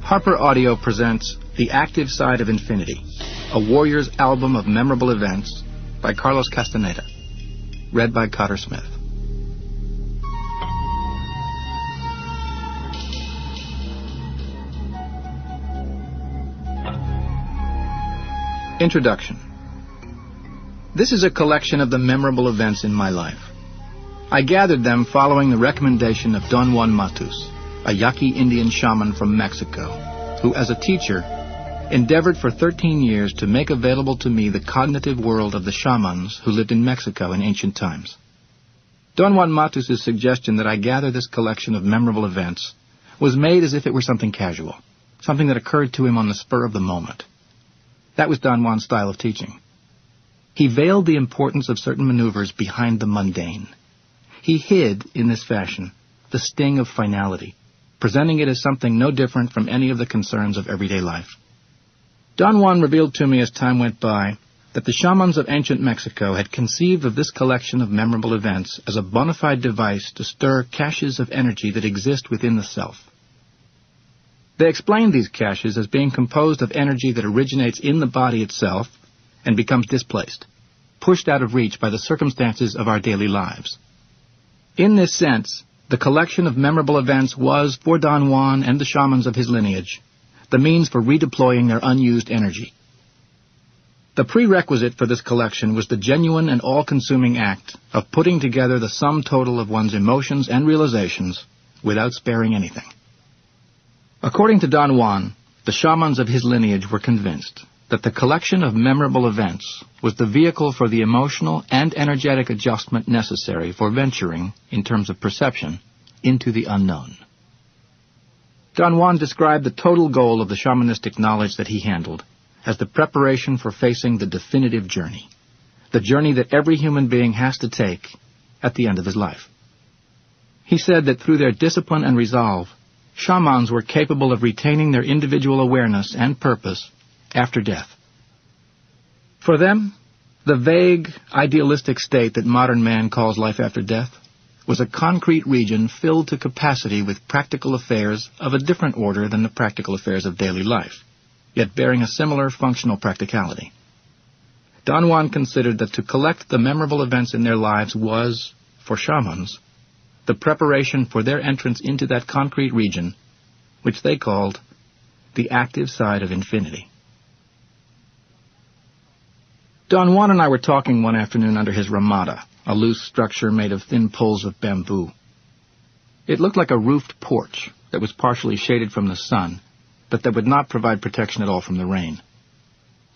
Harper Audio presents The Active Side of Infinity, a warrior's album of memorable events by Carlos Casteneda, read by Cotter Smith. Introduction. This is a collection of the memorable events in my life. I gathered them following the recommendation of Don Juan Matus, a Yaqui Indian shaman from Mexico, who, as a teacher, endeavored for 13 years to make available to me the cognitive world of the shamans who lived in Mexico in ancient times. Don Juan Matus's suggestion that I gather this collection of memorable events was made as if it were something casual, something that occurred to him on the spur of the moment. That was Don Juan's style of teaching. He veiled the importance of certain maneuvers behind the mundane. He hid, in this fashion, the sting of finality, presenting it as something no different from any of the concerns of everyday life. Don Juan revealed to me as time went by that the shamans of ancient Mexico had conceived of this collection of memorable events as a bona fide device to stir caches of energy that exist within the self. They explained these caches as being composed of energy that originates in the body itself and becomes displaced, pushed out of reach by the circumstances of our daily lives. In this sense, the collection of memorable events was, for Don Juan and the shamans of his lineage, the means for redeploying their unused energy. The prerequisite for this collection was the genuine and all-consuming act of putting together the sum total of one's emotions and realizations without sparing anything. According to Don Juan, the shamans of his lineage were convinced that the collection of memorable events was the vehicle for the emotional and energetic adjustment necessary for venturing, in terms of perception, into the unknown. Don Juan described the total goal of the shamanistic knowledge that he handled as the preparation for facing the definitive journey, the journey that every human being has to take at the end of his life. He said that through their discipline and resolve, shamans were capable of retaining their individual awareness and purpose after death. For them, the vague, idealistic state that modern man calls life after death was a concrete region filled to capacity with practical affairs of a different order than the practical affairs of daily life, yet bearing a similar functional practicality. Don Juan considered that to collect the memorable events in their lives was, for shamans, the preparation for their entrance into that concrete region, which they called the active side of infinity. Don Juan and I were talking one afternoon under his ramada, a loose structure made of thin poles of bamboo. It looked like a roofed porch that was partially shaded from the sun, but that would not provide protection at all from the rain.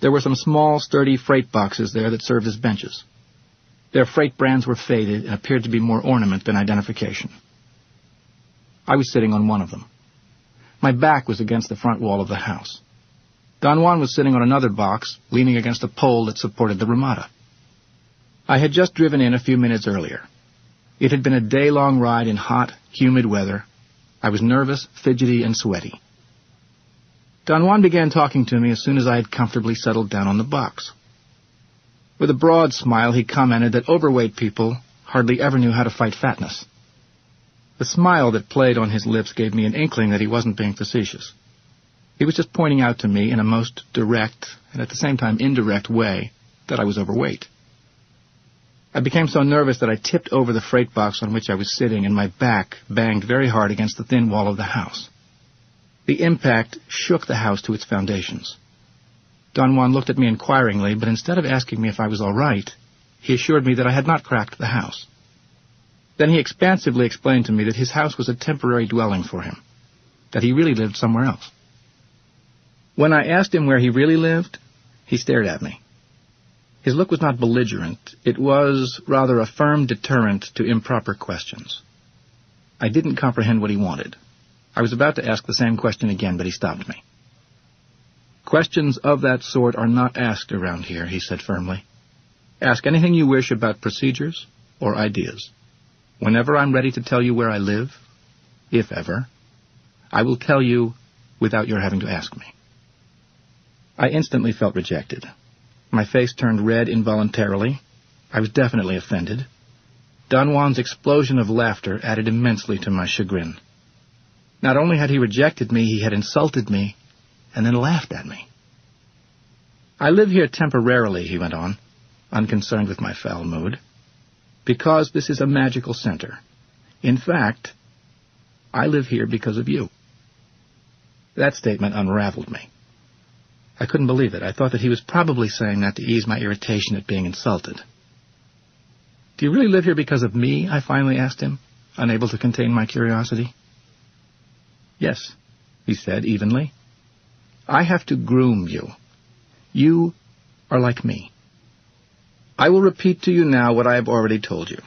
There were some small, sturdy freight boxes there that served as benches. Their freight brands were faded and appeared to be more ornament than identification. I was sitting on one of them. My back was against the front wall of the house. Don Juan was sitting on another box, leaning against a pole that supported the ramada. I had just driven in a few minutes earlier. It had been a day-long ride in hot, humid weather. I was nervous, fidgety, and sweaty. Don Juan began talking to me as soon as I had comfortably settled down on the box. With a broad smile, he commented that overweight people hardly ever knew how to fight fatness. The smile that played on his lips gave me an inkling that he wasn't being facetious. He was just pointing out to me in a most direct and at the same time indirect way that I was overweight. I became so nervous that I tipped over the freight box on which I was sitting, and my back banged very hard against the thin wall of the house. The impact shook the house to its foundations. Don Juan looked at me inquiringly, but instead of asking me if I was all right, he assured me that I had not cracked the house. Then he expansively explained to me that his house was a temporary dwelling for him, that he really lived somewhere else. When I asked him where he really lived, he stared at me. His look was not belligerent. It was rather a firm deterrent to improper questions. I didn't comprehend what he wanted. I was about to ask the same question again, but he stopped me. Questions of that sort are not asked around here, he said firmly. Ask anything you wish about procedures or ideas. Whenever I'm ready to tell you where I live, if ever, I will tell you without your having to ask me. I instantly felt rejected. My face turned red involuntarily. I was definitely offended. Don Juan's explosion of laughter added immensely to my chagrin. Not only had he rejected me, he had insulted me, and then laughed at me. I live here temporarily, he went on, unconcerned with my foul mood, because this is a magical center. In fact, I live here because of you. That statement unraveled me. I couldn't believe it. I thought that he was probably saying that to ease my irritation at being insulted. Do you really live here because of me? I finally asked him, unable to contain my curiosity. Yes, he said evenly. I have to groom you. You are like me. I will repeat to you now what I have already told you.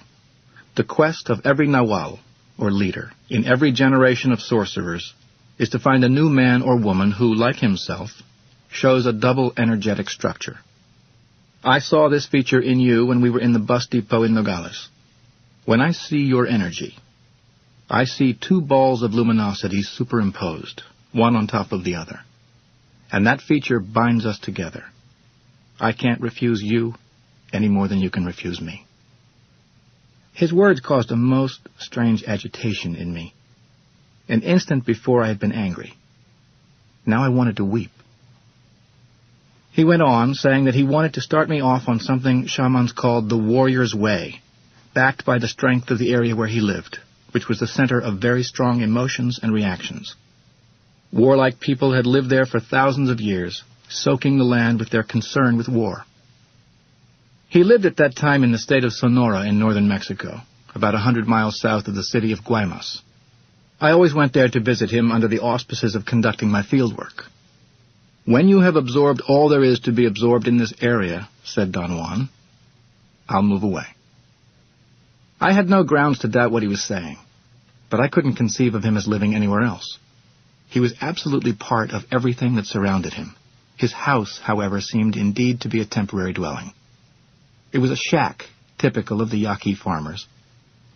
The quest of every Nawal, or leader, in every generation of sorcerers, is to find a new man or woman who, like himself, shows a double energetic structure. I saw this feature in you when we were in the bus depot in Nogales. When I see your energy, I see two balls of luminosity superimposed, one on top of the other. And that feature binds us together. I can't refuse you any more than you can refuse me. His words caused a most strange agitation in me. An instant before I had been angry. Now I wanted to weep. He went on, saying that he wanted to start me off on something shamans called the warrior's way, backed by the strength of the area where he lived, which was the center of very strong emotions and reactions. Warlike people had lived there for thousands of years, soaking the land with their concern with war. He lived at that time in the state of Sonora in northern Mexico, about 100 miles south of the city of Guaymas. I always went there to visit him under the auspices of conducting my fieldwork. When you have absorbed all there is to be absorbed in this area, said Don Juan, I'll move away. I had no grounds to doubt what he was saying, but I couldn't conceive of him as living anywhere else. He was absolutely part of everything that surrounded him. His house, however, seemed indeed to be a temporary dwelling. It was a shack, typical of the Yaqui farmers.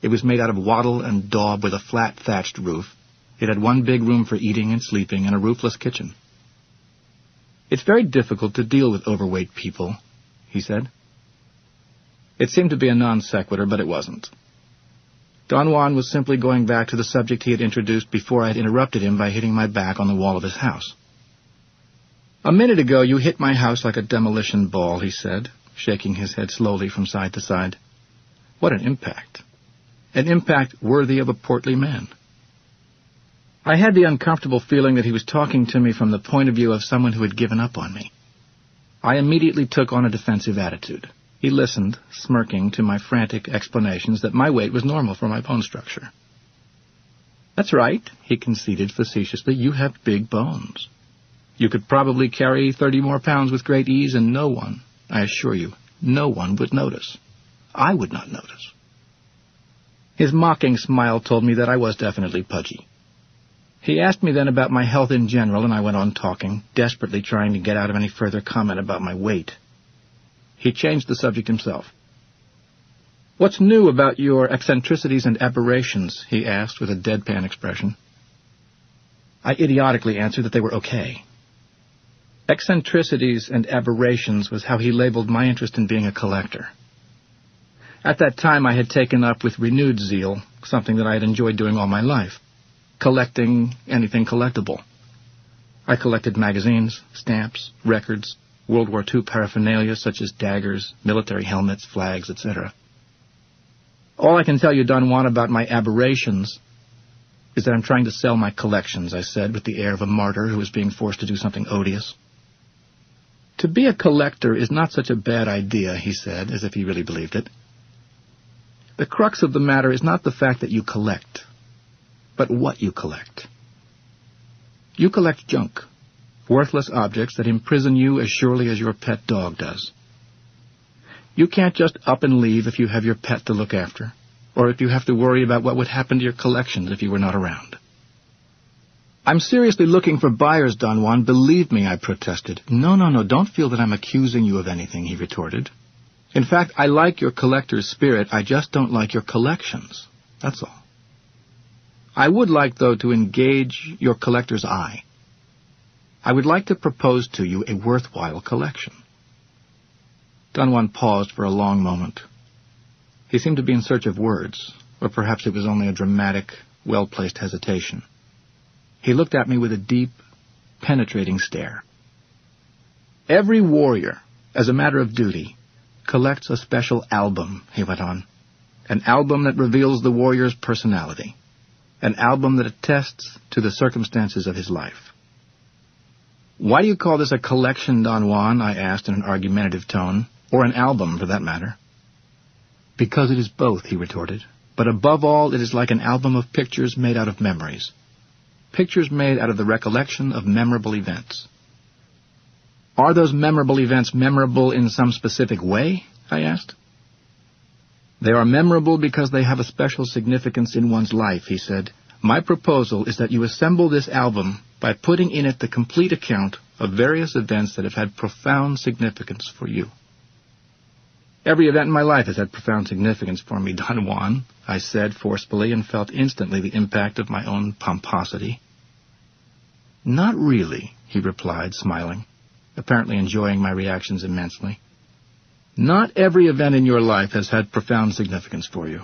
It was made out of wattle and daub with a flat thatched roof. It had one big room for eating and sleeping and a roofless kitchen. It's very difficult to deal with overweight people, he said. It seemed to be a non sequitur, but it wasn't. Don Juan was simply going back to the subject he had introduced before I had interrupted him by hitting my back on the wall of his house. A minute ago you hit my house like a demolition ball, he said, shaking his head slowly from side to side. What an impact. An impact worthy of a portly man. I had the uncomfortable feeling that he was talking to me from the point of view of someone who had given up on me. I immediately took on a defensive attitude. He listened, smirking, to my frantic explanations that my weight was normal for my bone structure. That's right, he conceded facetiously. You have big bones. You could probably carry 30 more pounds with great ease, and no one, I assure you, no one would notice. I would not notice. His mocking smile told me that I was definitely pudgy. He asked me then about my health in general, and I went on talking, desperately trying to get out of any further comment about my weight. He changed the subject himself. What's new about your eccentricities and aberrations? He asked with a deadpan expression. I idiotically answered that they were okay. Eccentricities and aberrations was how he labeled my interest in being a collector. At that time I had taken up with renewed zeal, something that I had enjoyed doing all my life, collecting anything collectible. I collected magazines, stamps, records, World War II paraphernalia such as daggers, military helmets, flags, etc. All I can tell you, Don Juan, about my aberrations is that I'm trying to sell my collections, I said, with the air of a martyr who is being forced to do something odious. To be a collector is not such a bad idea, he said, as if he really believed it. The crux of the matter is not the fact that you collect, but what you collect. You collect junk, worthless objects that imprison you as surely as your pet dog does. You can't just up and leave if you have your pet to look after, or if you have to worry about what would happen to your collections if you were not around. I'm seriously looking for buyers, Don Juan. Believe me, I protested. No, don't feel that I'm accusing you of anything, he retorted. In fact, I like your collector's spirit. I just don't like your collections. That's all. I would like, though, to engage your collector's eye. I would like to propose to you a worthwhile collection. Don Juan paused for a long moment. He seemed to be in search of words, or perhaps it was only a dramatic, well-placed hesitation. He looked at me with a deep, penetrating stare. Every warrior, as a matter of duty, collects a special album, he went on. An album that reveals the warrior's personality. An album that attests to the circumstances of his life. Why do you call this a collection, Don Juan? I asked in an argumentative tone, or an album, for that matter. Because it is both, he retorted. But above all, it is like an album of pictures made out of memories. Pictures made out of the recollection of memorable events. Are those memorable events memorable in some specific way? I asked. They are memorable because they have a special significance in one's life, he said. My proposal is that you assemble this album by putting in it the complete account of various events that have had profound significance for you. Every event in my life has had profound significance for me, Don Juan, I said forcefully, and felt instantly the impact of my own pomposity. Not really, he replied, smiling, apparently enjoying my reactions immensely. Not every event in your life has had profound significance for you.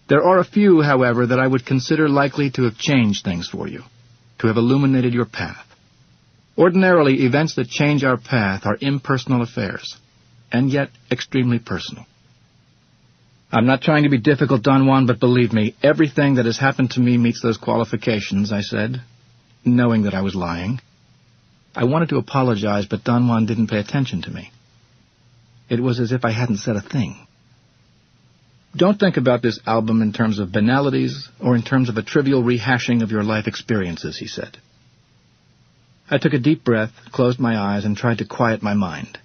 There are a few, however, that I would consider likely to have changed things for you, to have illuminated your path. Ordinarily, events that change our path are impersonal affairs, and yet extremely personal. I'm not trying to be difficult, Don Juan, but believe me, everything that has happened to me meets those qualifications, I said, knowing that I was lying. I wanted to apologize, but Don Juan didn't pay attention to me. It was as if I hadn't said a thing. Don't think about this album in terms of banalities or in terms of a trivial rehashing of your life experiences, he said. I took a deep breath, closed my eyes, and tried to quiet my mind.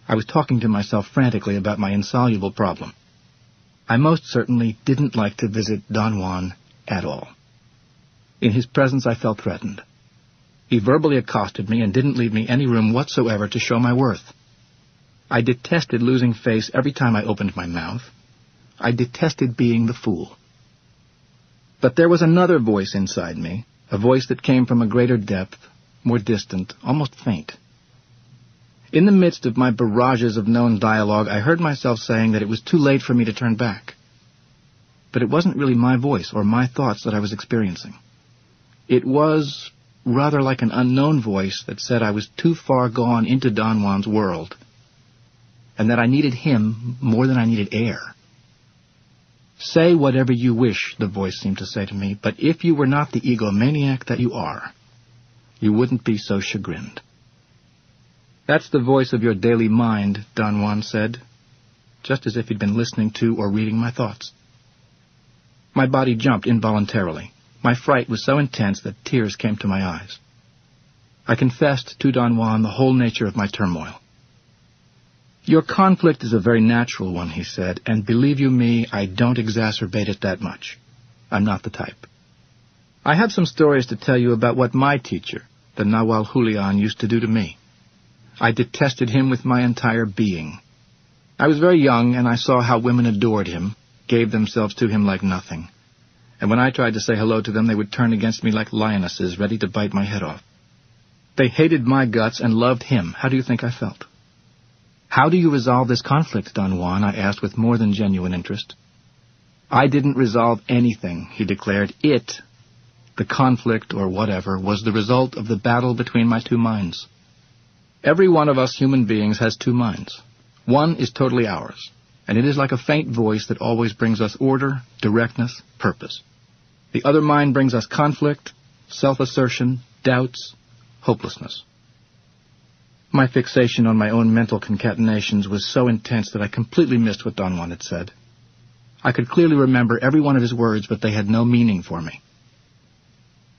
I was talking to myself frantically about my insoluble problem. I most certainly didn't like to visit Don Juan at all. In his presence I felt threatened. He verbally accosted me and didn't leave me any room whatsoever to show my worth. I detested losing face every time I opened my mouth. I detested being the fool. But there was another voice inside me, a voice that came from a greater depth, more distant, almost faint. In the midst of my barrages of known dialogue, I heard myself saying that it was too late for me to turn back. But it wasn't really my voice or my thoughts that I was experiencing. It was rather like an unknown voice that said I was too far gone into Don Juan's world, and that I needed him more than I needed air. Say whatever you wish, the voice seemed to say to me, but if you were not the egomaniac that you are, you wouldn't be so chagrined. That's the voice of your daily mind, Don Juan said, just as if he'd been listening to or reading my thoughts. My body jumped involuntarily. My fright was so intense that tears came to my eyes. I confessed to Don Juan the whole nature of my turmoil. Your conflict is a very natural one, he said, and believe you me, I don't exacerbate it that much. I'm not the type. I have some stories to tell you about what my teacher, the Nahual Julian, used to do to me. I detested him with my entire being. I was very young, and I saw how women adored him, gave themselves to him like nothing. And when I tried to say hello to them, they would turn against me like lionesses, ready to bite my head off. They hated my guts and loved him. How do you think I felt? How do you resolve this conflict, Don Juan? I asked with more than genuine interest. I didn't resolve anything, he declared. It, the conflict or whatever, was the result of the battle between my two minds. Every one of us human beings has two minds. One is totally ours, and it is like a faint voice that always brings us order, directness, purpose. The other mind brings us conflict, self-assertion, doubts, hopelessness. My fixation on my own mental concatenations was so intense that I completely missed what Don Juan had said. I could clearly remember every one of his words, but they had no meaning for me.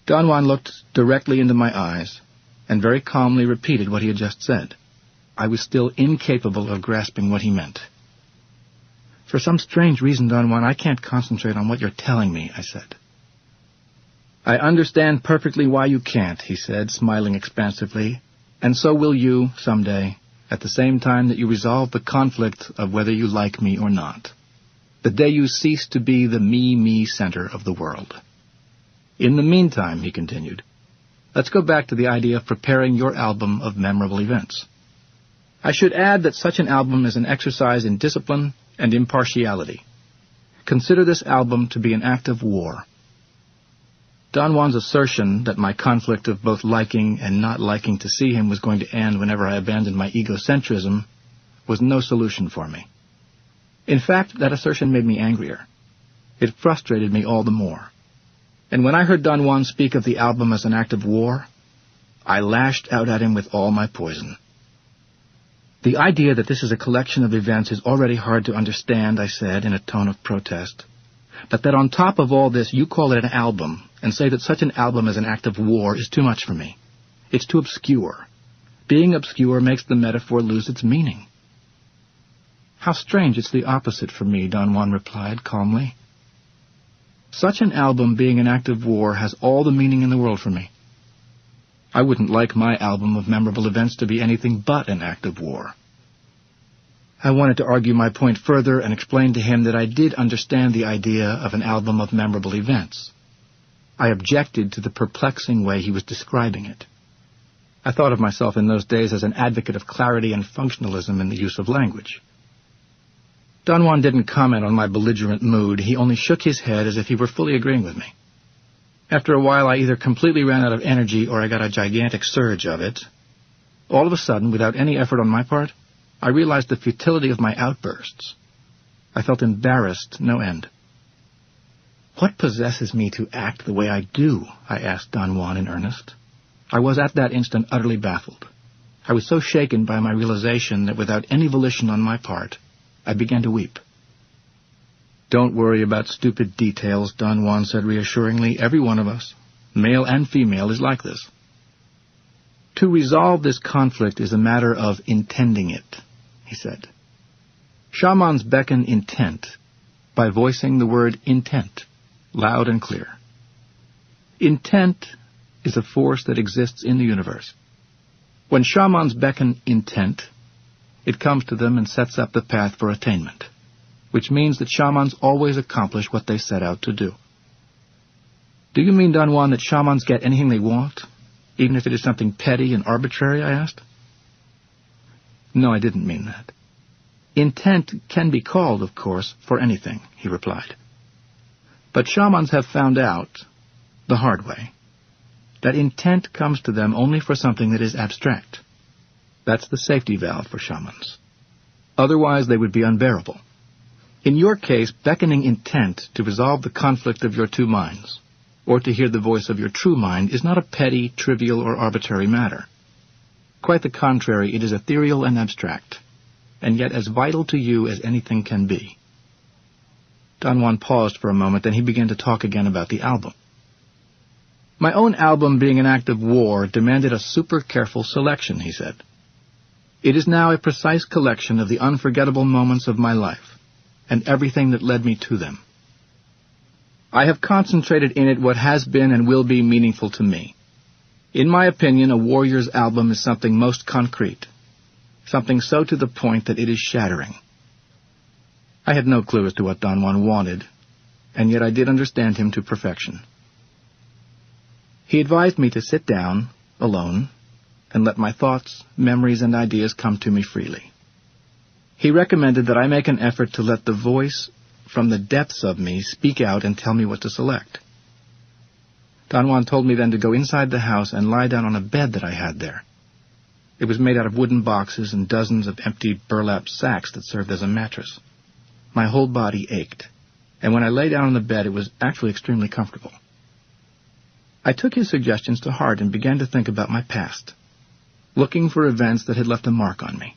Don Juan looked directly into my eyes and very calmly repeated what he had just said. I was still incapable of grasping what he meant. For some strange reason, Don Juan, I can't concentrate on what you're telling me, I said. I understand perfectly why you can't, he said, smiling expansively. And so will you, someday, at the same time that you resolve the conflict of whether you like me or not. The day you cease to be the me center of the world. In the meantime, he continued, let's go back to the idea of preparing your album of memorable events. I should add that such an album is an exercise in discipline and impartiality. Consider this album to be an act of war. Don Juan's assertion that my conflict of both liking and not liking to see him was going to end whenever I abandoned my egocentrism was no solution for me. In fact, that assertion made me angrier. It frustrated me all the more. And when I heard Don Juan speak of the album as an act of war, I lashed out at him with all my poison. The idea that this is a collection of events is already hard to understand, I said in a tone of protest. But that on top of all this you call it an album, and say that such an album as an act of war is too much for me. It's too obscure. Being obscure makes the metaphor lose its meaning. How strange it's the opposite for me, Don Juan replied calmly. Such an album being an act of war has all the meaning in the world for me. I wouldn't like my album of memorable events to be anything but an act of war. I wanted to argue my point further and explain to him that I did understand the idea of an album of memorable events. I objected to the perplexing way he was describing it. I thought of myself in those days as an advocate of clarity and functionalism in the use of language. Don Juan didn't comment on my belligerent mood. He only shook his head as if he were fully agreeing with me. After a while, I either completely ran out of energy or I got a gigantic surge of it. All of a sudden, without any effort on my part, I realized the futility of my outbursts. I felt embarrassed no end. What possesses me to act the way I do? I asked Don Juan in earnest. I was at that instant utterly baffled. I was so shaken by my realization that without any volition on my part, I began to weep. Don't worry about stupid details, Don Juan said reassuringly. Every one of us, male and female, is like this. To resolve this conflict is a matter of intending it, he said. Shamans beckon intent by voicing the word intent, loud and clear. Intent is a force that exists in the universe. When shamans beckon intent, it comes to them and sets up the path for attainment, which means that shamans always accomplish what they set out to do. Do you mean, Don Juan, that shamans get anything they want, even if it is something petty and arbitrary, I asked. No, I didn't mean that. Intent can be called, of course, for anything, he replied. But shamans have found out, the hard way, that intent comes to them only for something that is abstract. That's the safety valve for shamans. Otherwise, they would be unbearable. In your case, beckoning intent to resolve the conflict of your two minds, or to hear the voice of your true mind, is not a petty, trivial, or arbitrary matter. Quite the contrary, it is ethereal and abstract, and yet as vital to you as anything can be. Don Juan paused for a moment, then he began to talk again about the album. My own album, being an act of war, demanded a super careful selection, he said. It is now a precise collection of the unforgettable moments of my life, and everything that led me to them. I have concentrated in it what has been and will be meaningful to me. In my opinion, a warrior's album is something most concrete, something so to the point that it is shattering. I had no clue as to what Don Juan wanted, and yet I did understand him to perfection. He advised me to sit down, alone, and let my thoughts, memories, and ideas come to me freely. He recommended that I make an effort to let the voice from the depths of me speak out and tell me what to select. Don Juan told me then to go inside the house and lie down on a bed that I had there. It was made out of wooden boxes and dozens of empty burlap sacks that served as a mattress. My whole body ached, and when I lay down on the bed, it was actually extremely comfortable. I took his suggestions to heart and began to think about my past, looking for events that had left a mark on me.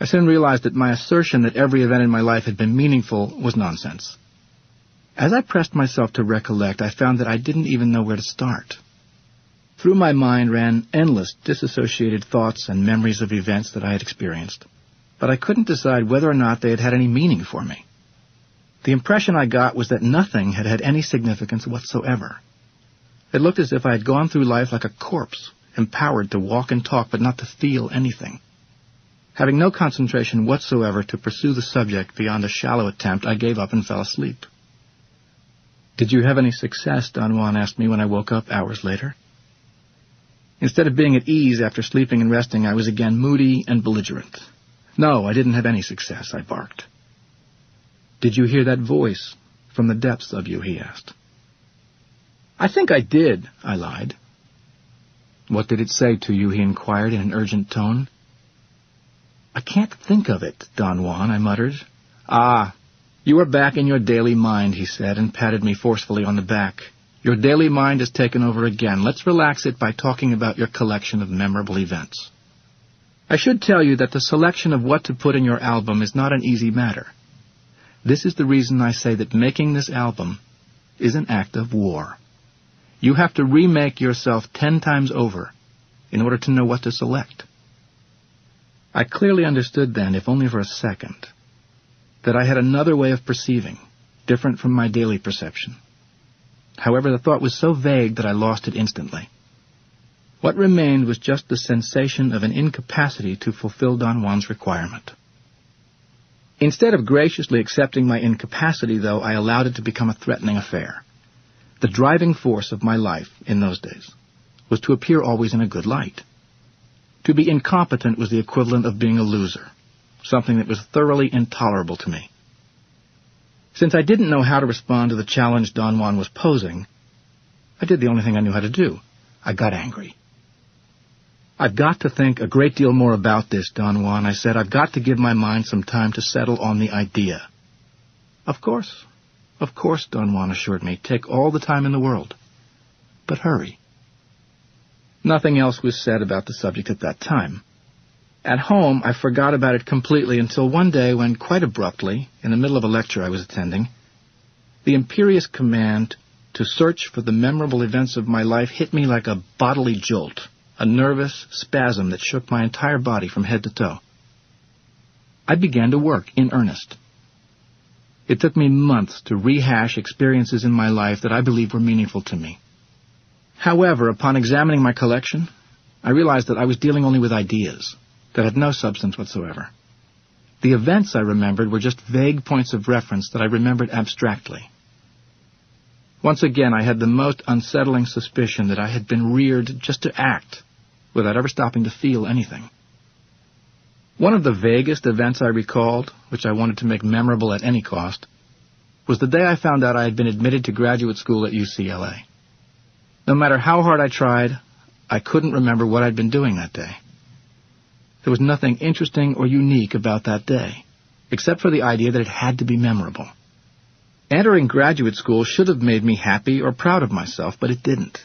I soon realized that my assertion that every event in my life had been meaningful was nonsense. As I pressed myself to recollect, I found that I didn't even know where to start. Through my mind ran endless disassociated thoughts and memories of events that I had experienced, but I couldn't decide whether or not they had had any meaning for me. The impression I got was that nothing had had any significance whatsoever. It looked as if I had gone through life like a corpse, empowered to walk and talk but not to feel anything. Having no concentration whatsoever to pursue the subject beyond a shallow attempt, I gave up and fell asleep. Did you have any success? Don Juan asked me when I woke up hours later. Instead of being at ease after sleeping and resting, I was again moody and belligerent. No, I didn't have any success, I barked. Did you hear that voice from the depths of you? He asked. "I think I did," I lied. "What did it say to you?" he inquired in an urgent tone. "I can't think of it, Don Juan," I muttered. "Ah, you are back in your daily mind," he said, and patted me forcefully on the back. "Your daily mind has taken over again. Let's relax it by talking about your collection of memorable events. I should tell you that the selection of what to put in your album is not an easy matter. This is the reason I say that making this album is an act of war. You have to remake yourself 10 times over in order to know what to select." I clearly understood then, if only for a second, that I had another way of perceiving, different from my daily perception. However, the thought was so vague that I lost it instantly. What remained was just the sensation of an incapacity to fulfill Don Juan's requirement. Instead of graciously accepting my incapacity, though, I allowed it to become a threatening affair. The driving force of my life in those days was to appear always in a good light. To be incompetent was the equivalent of being a loser, something that was thoroughly intolerable to me. Since I didn't know how to respond to the challenge Don Juan was posing, I did the only thing I knew how to do. I got angry. "I've got to think a great deal more about this, Don Juan," I said. "I've got to give my mind some time to settle on the idea." Of course, Don Juan assured me. "Take all the time in the world. But hurry." Nothing else was said about the subject at that time. At home, I forgot about it completely until one day when, quite abruptly, in the middle of a lecture I was attending, the imperious command to search for the memorable events of my life hit me like a bodily jolt, a nervous spasm that shook my entire body from head to toe. I began to work in earnest. It took me months to rehash experiences in my life that I believed were meaningful to me. However, upon examining my collection, I realized that I was dealing only with ideas that had no substance whatsoever. The events I remembered were just vague points of reference that I remembered abstractly. Once again, I had the most unsettling suspicion that I had been reared just to act, without ever stopping to feel anything. One of the vaguest events I recalled, which I wanted to make memorable at any cost, was the day I found out I had been admitted to graduate school at UCLA. No matter how hard I tried, I couldn't remember what I'd been doing that day. There was nothing interesting or unique about that day, except for the idea that it had to be memorable. Entering graduate school should have made me happy or proud of myself, but it didn't.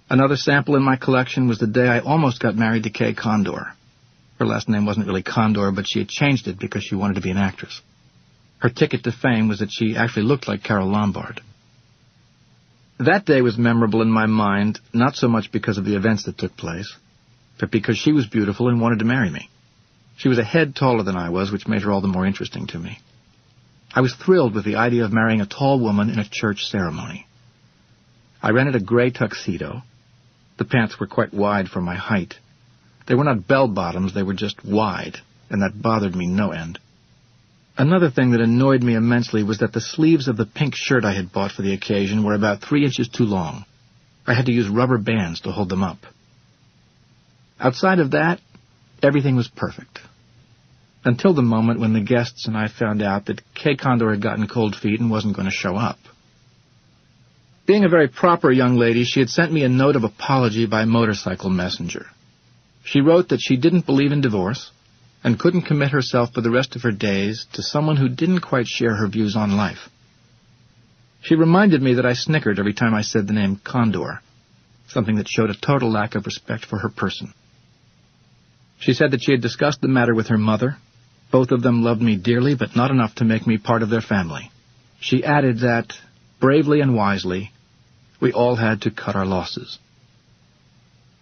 Another sample in my collection was the day I almost got married to Kay Condor. Her last name wasn't really Condor, but she had changed it because she wanted to be an actress. Her ticket to fame was that she actually looked like Carole Lombard. That day was memorable in my mind, not so much because of the events that took place, but because she was beautiful and wanted to marry me. She was a head taller than I was, which made her all the more interesting to me. I was thrilled with the idea of marrying a tall woman in a church ceremony. I rented a gray tuxedo. The pants were quite wide for my height. They were not bell-bottoms, they were just wide, and that bothered me no end. Another thing that annoyed me immensely was that the sleeves of the pink shirt I had bought for the occasion were about 3 inches too long. I had to use rubber bands to hold them up. Outside of that, everything was perfect. Until the moment when the guests and I found out that Kay Condor had gotten cold feet and wasn't going to show up. Being a very proper young lady, she had sent me a note of apology by motorcycle messenger. She wrote that she didn't believe in divorce and couldn't commit herself for the rest of her days to someone who didn't quite share her views on life. She reminded me that I snickered every time I said the name Condor, something that showed a total lack of respect for her person. She said that she had discussed the matter with her mother. Both of them loved me dearly, but not enough to make me part of their family. She added that, bravely and wisely, we all had to cut our losses.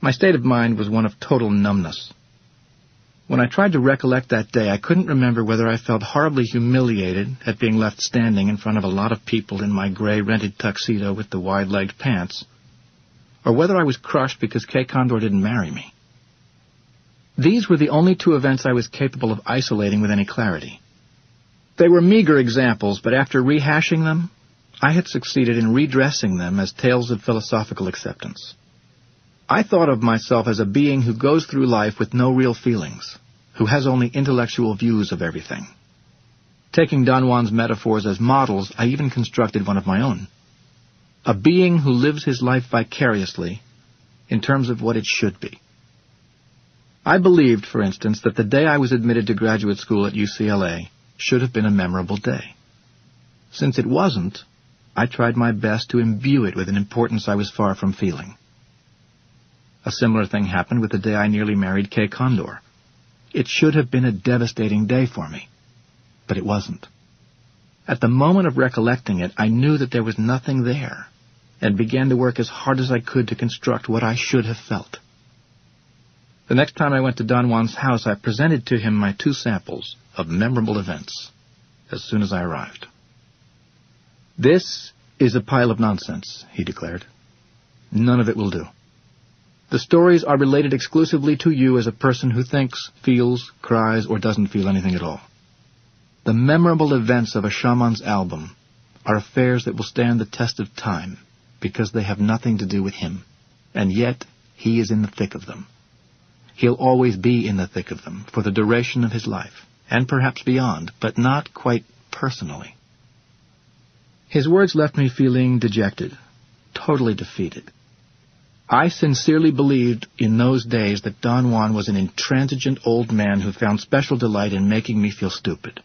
My state of mind was one of total numbness. When I tried to recollect that day, I couldn't remember whether I felt horribly humiliated at being left standing in front of a lot of people in my gray rented tuxedo with the wide-legged pants, or whether I was crushed because Kay Condor didn't marry me. These were the only two events I was capable of isolating with any clarity. They were meager examples, but after rehashing them, I had succeeded in redressing them as tales of philosophical acceptance. I thought of myself as a being who goes through life with no real feelings, who has only intellectual views of everything. Taking Don Juan's metaphors as models, I even constructed one of my own. a being who lives his life vicariously in terms of what it should be. I believed, for instance, that the day I was admitted to graduate school at UCLA should have been a memorable day. Since it wasn't, I tried my best to imbue it with an importance I was far from feeling. A similar thing happened with the day I nearly married Kay Condor. It should have been a devastating day for me, but it wasn't. At the moment of recollecting it, I knew that there was nothing there, and began to work as hard as I could to construct what I should have felt. The next time I went to Don Juan's house, I presented to him my 2 samples of memorable events as soon as I arrived. "This is a pile of nonsense," he declared. "None of it will do. The stories are related exclusively to you as a person who thinks, feels, cries, or doesn't feel anything at all. The memorable events of a shaman's album are affairs that will stand the test of time because they have nothing to do with him, and yet he is in the thick of them. He'll always be in the thick of them for the duration of his life, and perhaps beyond, but not quite personally." His words left me feeling dejected, totally defeated. I sincerely believed in those days that Don Juan was an intransigent old man who found special delight in making me feel stupid.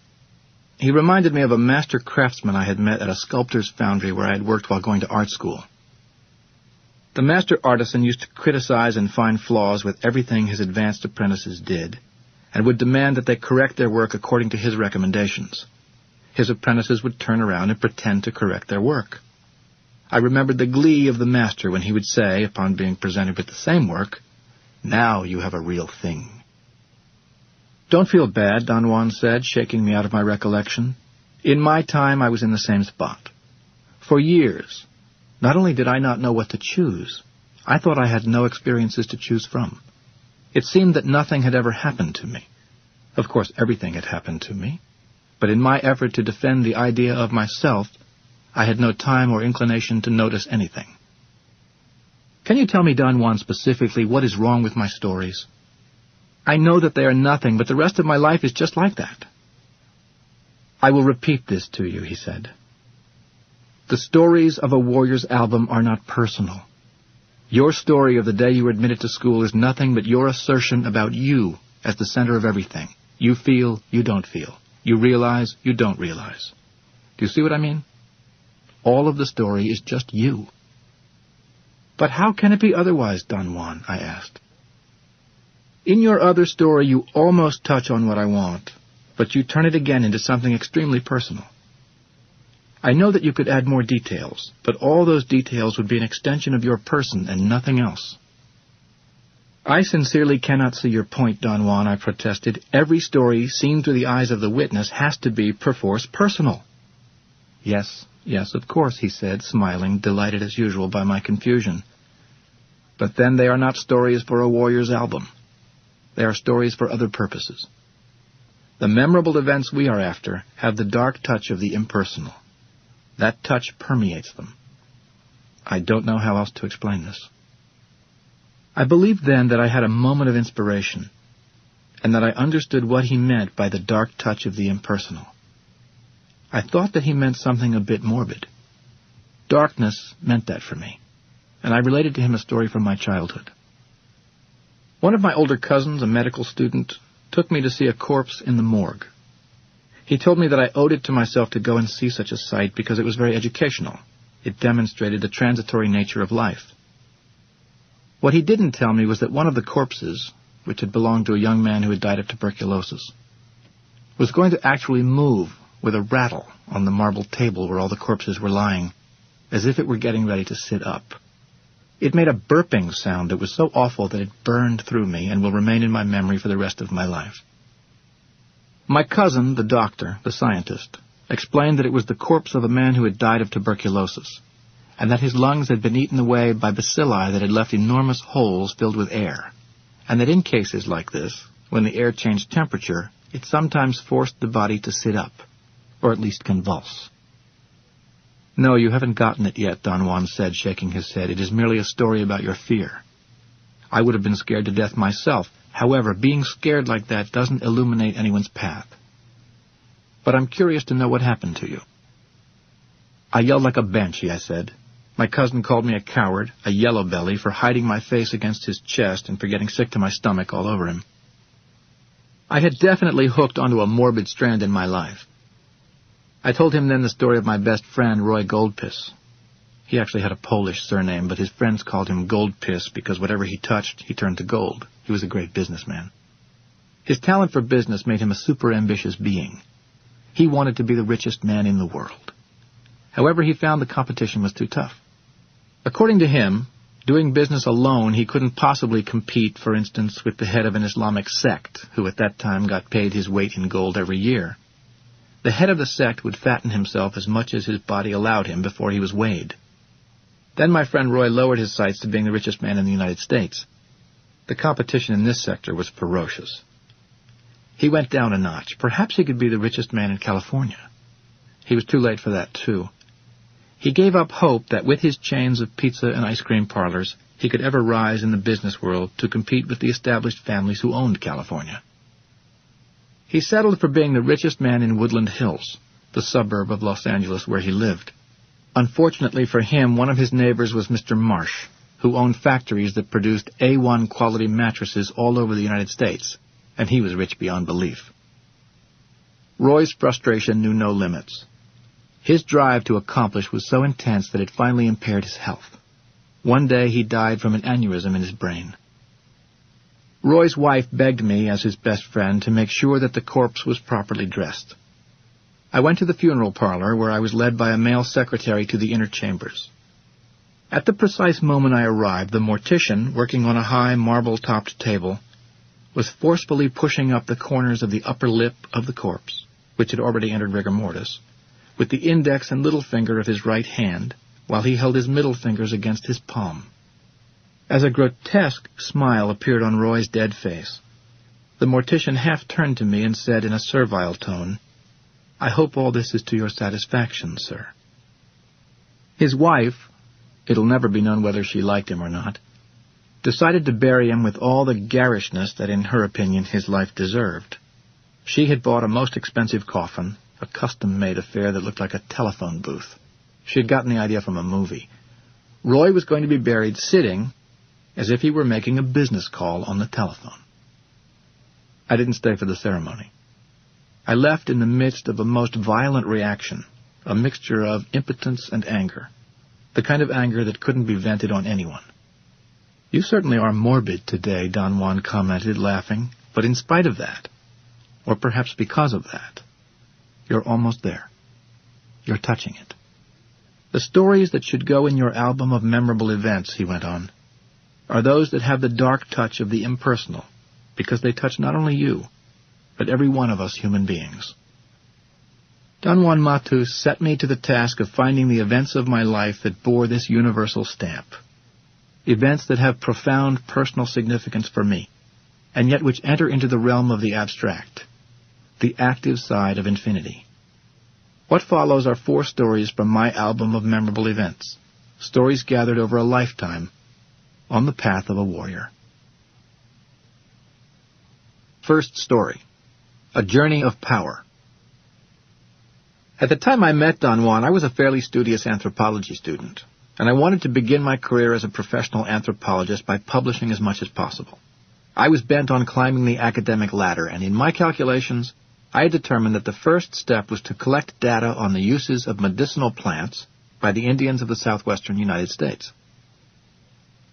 He reminded me of a master craftsman I had met at a sculptor's foundry where I had worked while going to art school. The master artisan used to criticize and find flaws with everything his advanced apprentices did, and would demand that they correct their work according to his recommendations. His apprentices would turn around and pretend to correct their work. I remembered the glee of the master when he would say, upon being presented with the same work, "Now you have a real thing." "Don't feel bad," Don Juan said, shaking me out of my recollection. "In my time, I was in the same spot. For years, not only did I not know what to choose, I thought I had no experiences to choose from. It seemed that nothing had ever happened to me. Of course, everything had happened to me. But in my effort to defend the idea of myself, I had no time or inclination to notice anything." "Can you tell me, Don Juan, specifically what is wrong with my stories? I know that they are nothing, but the rest of my life is just like that." "I will repeat this to you," he said. "The stories of a warrior's album are not personal. Your story of the day you were admitted to school is nothing but your assertion about you as the center of everything. You feel, you don't feel. You realize, you don't realize. Do you see what I mean? All of the story is just you." "But how can it be otherwise, Don Juan?" I asked. "In your other story, you almost touch on what I want, but you turn it again into something extremely personal. I know that you could add more details, but all those details would be an extension of your person and nothing else." "I sincerely cannot see your point, Don Juan," I protested. "Every story seen through the eyes of the witness has to be, perforce, personal." Yes, of course," he said, smiling, delighted as usual by my confusion. "But then they are not stories for a warrior's album. They are stories for other purposes. The memorable events we are after have the dark touch of the impersonal. That touch permeates them. I don't know how else to explain this." I believed then that I had a moment of inspiration, and that I understood what he meant by the dark touch of the impersonal. I thought that he meant something a bit morbid. Darkness meant that for me, and I related to him a story from my childhood. One of my older cousins, a medical student, took me to see a corpse in the morgue. He told me that I owed it to myself to go and see such a sight because it was very educational. It demonstrated the transitory nature of life. What he didn't tell me was that one of the corpses, which had belonged to a young man who had died of tuberculosis, was going to actually move with a rattle on the marble table where all the corpses were lying, as if it were getting ready to sit up. It made a burping sound that was so awful that it burned through me and will remain in my memory for the rest of my life. My cousin, the doctor, the scientist, explained that it was the corpse of a man who had died of tuberculosis, and that his lungs had been eaten away by bacilli that had left enormous holes filled with air, and that in cases like this, when the air changed temperature, it sometimes forced the body to sit up, or at least convulse. "No, you haven't gotten it yet," Don Juan said, shaking his head. "It is merely a story about your fear. I would have been scared to death myself. However, being scared like that doesn't illuminate anyone's path. But I'm curious to know what happened to you." "I yelled like a banshee," I said. My cousin called me a coward, a yellow belly, for hiding my face against his chest and for getting sick to my stomach all over him. I had definitely hooked onto a morbid strand in my life. I told him then the story of my best friend, Roy Goldpiss. He actually had a Polish surname, but his friends called him Goldpiss because whatever he touched, he turned to gold. He was a great businessman. His talent for business made him a super-ambitious being. He wanted to be the richest man in the world. However, he found the competition was too tough. According to him, doing business alone, he couldn't possibly compete, for instance, with the head of an Islamic sect, who at that time got paid his weight in gold every year. The head of the sect would fatten himself as much as his body allowed him before he was weighed. Then my friend Roy lowered his sights to being the richest man in the United States. The competition in this sector was ferocious. He went down a notch. Perhaps he could be the richest man in California. He was too late for that, too. He gave up hope that with his chains of pizza and ice cream parlors, he could ever rise in the business world to compete with the established families who owned California. He settled for being the richest man in Woodland Hills, the suburb of Los Angeles where he lived. Unfortunately for him, one of his neighbors was Mr. Marsh, who owned factories that produced A1 quality mattresses all over the United States, and he was rich beyond belief. Roy's frustration knew no limits. His drive to accomplish was so intense that it finally impaired his health. One day he died from an aneurysm in his brain. Roy's wife begged me, as his best friend, to make sure that the corpse was properly dressed. I went to the funeral parlor, where I was led by a male secretary to the inner chambers. At the precise moment I arrived, the mortician, working on a high marble-topped table, was forcefully pushing up the corners of the upper lip of the corpse, which had already entered rigor mortis, with the index and little finger of his right hand, while he held his middle fingers against his palm. As a grotesque smile appeared on Roy's dead face, the mortician half turned to me and said in a servile tone, "I hope all this is to your satisfaction, sir." His wife, it'll never be known whether she liked him or not, decided to bury him with all the garishness that, in her opinion, his life deserved. She had bought a most expensive coffin, a custom-made affair that looked like a telephone booth. She had gotten the idea from a movie. Roy was going to be buried sitting, as if he were making a business call on the telephone. I didn't stay for the ceremony. I left in the midst of a most violent reaction, a mixture of impotence and anger, the kind of anger that couldn't be vented on anyone. "You certainly are morbid today," Don Juan commented, laughing, "but in spite of that, or perhaps because of that, you're almost there. You're touching it. The stories that should go in your album of memorable events," he went on, "are those that have the dark touch of the impersonal, because they touch not only you, but every one of us human beings." Don Juan Matus set me to the task of finding the events of my life that bore this universal stamp, events that have profound personal significance for me, and yet which enter into the realm of the abstract, the active side of infinity. What follows are 4 stories from my album of memorable events, stories gathered over a lifetime on the path of a warrior. First story, A Journey of Power. At the time I met Don Juan, I was a fairly studious anthropology student, and I wanted to begin my career as a professional anthropologist by publishing as much as possible. I was bent on climbing the academic ladder, and in my calculations, I had determined that the first step was to collect data on the uses of medicinal plants by the Indians of the southwestern United States.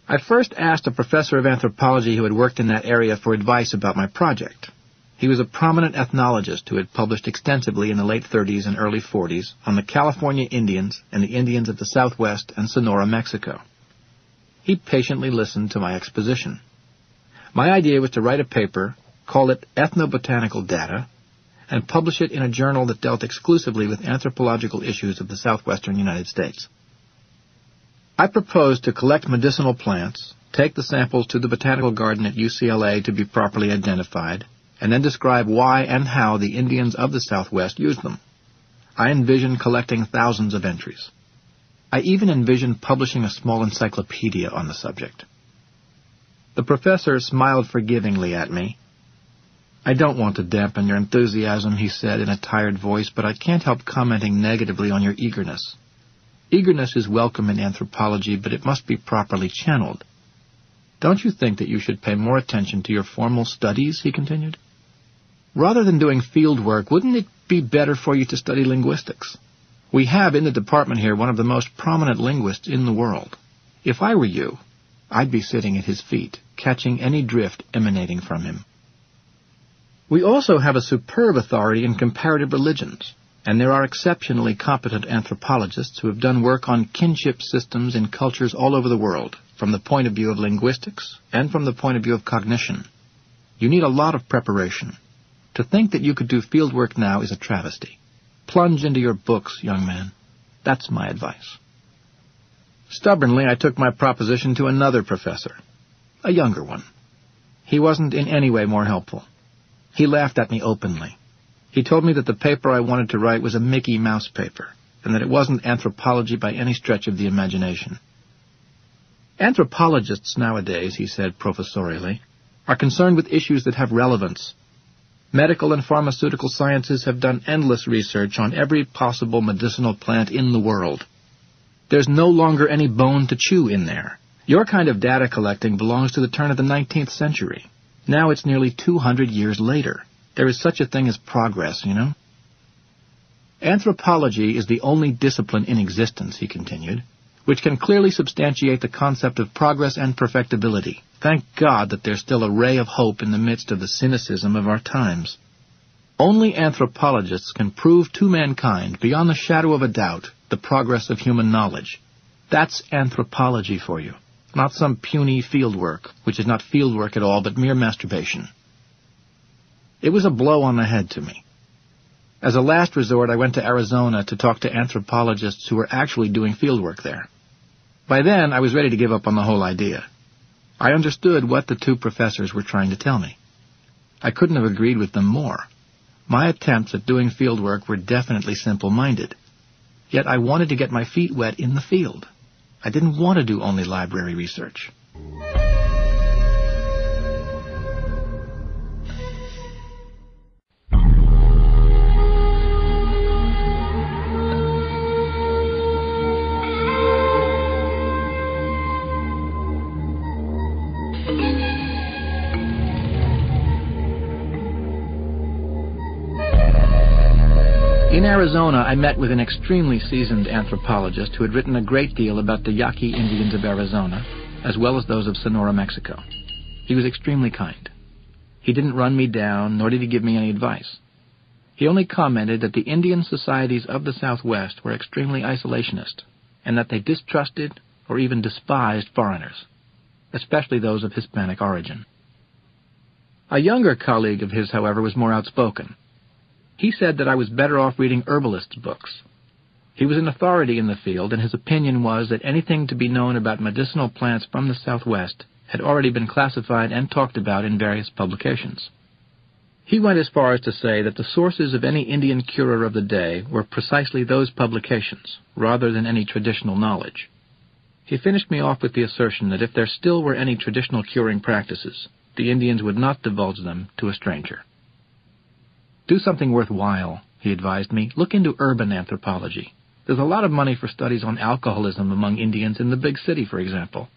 I first asked a professor of anthropology who had worked in that area for advice about my project. He was a prominent ethnologist who had published extensively in the late 30s and early 40s on the California Indians and the Indians of the Southwest and Sonora, Mexico. He patiently listened to my exposition. My idea was to write a paper, call it Ethnobotanical Data, and publish it in a journal that dealt exclusively with anthropological issues of the southwestern United States. I proposed to collect medicinal plants, take the samples to the botanical garden at UCLA to be properly identified, and then describe why and how the Indians of the Southwest used them. I envisioned collecting thousands of entries. I even envisioned publishing a small encyclopedia on the subject. The professor smiled forgivingly at me. "I don't want to dampen your enthusiasm," he said in a tired voice, "but I can't help commenting negatively on your eagerness. Eagerness is welcome in anthropology, but it must be properly channeled. Don't you think that you should pay more attention to your formal studies?" he continued. "Rather than doing field work, wouldn't it be better for you to study linguistics? We have in the department here one of the most prominent linguists in the world. If I were you, I'd be sitting at his feet, catching any drift emanating from him. We also have a superb authority in comparative religions, and there are exceptionally competent anthropologists who have done work on kinship systems in cultures all over the world, from the point of view of linguistics and from the point of view of cognition. You need a lot of preparation. To think that you could do field work now is a travesty. Plunge into your books, young man. That's my advice." Stubbornly, I took my proposition to another professor, a younger one. He wasn't in any way more helpful. He laughed at me openly. He told me that the paper I wanted to write was a Mickey Mouse paper, and that it wasn't anthropology by any stretch of the imagination. "Anthropologists nowadays," he said professorially, "are concerned with issues that have relevance. Medical and pharmaceutical sciences have done endless research on every possible medicinal plant in the world. There's no longer any bone to chew in there. Your kind of data collecting belongs to the turn of the 19th century. Now it's nearly 200 years later. There is such a thing as progress, you know." "Anthropology is the only discipline in existence," he continued, "which can clearly substantiate the concept of progress and perfectibility. Thank God that there's still a ray of hope in the midst of the cynicism of our times. Only anthropologists can prove to mankind, beyond the shadow of a doubt, the progress of human knowledge. That's anthropology for you, not some puny field work, which is not field work at all, but mere masturbation." It was a blow on the head to me. As a last resort, I went to Arizona to talk to anthropologists who were actually doing field work there. By then, I was ready to give up on the whole idea. I understood what the two professors were trying to tell me. I couldn't have agreed with them more. My attempts at doing field work were definitely simple-minded. Yet I wanted to get my feet wet in the field. I didn't want to do only library research. In Arizona, I met with an extremely seasoned anthropologist who had written a great deal about the Yaqui Indians of Arizona, as well as those of Sonora, Mexico. He was extremely kind. He didn't run me down, nor did he give me any advice. He only commented that the Indian societies of the Southwest were extremely isolationist, and that they distrusted or even despised foreigners, especially those of Hispanic origin. A younger colleague of his, however, was more outspoken. He said that I was better off reading herbalists' books. He was an authority in the field, and his opinion was that anything to be known about medicinal plants from the Southwest had already been classified and talked about in various publications. He went as far as to say that the sources of any Indian curer of the day were precisely those publications, rather than any traditional knowledge. He finished me off with the assertion that if there still were any traditional curing practices, the Indians would not divulge them to a stranger. "Do something worthwhile," he advised me. "Look into urban anthropology. There's a lot of money for studies on alcoholism among Indians in the big city, for example.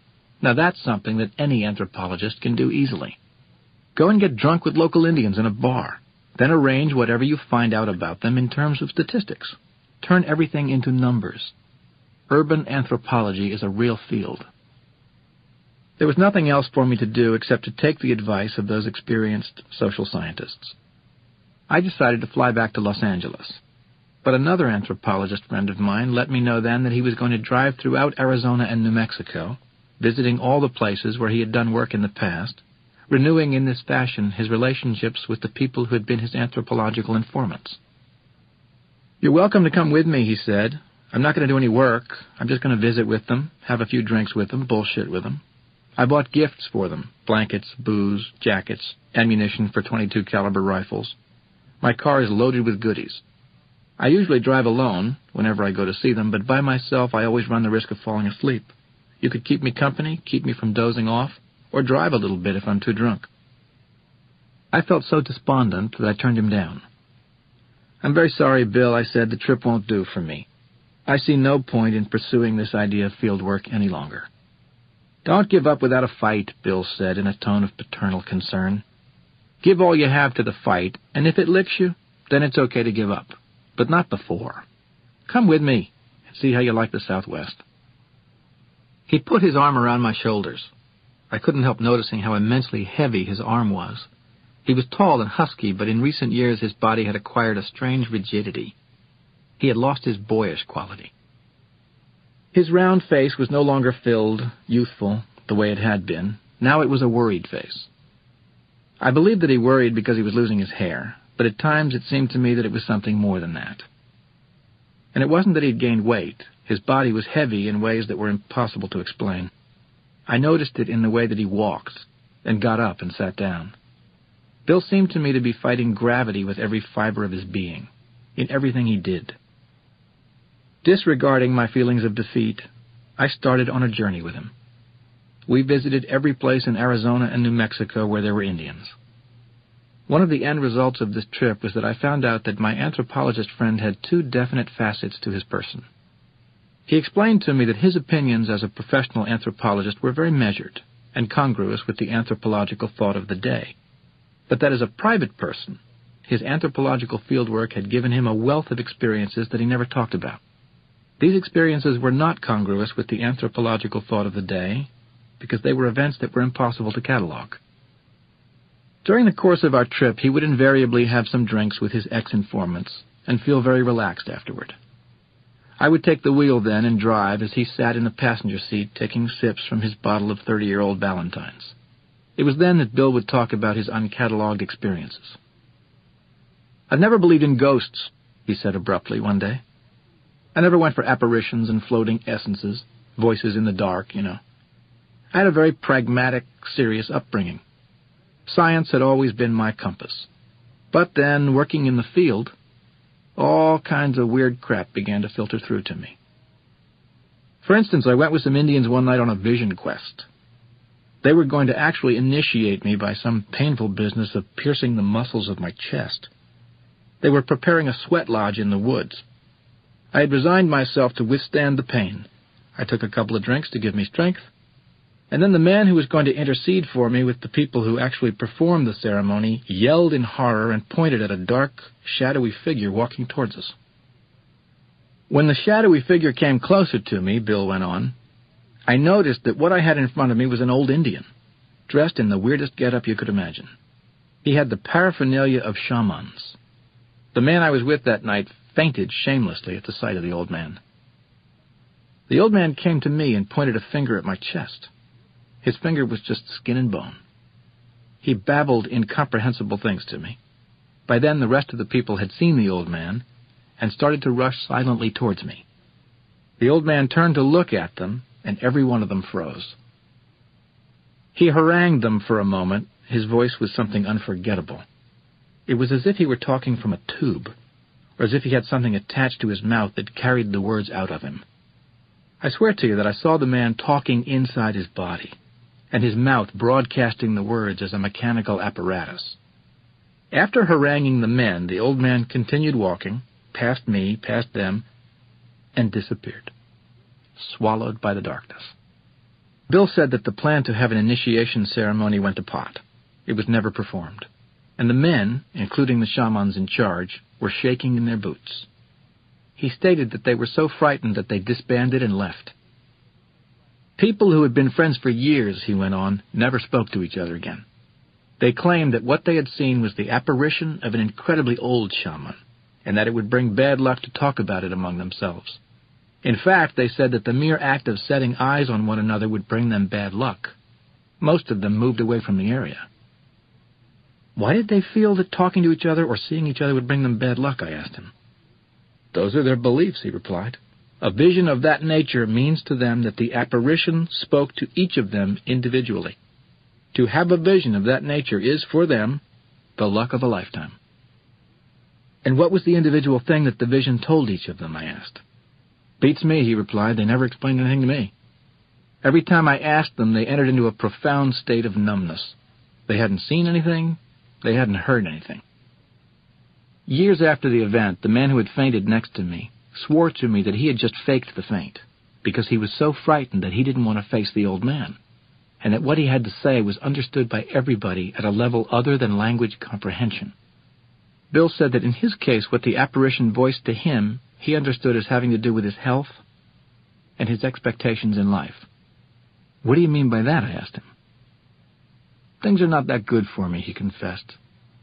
Now that's something that any anthropologist can do easily. Go and get drunk with local Indians in a bar. Then arrange whatever you find out about them in terms of statistics. Turn everything into numbers. Urban anthropology is a real field." There was nothing else for me to do except to take the advice of those experienced social scientists. I decided to fly back to Los Angeles. But another anthropologist friend of mine let me know then that he was going to drive throughout Arizona and New Mexico, visiting all the places where he had done work in the past, renewing in this fashion his relationships with the people who had been his anthropological informants. "You're welcome to come with me," he said. "I'm not going to do any work. I'm just going to visit with them, have a few drinks with them, bullshit with them. I bought gifts for them, blankets, booze, jackets, ammunition for .22 caliber rifles. My car is loaded with goodies. I usually drive alone whenever I go to see them, but by myself I always run the risk of falling asleep. You could keep me company, keep me from dozing off, or drive a little bit if I'm too drunk." I felt so despondent that I turned him down. "I'm very sorry, Bill," I said. "The trip won't do for me. I see no point in pursuing this idea of field work any longer. Don't give up without a fight, Bill said in a tone of paternal concern. Give all you have to the fight, and if it licks you, then it's okay to give up, but not before. Come with me and see how you like the Southwest. He put his arm around my shoulders. I couldn't help noticing how immensely heavy his arm was. He was tall and husky, but in recent years his body had acquired a strange rigidity. He had lost his boyish quality. His round face was no longer filled, youthful, the way it had been. Now it was a worried face. I believed that he worried because he was losing his hair, but at times it seemed to me that it was something more than that. And it wasn't that he'd gained weight. His body was heavy in ways that were impossible to explain. I noticed it in the way that he walked, and got up and sat down. Bill seemed to me to be fighting gravity with every fiber of his being, in everything he did. Disregarding my feelings of defeat, I started on a journey with him. We visited every place in Arizona and New Mexico where there were Indians. One of the end results of this trip was that I found out that my anthropologist friend had two definite facets to his person. He explained to me that his opinions as a professional anthropologist were very measured and congruous with the anthropological thought of the day, but that as a private person, his anthropological fieldwork had given him a wealth of experiences that he never talked about. These experiences were not congruous with the anthropological thought of the day because they were events that were impossible to catalog. During the course of our trip, he would invariably have some drinks with his ex-informants and feel very relaxed afterward. I would take the wheel then and drive as he sat in the passenger seat taking sips from his bottle of 30-year-old Ballantines. It was then that Bill would talk about his uncatalogued experiences. "I've never believed in ghosts," he said abruptly one day. "I never went for apparitions and floating essences, voices in the dark, you know. I had a very pragmatic, serious upbringing. Science had always been my compass. But then, working in the field, all kinds of weird crap began to filter through to me. For instance, I went with some Indians one night on a vision quest. They were going to actually initiate me by some painful business of piercing the muscles of my chest. They were preparing a sweat lodge in the woods. I had resigned myself to withstand the pain. I took a couple of drinks to give me strength, and then the man who was going to intercede for me with the people who actually performed the ceremony yelled in horror and pointed at a dark, shadowy figure walking towards us. When the shadowy figure came closer to me, Bill went on, I noticed that what I had in front of me was an old Indian, dressed in the weirdest getup you could imagine. He had the paraphernalia of shamans. The man I was with that night fainted shamelessly at the sight of the old man. The old man came to me and pointed a finger at my chest. His finger was just skin and bone. He babbled incomprehensible things to me. By then the rest of the people had seen the old man and started to rush silently towards me. The old man turned to look at them, and every one of them froze. He harangued them for a moment. His voice was something unforgettable. It was as if he were talking from a tube, or as if he had something attached to his mouth that carried the words out of him. I swear to you that I saw the man talking inside his body, and his mouth broadcasting the words as a mechanical apparatus. After haranguing the men, the old man continued walking, past me, past them, and disappeared, swallowed by the darkness. Bill said that the plan to have an initiation ceremony went to pot. It was never performed, and the men, including the shamans in charge, were shaking in their boots. He stated that they were so frightened that they disbanded and left. People who had been friends for years, he went on, never spoke to each other again. They claimed that what they had seen was the apparition of an incredibly old shaman, and that it would bring bad luck to talk about it among themselves. In fact, they said that the mere act of setting eyes on one another would bring them bad luck. Most of them moved away from the area. Why did they feel that talking to each other or seeing each other would bring them bad luck, I asked him. Those are their beliefs, he replied. A vision of that nature means to them that the apparition spoke to each of them individually. To have a vision of that nature is, for them, the luck of a lifetime. And what was the individual thing that the vision told each of them, I asked. Beats me, he replied. They never explained anything to me. Every time I asked them, they entered into a profound state of numbness. They hadn't seen anything. They hadn't heard anything. Years after the event, the man who had fainted next to me swore to me that he had just faked the faint, because he was so frightened that he didn't want to face the old man, and that what he had to say was understood by everybody at a level other than language comprehension. Bill said that in his case what the apparition voiced to him he understood as having to do with his health and his expectations in life. "What do you mean by that?" I asked him. "Things are not that good for me," he confessed.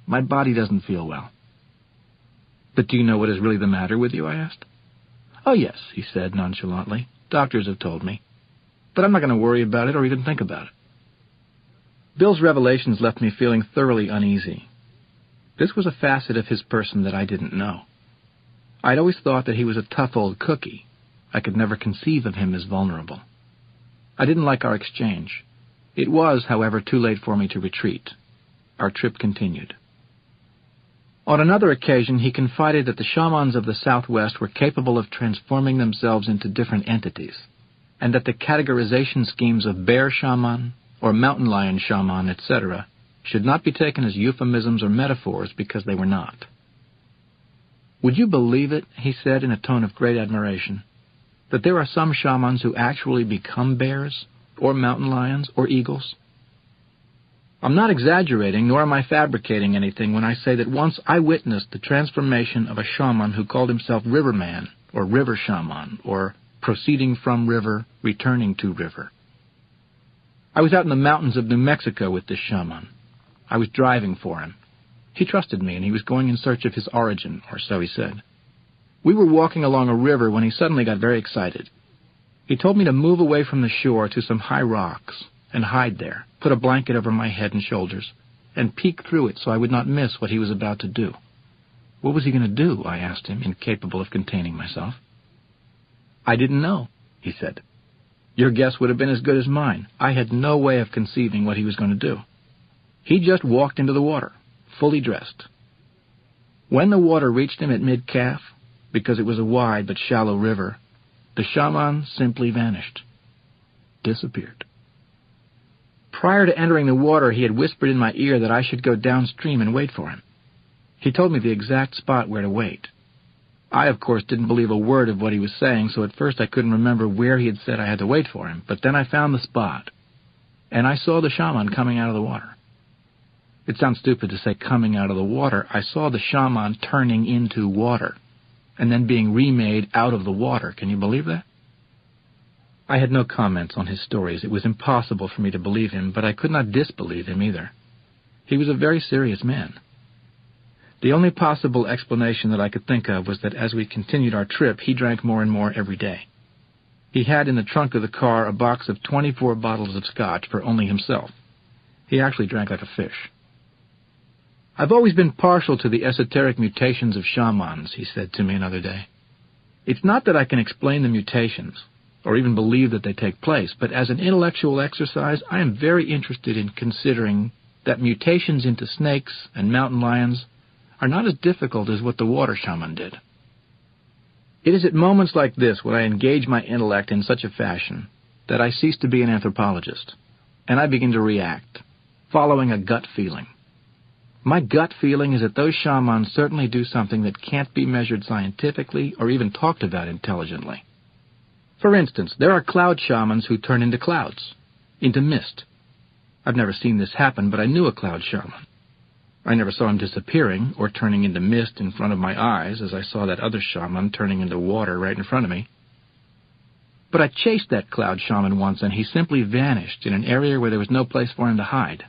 "My body doesn't feel well." "But do you know what is really the matter with you?" I asked. "Oh, yes," he said nonchalantly. "Doctors have told me. But I'm not going to worry about it or even think about it." Bill's revelations left me feeling thoroughly uneasy. This was a facet of his person that I didn't know. I'd always thought that he was a tough old cookie. I could never conceive of him as vulnerable. I didn't like our exchange. It was, however, too late for me to retreat. Our trip continued. On another occasion, he confided that the shamans of the Southwest were capable of transforming themselves into different entities, and that the categorization schemes of bear shaman or mountain lion shaman, etc., should not be taken as euphemisms or metaphors because they were not. "Would you believe it," he said in a tone of great admiration, "that there are some shamans who actually become bears, or mountain lions, or eagles? I'm not exaggerating, nor am I fabricating anything when I say that once I witnessed the transformation of a shaman who called himself Riverman, or River Shaman, or proceeding from river, returning to river. I was out in the mountains of New Mexico with this shaman. I was driving for him. He trusted me, and he was going in search of his origin, or so he said. We were walking along a river when he suddenly got very excited. He told me to move away from the shore to some high rocks and hide there, put a blanket over my head and shoulders, and peek through it so I would not miss what he was about to do. What was he going to do? I asked him, incapable of containing myself. I didn't know, he said. Your guess would have been as good as mine. I had no way of conceiving what he was going to do. He just walked into the water, fully dressed. When the water reached him at mid-calf, because it was a wide but shallow river, the shaman simply vanished, disappeared. Prior to entering the water, he had whispered in my ear that I should go downstream and wait for him. He told me the exact spot where to wait. I, of course, didn't believe a word of what he was saying, so at first I couldn't remember where he had said I had to wait for him, but then I found the spot, and I saw the shaman coming out of the water. It sounds stupid to say coming out of the water. I saw the shaman turning into water, and then being remade out of the water. Can you believe that? I had no comments on his stories. It was impossible for me to believe him, but I could not disbelieve him either. He was a very serious man. The only possible explanation that I could think of was that as we continued our trip, he drank more and more every day. He had in the trunk of the car a box of 24 bottles of scotch for only himself. He actually drank like a fish. I've always been partial to the esoteric mutations of shamans, he said to me another day. It's not that I can explain the mutations, or even believe that they take place, but as an intellectual exercise, I am very interested in considering that mutations into snakes and mountain lions are not as difficult as what the water shaman did. It is at moments like this when I engage my intellect in such a fashion that I cease to be an anthropologist, and I begin to react, following a gut feeling. My gut feeling is that those shamans certainly do something that can't be measured scientifically or even talked about intelligently. For instance, there are cloud shamans who turn into clouds, into mist. I've never seen this happen, but I knew a cloud shaman. I never saw him disappearing or turning into mist in front of my eyes as I saw that other shaman turning into water right in front of me. But I chased that cloud shaman once, and he simply vanished in an area where there was no place for him to hide.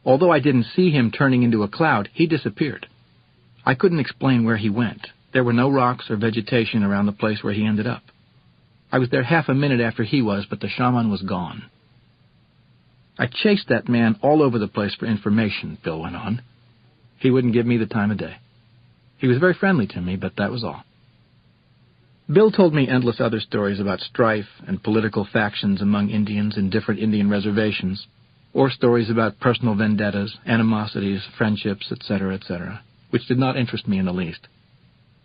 Although I didn't see him turning into a cloud, he disappeared. I couldn't explain where he went. There were no rocks or vegetation around the place where he ended up. I was there half a minute after he was, but the shaman was gone. I chased that man all over the place for information, Bill went on. He wouldn't give me the time of day. He was very friendly to me, but that was all. Bill told me endless other stories about strife and political factions among Indians in different Indian reservations, or stories about personal vendettas, animosities, friendships, etc., which did not interest me in the least.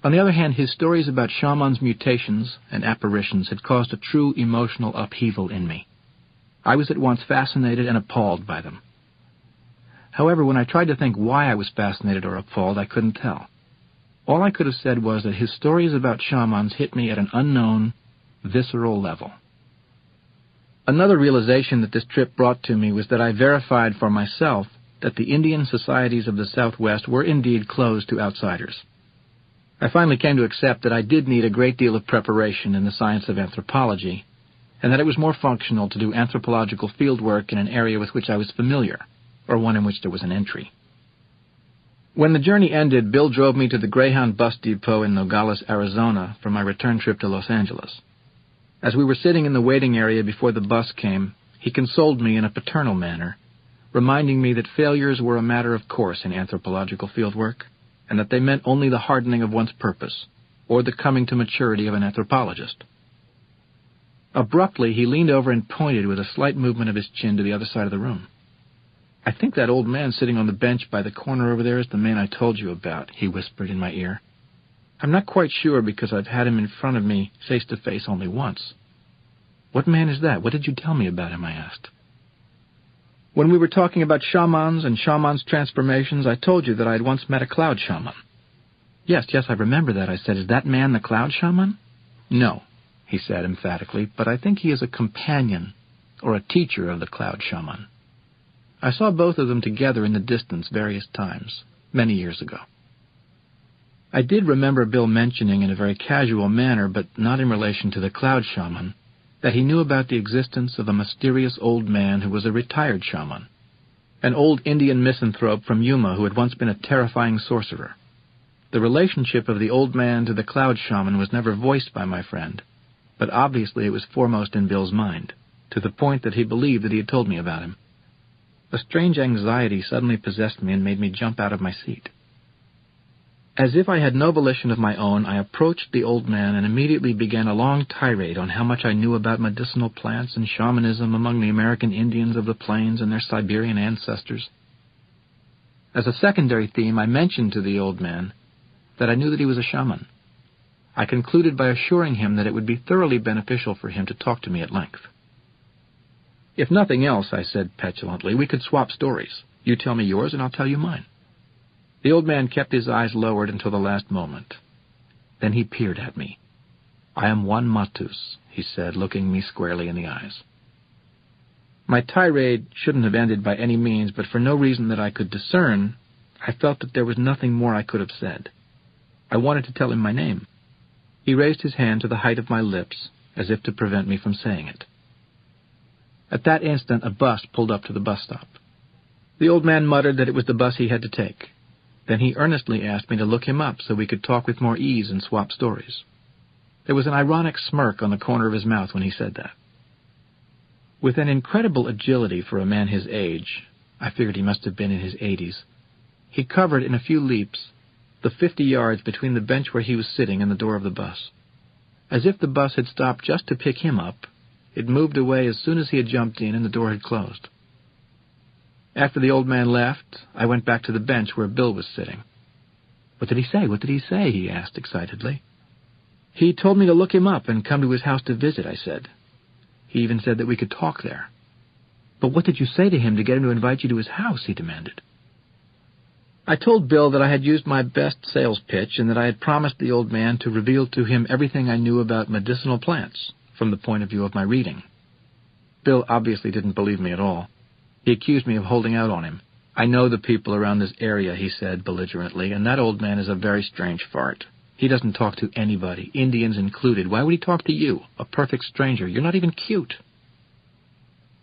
On the other hand, his stories about shamans' mutations and apparitions had caused a true emotional upheaval in me. I was at once fascinated and appalled by them. However, when I tried to think why I was fascinated or appalled, I couldn't tell. All I could have said was that his stories about shamans hit me at an unknown, visceral level. Another realization that this trip brought to me was that I verified for myself that the Indian societies of the Southwest were indeed closed to outsiders. I finally came to accept that I did need a great deal of preparation in the science of anthropology, and that it was more functional to do anthropological fieldwork in an area with which I was familiar, or one in which there was an entry. When the journey ended, Bill drove me to the Greyhound bus depot in Nogales, Arizona, for my return trip to Los Angeles. As we were sitting in the waiting area before the bus came, he consoled me in a paternal manner, reminding me that failures were a matter of course in anthropological fieldwork, and that they meant only the hardening of one's purpose, or the coming to maturity of an anthropologist. Abruptly, he leaned over and pointed with a slight movement of his chin to the other side of the room. "I think that old man sitting on the bench by the corner over there is the man I told you about," he whispered in my ear. "I'm not quite sure because I've had him in front of me face-to-face only once." "What man is that? What did you tell me about him?" I asked. "When we were talking about shamans and shamans' transformations, I told you that I had once met a cloud shaman." Yes, I remember that," I said. "Is that man the cloud shaman?" "No," he said emphatically, "but I think he is a companion or a teacher of the cloud shaman. I saw both of them together in the distance various times, many years ago." I did remember Bill mentioning in a very casual manner, but not in relation to the cloud shaman, that he knew about the existence of a mysterious old man who was a retired shaman, an old Indian misanthrope from Yuma who had once been a terrifying sorcerer. The relationship of the old man to the cloud shaman was never voiced by my friend, but obviously it was foremost in Bill's mind, to the point that he believed that he had told me about him. A strange anxiety suddenly possessed me and made me jump out of my seat. As if I had no volition of my own, I approached the old man and immediately began a long tirade on how much I knew about medicinal plants and shamanism among the American Indians of the plains and their Siberian ancestors. As a secondary theme, I mentioned to the old man that I knew that he was a shaman. I concluded by assuring him that it would be thoroughly beneficial for him to talk to me at length. "If nothing else," I said petulantly, "we could swap stories. You tell me yours and I'll tell you mine." The old man kept his eyes lowered until the last moment. Then he peered at me. "I am Juan Matus," he said, looking me squarely in the eyes. My tirade shouldn't have ended by any means, but for no reason that I could discern, I felt that there was nothing more I could have said. I wanted to tell him my name. He raised his hand to the height of my lips, as if to prevent me from saying it. At that instant, a bus pulled up to the bus stop. The old man muttered that it was the bus he had to take. Then he earnestly asked me to look him up so we could talk with more ease and swap stories. There was an ironic smirk on the corner of his mouth when he said that. With an incredible agility for a man his age, I figured he must have been in his 80s, he covered in a few leaps the 50 yards between the bench where he was sitting and the door of the bus. As if the bus had stopped just to pick him up, it moved away as soon as he had jumped in and the door had closed. After the old man left, I went back to the bench where Bill was sitting. "What did he say? What did he say?" he asked excitedly. "He told me to look him up and come to his house to visit," I said. "He even said that we could talk there." "But what did you say to him to get him to invite you to his house?" he demanded. I told Bill that I had used my best sales pitch and that I had promised the old man to reveal to him everything I knew about medicinal plants from the point of view of my reading. Bill obviously didn't believe me at all. He accused me of holding out on him. "I know the people around this area," he said belligerently, "and that old man is a very strange fart. He doesn't talk to anybody, Indians included. Why would he talk to you, a perfect stranger? You're not even cute."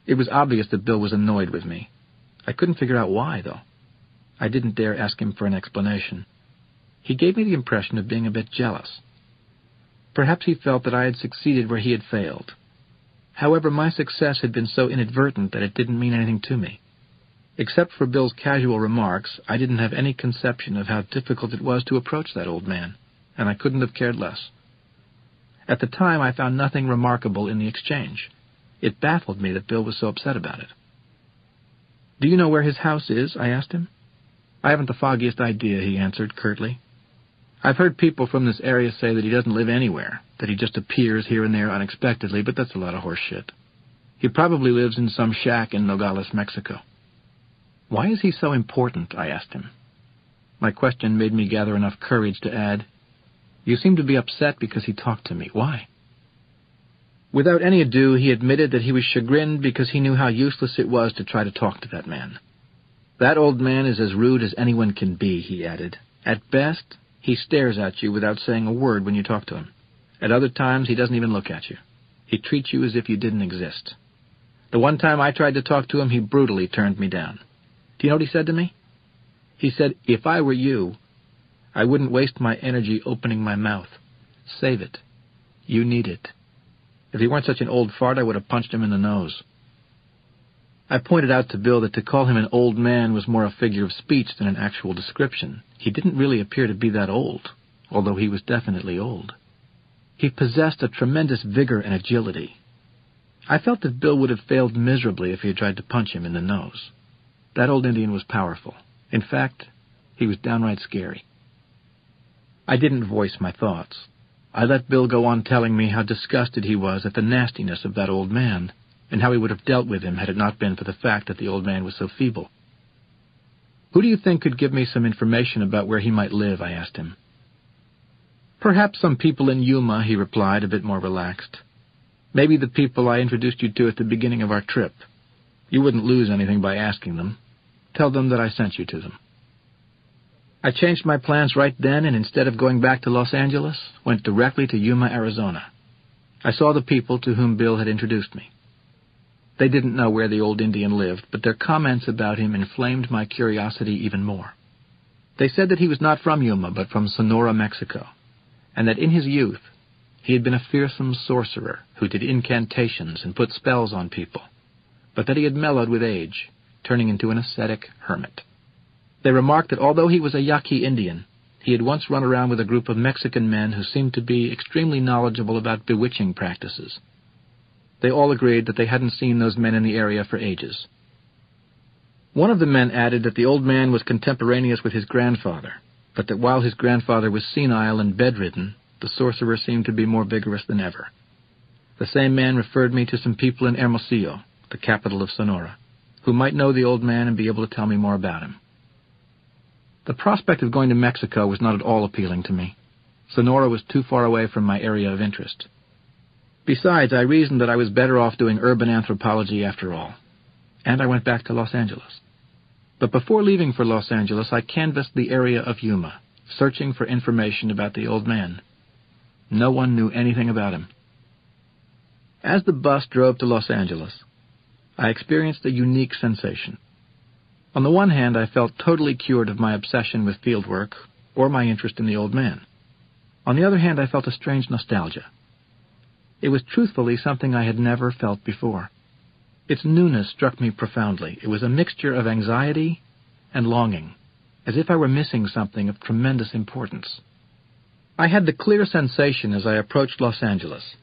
It was obvious that Bill was annoyed with me. I couldn't figure out why, though. I didn't dare ask him for an explanation. He gave me the impression of being a bit jealous. Perhaps he felt that I had succeeded where he had failed. However, my success had been so inadvertent that it didn't mean anything to me. Except for Bill's casual remarks, I didn't have any conception of how difficult it was to approach that old man, and I couldn't have cared less. At the time, I found nothing remarkable in the exchange. It baffled me that Bill was so upset about it. "Do you know where his house is?" I asked him. "I haven't the foggiest idea," he answered curtly. "I've heard people from this area say that he doesn't live anywhere, that he just appears here and there unexpectedly, but that's a lot of horse shit. He probably lives in some shack in Nogales, Mexico." "Why is he so important?" I asked him. My question made me gather enough courage to add, "You seem to be upset because he talked to me. Why?" Without any ado, he admitted that he was chagrined because he knew how useless it was to try to talk to that man. "That old man is as rude as anyone can be," he added. "At best, he stares at you without saying a word when you talk to him. At other times, he doesn't even look at you. He treats you as if you didn't exist. The one time I tried to talk to him, he brutally turned me down. Do you know what he said to me? He said, 'If I were you, I wouldn't waste my energy opening my mouth. Save it. You need it.' If he weren't such an old fart, I would have punched him in the nose." I pointed out to Bill that to call him an old man was more a figure of speech than an actual description. He didn't really appear to be that old, although he was definitely old. He possessed a tremendous vigor and agility. I felt that Bill would have failed miserably if he had tried to punch him in the nose. That old Indian was powerful. In fact, he was downright scary. I didn't voice my thoughts. I let Bill go on telling me how disgusted he was at the nastiness of that old man, and how he would have dealt with him had it not been for the fact that the old man was so feeble. "Who do you think could give me some information about where he might live?" I asked him. "Perhaps some people in Yuma," he replied, a bit more relaxed. "Maybe the people I introduced you to at the beginning of our trip. You wouldn't lose anything by asking them. Tell them that I sent you to them." I changed my plans right then, and instead of going back to Los Angeles, went directly to Yuma, Arizona. I saw the people to whom Bill had introduced me. They didn't know where the old Indian lived, but their comments about him inflamed my curiosity even more. They said that he was not from Yuma, but from Sonora, Mexico, and that in his youth he had been a fearsome sorcerer who did incantations and put spells on people, but that he had mellowed with age, turning into an ascetic hermit. They remarked that although he was a Yaqui Indian, he had once run around with a group of Mexican men who seemed to be extremely knowledgeable about bewitching practices. They all agreed that they hadn't seen those men in the area for ages. One of the men added that the old man was contemporaneous with his grandfather, but that while his grandfather was senile and bedridden, the sorcerer seemed to be more vigorous than ever. The same man referred me to some people in Hermosillo, the capital of Sonora, who might know the old man and be able to tell me more about him. The prospect of going to Mexico was not at all appealing to me. Sonora was too far away from my area of interest. Besides, I reasoned that I was better off doing urban anthropology after all. And I went back to Los Angeles. But before leaving for Los Angeles, I canvassed the area of Yuma, searching for information about the old man. No one knew anything about him. As the bus drove to Los Angeles, I experienced a unique sensation. On the one hand, I felt totally cured of my obsession with fieldwork or my interest in the old man. On the other hand, I felt a strange nostalgia. It was truthfully something I had never felt before. Its newness struck me profoundly. It was a mixture of anxiety and longing, as if I were missing something of tremendous importance. I had the clear sensation as I approached Los Angeles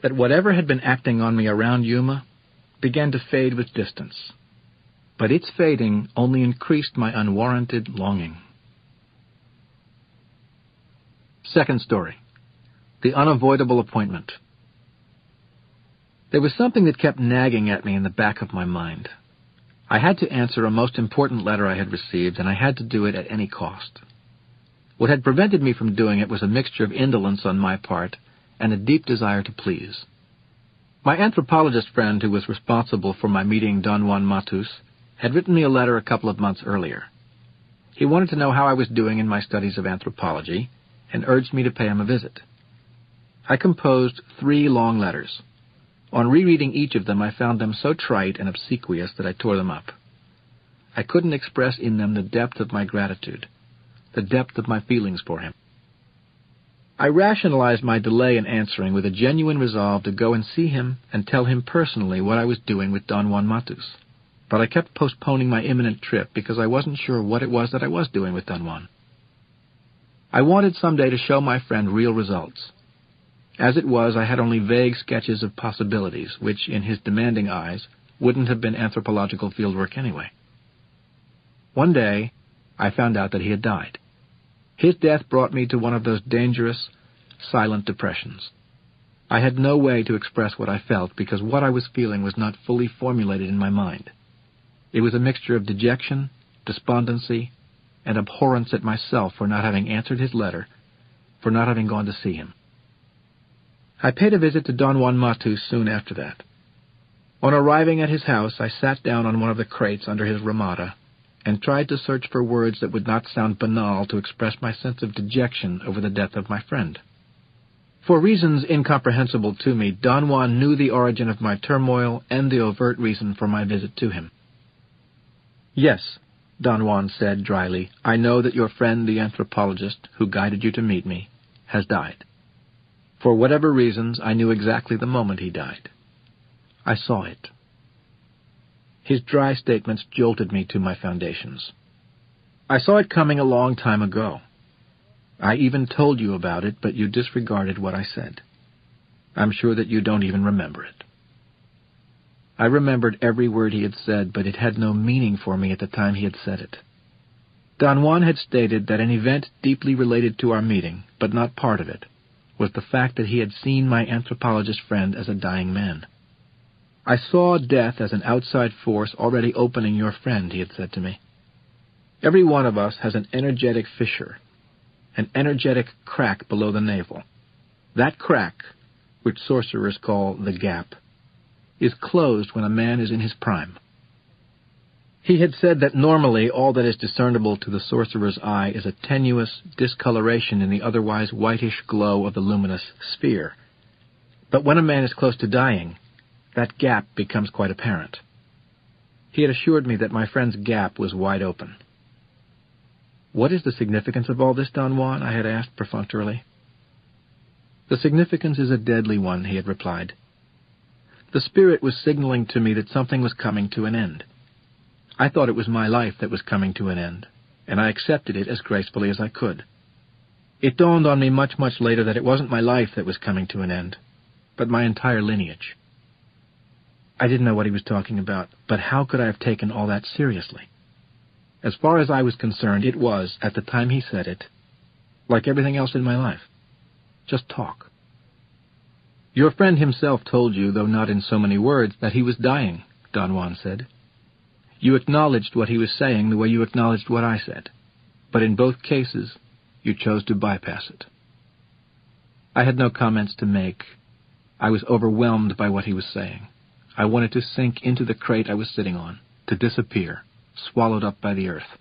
that whatever had been acting on me around Yuma began to fade with distance. But its fading only increased my unwarranted longing. Second story. The unavoidable appointment. There was something that kept nagging at me in the back of my mind. I had to answer a most important letter I had received, and I had to do it at any cost. What had prevented me from doing it was a mixture of indolence on my part and a deep desire to please. My anthropologist friend, who was responsible for my meeting Don Juan Matus, had written me a letter a couple of months earlier. He wanted to know how I was doing in my studies of anthropology and urged me to pay him a visit. I composed 3 long letters. On rereading each of them, I found them so trite and obsequious that I tore them up. I couldn't express in them the depth of my gratitude, the depth of my feelings for him. I rationalized my delay in answering with a genuine resolve to go and see him and tell him personally what I was doing with Don Juan Matus. But I kept postponing my imminent trip because I wasn't sure what it was that I was doing with Don Juan. I wanted someday to show my friend real results. As it was, I had only vague sketches of possibilities, which, in his demanding eyes, wouldn't have been anthropological fieldwork anyway. One day, I found out that he had died. His death brought me to one of those dangerous, silent depressions. I had no way to express what I felt because what I was feeling was not fully formulated in my mind. It was a mixture of dejection, despondency, and abhorrence at myself for not having answered his letter, for not having gone to see him. I paid a visit to Don Juan Matus soon after that. On arriving at his house, I sat down on one of the crates under his ramada and tried to search for words that would not sound banal to express my sense of dejection over the death of my friend. For reasons incomprehensible to me, Don Juan knew the origin of my turmoil and the overt reason for my visit to him. "Yes," Don Juan said dryly, "I know that your friend, the anthropologist, who guided you to meet me, has died. For whatever reasons, I knew exactly the moment he died. I saw it." His dry statements jolted me to my foundations. "I saw it coming a long time ago. I even told you about it, but you disregarded what I said. I'm sure that you don't even remember it." I remembered every word he had said, but it had no meaning for me at the time he had said it. Don Juan had stated that an event deeply related to our meeting, but not part of it, was the fact that he had seen my anthropologist friend as a dying man. "I saw death as an outside force already opening your friend," he had said to me. "Every one of us has an energetic fissure, an energetic crack below the navel. That crack, which sorcerers call the gap, is closed when a man is in his prime." He had said that normally all that is discernible to the sorcerer's eye is a tenuous discoloration in the otherwise whitish glow of the luminous sphere. But when a man is close to dying, that gap becomes quite apparent. He had assured me that my friend's gap was wide open. "What is the significance of all this, Don Juan?" I had asked perfunctorily. "The significance is a deadly one," he had replied. "The spirit was signaling to me that something was coming to an end. I thought it was my life that was coming to an end, and I accepted it as gracefully as I could. It dawned on me much, much later that it wasn't my life that was coming to an end, but my entire lineage." I didn't know what he was talking about, but how could I have taken all that seriously? As far as I was concerned, it was, at the time he said it, like everything else in my life. Just talk. "Your friend himself told you, though not in so many words, that he was dying," Don Juan said. "You acknowledged what he was saying the way you acknowledged what I said, but in both cases you chose to bypass it." I had no comments to make. I was overwhelmed by what he was saying. I wanted to sink into the crate I was sitting on, to disappear, swallowed up by the earth.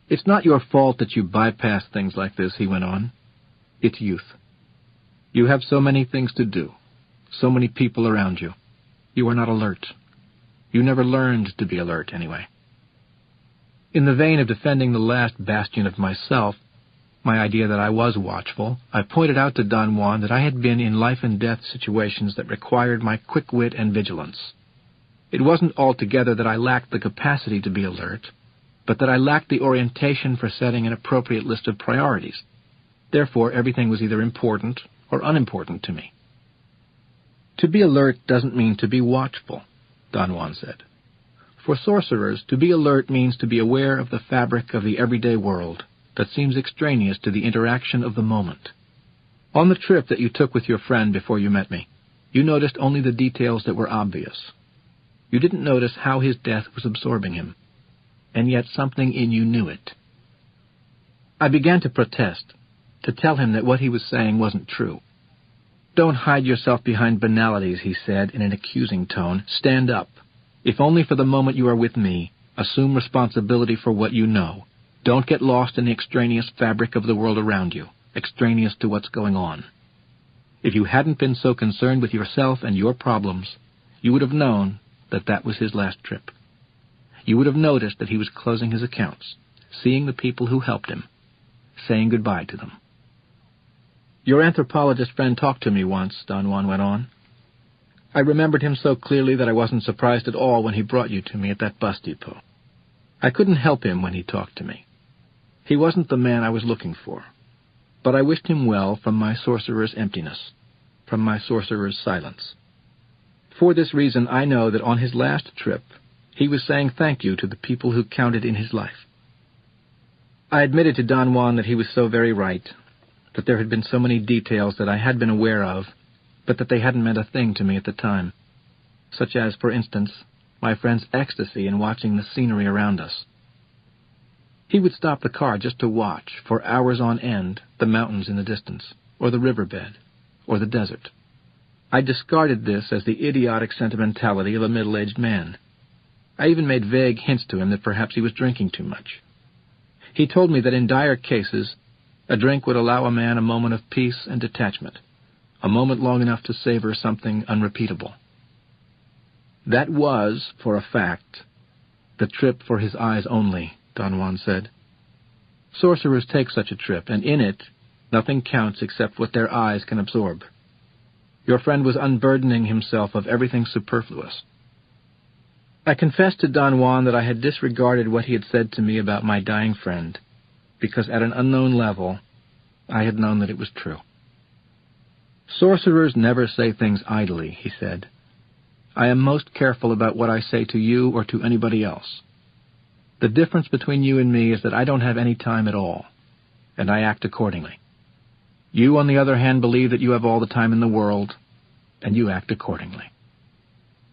"It's not your fault that you bypass things like this," he went on. "It's youth. You have so many things to do, so many people around you. You are not alert. You never learned to be alert, anyway." In the vein of defending the last bastion of myself, my idea that I was watchful, I pointed out to Don Juan that I had been in life-and-death situations that required my quick wit and vigilance. It wasn't altogether that I lacked the capacity to be alert, but that I lacked the orientation for setting an appropriate list of priorities. Therefore, everything was either important or unimportant to me. "To be alert doesn't mean to be watchful," Don Juan said. "For sorcerers, to be alert means to be aware of the fabric of the everyday world that seems extraneous to the interaction of the moment. On the trip that you took with your friend before you met me, you noticed only the details that were obvious. You didn't notice how his death was absorbing him, and yet something in you knew it." I began to protest, to tell him that what he was saying wasn't true. "Don't hide yourself behind banalities," he said in an accusing tone. "Stand up. If only for the moment you are with me, assume responsibility for what you know. Don't get lost in the extraneous fabric of the world around you, extraneous to what's going on. If you hadn't been so concerned with yourself and your problems, you would have known that that was his last trip. You would have noticed that he was closing his accounts, seeing the people who helped him, saying goodbye to them." "Your anthropologist friend talked to me once," Don Juan went on. "I remembered him so clearly that I wasn't surprised at all when he brought you to me at that bus depot. I couldn't help him when he talked to me. He wasn't the man I was looking for, but I wished him well from my sorcerer's emptiness, from my sorcerer's silence. For this reason, I know that on his last trip, he was saying thank you to the people who counted in his life." I admitted to Don Juan that he was so very right, that there had been so many details that I had been aware of, but that they hadn't meant a thing to me at the time, such as, for instance, my friend's ecstasy in watching the scenery around us. He would stop the car just to watch, for hours on end, the mountains in the distance, or the riverbed, or the desert. I discarded this as the idiotic sentimentality of a middle-aged man. I even made vague hints to him that perhaps he was drinking too much. He told me that in dire cases, a drink would allow a man a moment of peace and detachment, a moment long enough to savor something unrepeatable. That was, for a fact, the trip for his eyes only, Don Juan said. Sorcerers take such a trip, and in it, nothing counts except what their eyes can absorb. Your friend was unburdening himself of everything superfluous. I confessed to Don Juan that I had disregarded what he had said to me about my dying friend, because at an unknown level, I had known that it was true. Sorcerers never say things idly, he said. I am most careful about what I say to you or to anybody else. The difference between you and me is that I don't have any time at all, and I act accordingly. You, on the other hand, believe that you have all the time in the world, and you act accordingly.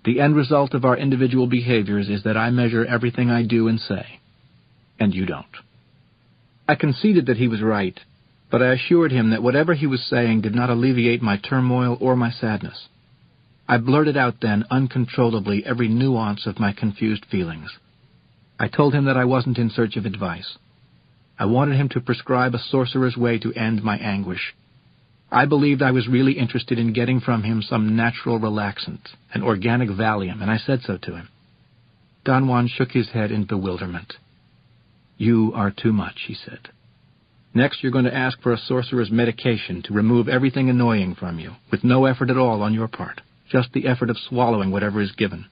The end result of our individual behaviors is that I measure everything I do and say, and you don't. I conceded that he was right, but I assured him that whatever he was saying did not alleviate my turmoil or my sadness. I blurted out then uncontrollably every nuance of my confused feelings. I told him that I wasn't in search of advice. I wanted him to prescribe a sorcerer's way to end my anguish. I believed I was really interested in getting from him some natural relaxant, an organic Valium, and I said so to him. Don Juan shook his head in bewilderment. You are too much, he said. Next, you're going to ask for a sorcerer's medication to remove everything annoying from you, with no effort at all on your part, just the effort of swallowing whatever is given.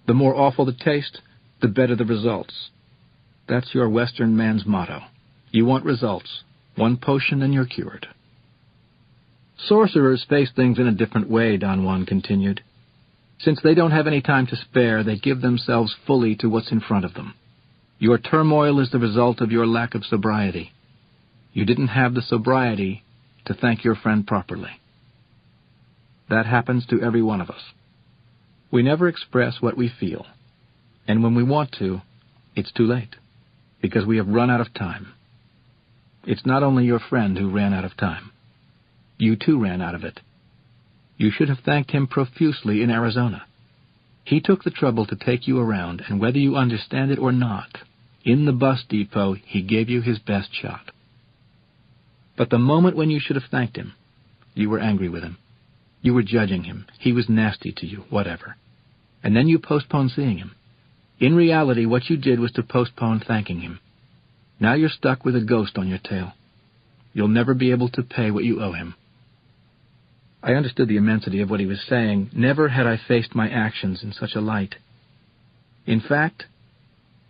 The more awful the taste, the better the results. That's your Western man's motto. You want results. One potion and you're cured. Sorcerers face things in a different way, Don Juan continued. Since they don't have any time to spare, they give themselves fully to what's in front of them. Your turmoil is the result of your lack of sobriety. You didn't have the sobriety to thank your friend properly. That happens to every one of us. We never express what we feel. And when we want to, it's too late, because we have run out of time. It's not only your friend who ran out of time. You too ran out of it. You should have thanked him profusely in Arizona. He took the trouble to take you around, and whether you understand it or not, in the bus depot he gave you his best shot. But the moment when you should have thanked him, you were angry with him. You were judging him. He was nasty to you, whatever. And then you postponed seeing him. In reality, what you did was to postpone thanking him. Now you're stuck with a ghost on your tail. You'll never be able to pay what you owe him. I understood the immensity of what he was saying. Never had I faced my actions in such a light. In fact,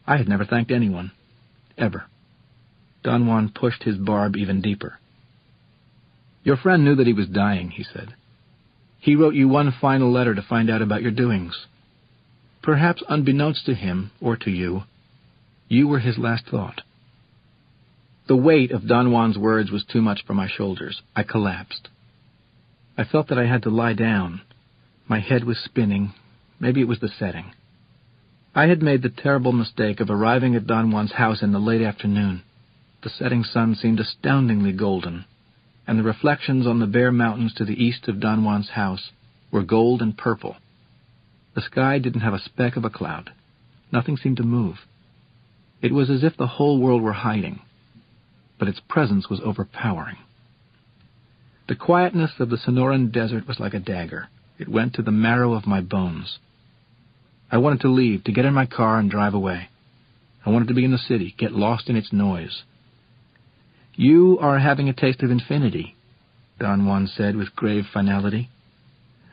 I had never thanked anyone. Ever. Don Juan pushed his barb even deeper. Your friend knew that he was dying, he said. He wrote you one final letter to find out about your doings. Perhaps unbeknownst to him, or to you, you were his last thought. The weight of Don Juan's words was too much for my shoulders. I collapsed. I felt that I had to lie down. My head was spinning. Maybe it was the setting. I had made the terrible mistake of arriving at Don Juan's house in the late afternoon. The setting sun seemed astoundingly golden, and the reflections on the bare mountains to the east of Don Juan's house were gold and purple. The sky didn't have a speck of a cloud. Nothing seemed to move. It was as if the whole world were hiding, but its presence was overpowering. The quietness of the Sonoran desert was like a dagger. It went to the marrow of my bones. I wanted to leave, to get in my car and drive away. I wanted to be in the city, get lost in its noise. You are having a taste of infinity, Don Juan said with grave finality.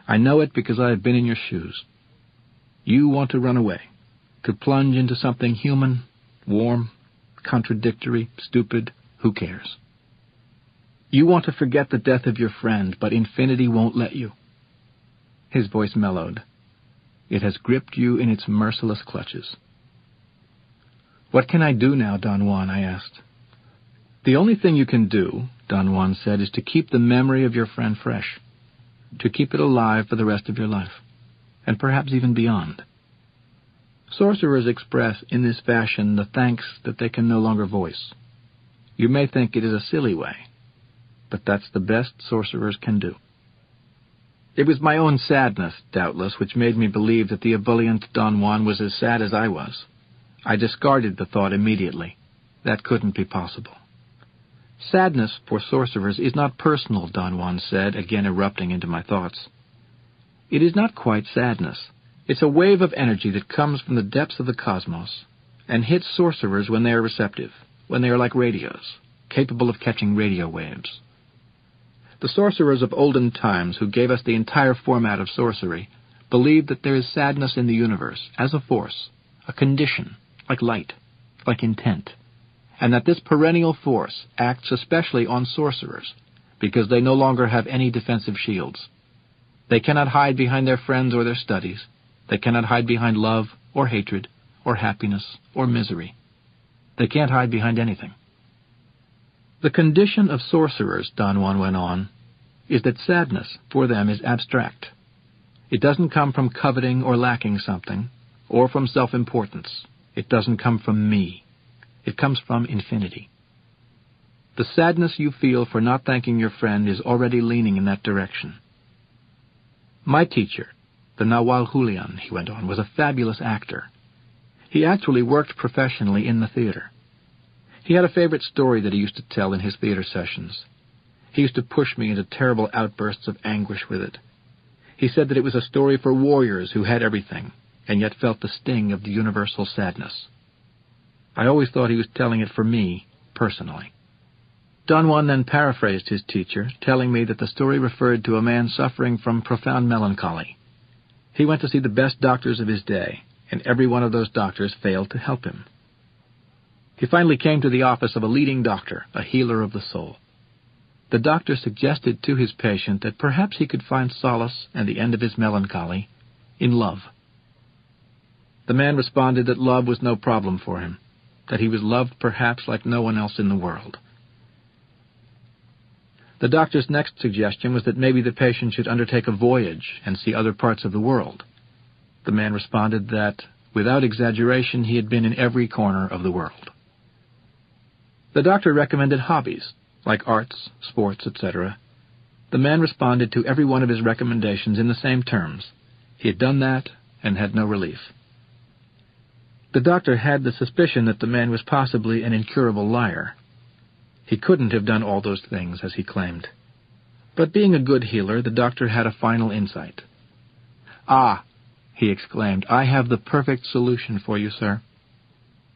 I know it because I have been in your shoes. You want to run away, to plunge into something human, warm, contradictory, stupid, who cares? You want to forget the death of your friend, but infinity won't let you. His voice mellowed. It has gripped you in its merciless clutches. What can I do now, Don Juan? I asked. The only thing you can do, Don Juan said, is to keep the memory of your friend fresh, to keep it alive for the rest of your life, and perhaps even beyond. Sorcerers express in this fashion the thanks that they can no longer voice. You may think it is a silly way, but that's the best sorcerers can do. It was my own sadness, doubtless, which made me believe that the ebullient Don Juan was as sad as I was. I discarded the thought immediately. That couldn't be possible. Sadness for sorcerers is not personal, Don Juan said, again erupting into my thoughts. It is not quite sadness. It's a wave of energy that comes from the depths of the cosmos and hits sorcerers when they are receptive, when they are like radios, capable of catching radio waves. The sorcerers of olden times, who gave us the entire format of sorcery, believed that there is sadness in the universe as a force, a condition, like light, like intent, and that this perennial force acts especially on sorcerers because they no longer have any defensive shields. They cannot hide behind their friends or their studies. They cannot hide behind love or hatred or happiness or misery. They can't hide behind anything. The condition of sorcerers, Don Juan went on, is that sadness for them is abstract. It doesn't come from coveting or lacking something, or from self-importance. It doesn't come from me. It comes from infinity. The sadness you feel for not thanking your friend is already leaning in that direction. My teacher, the Nahual Julian, he went on, was a fabulous actor. He actually worked professionally in the theater. He had a favorite story that he used to tell in his theater sessions. He used to push me into terrible outbursts of anguish with it. He said that it was a story for warriors who had everything, and yet felt the sting of the universal sadness. I always thought he was telling it for me, personally. Don Juan then paraphrased his teacher, telling me that the story referred to a man suffering from profound melancholy. He went to see the best doctors of his day, and every one of those doctors failed to help him. He finally came to the office of a leading doctor, a healer of the soul. The doctor suggested to his patient that perhaps he could find solace and the end of his melancholy in love. The man responded that love was no problem for him, that he was loved perhaps like no one else in the world. The doctor's next suggestion was that maybe the patient should undertake a voyage and see other parts of the world. The man responded that, without exaggeration, he had been in every corner of the world. The doctor recommended hobbies, like arts, sports, etc. The man responded to every one of his recommendations in the same terms. He had done that and had no relief. The doctor had the suspicion that the man was possibly an incurable liar. He couldn't have done all those things, as he claimed. But being a good healer, the doctor had a final insight. "Ah," he exclaimed, "I have the perfect solution for you, sir.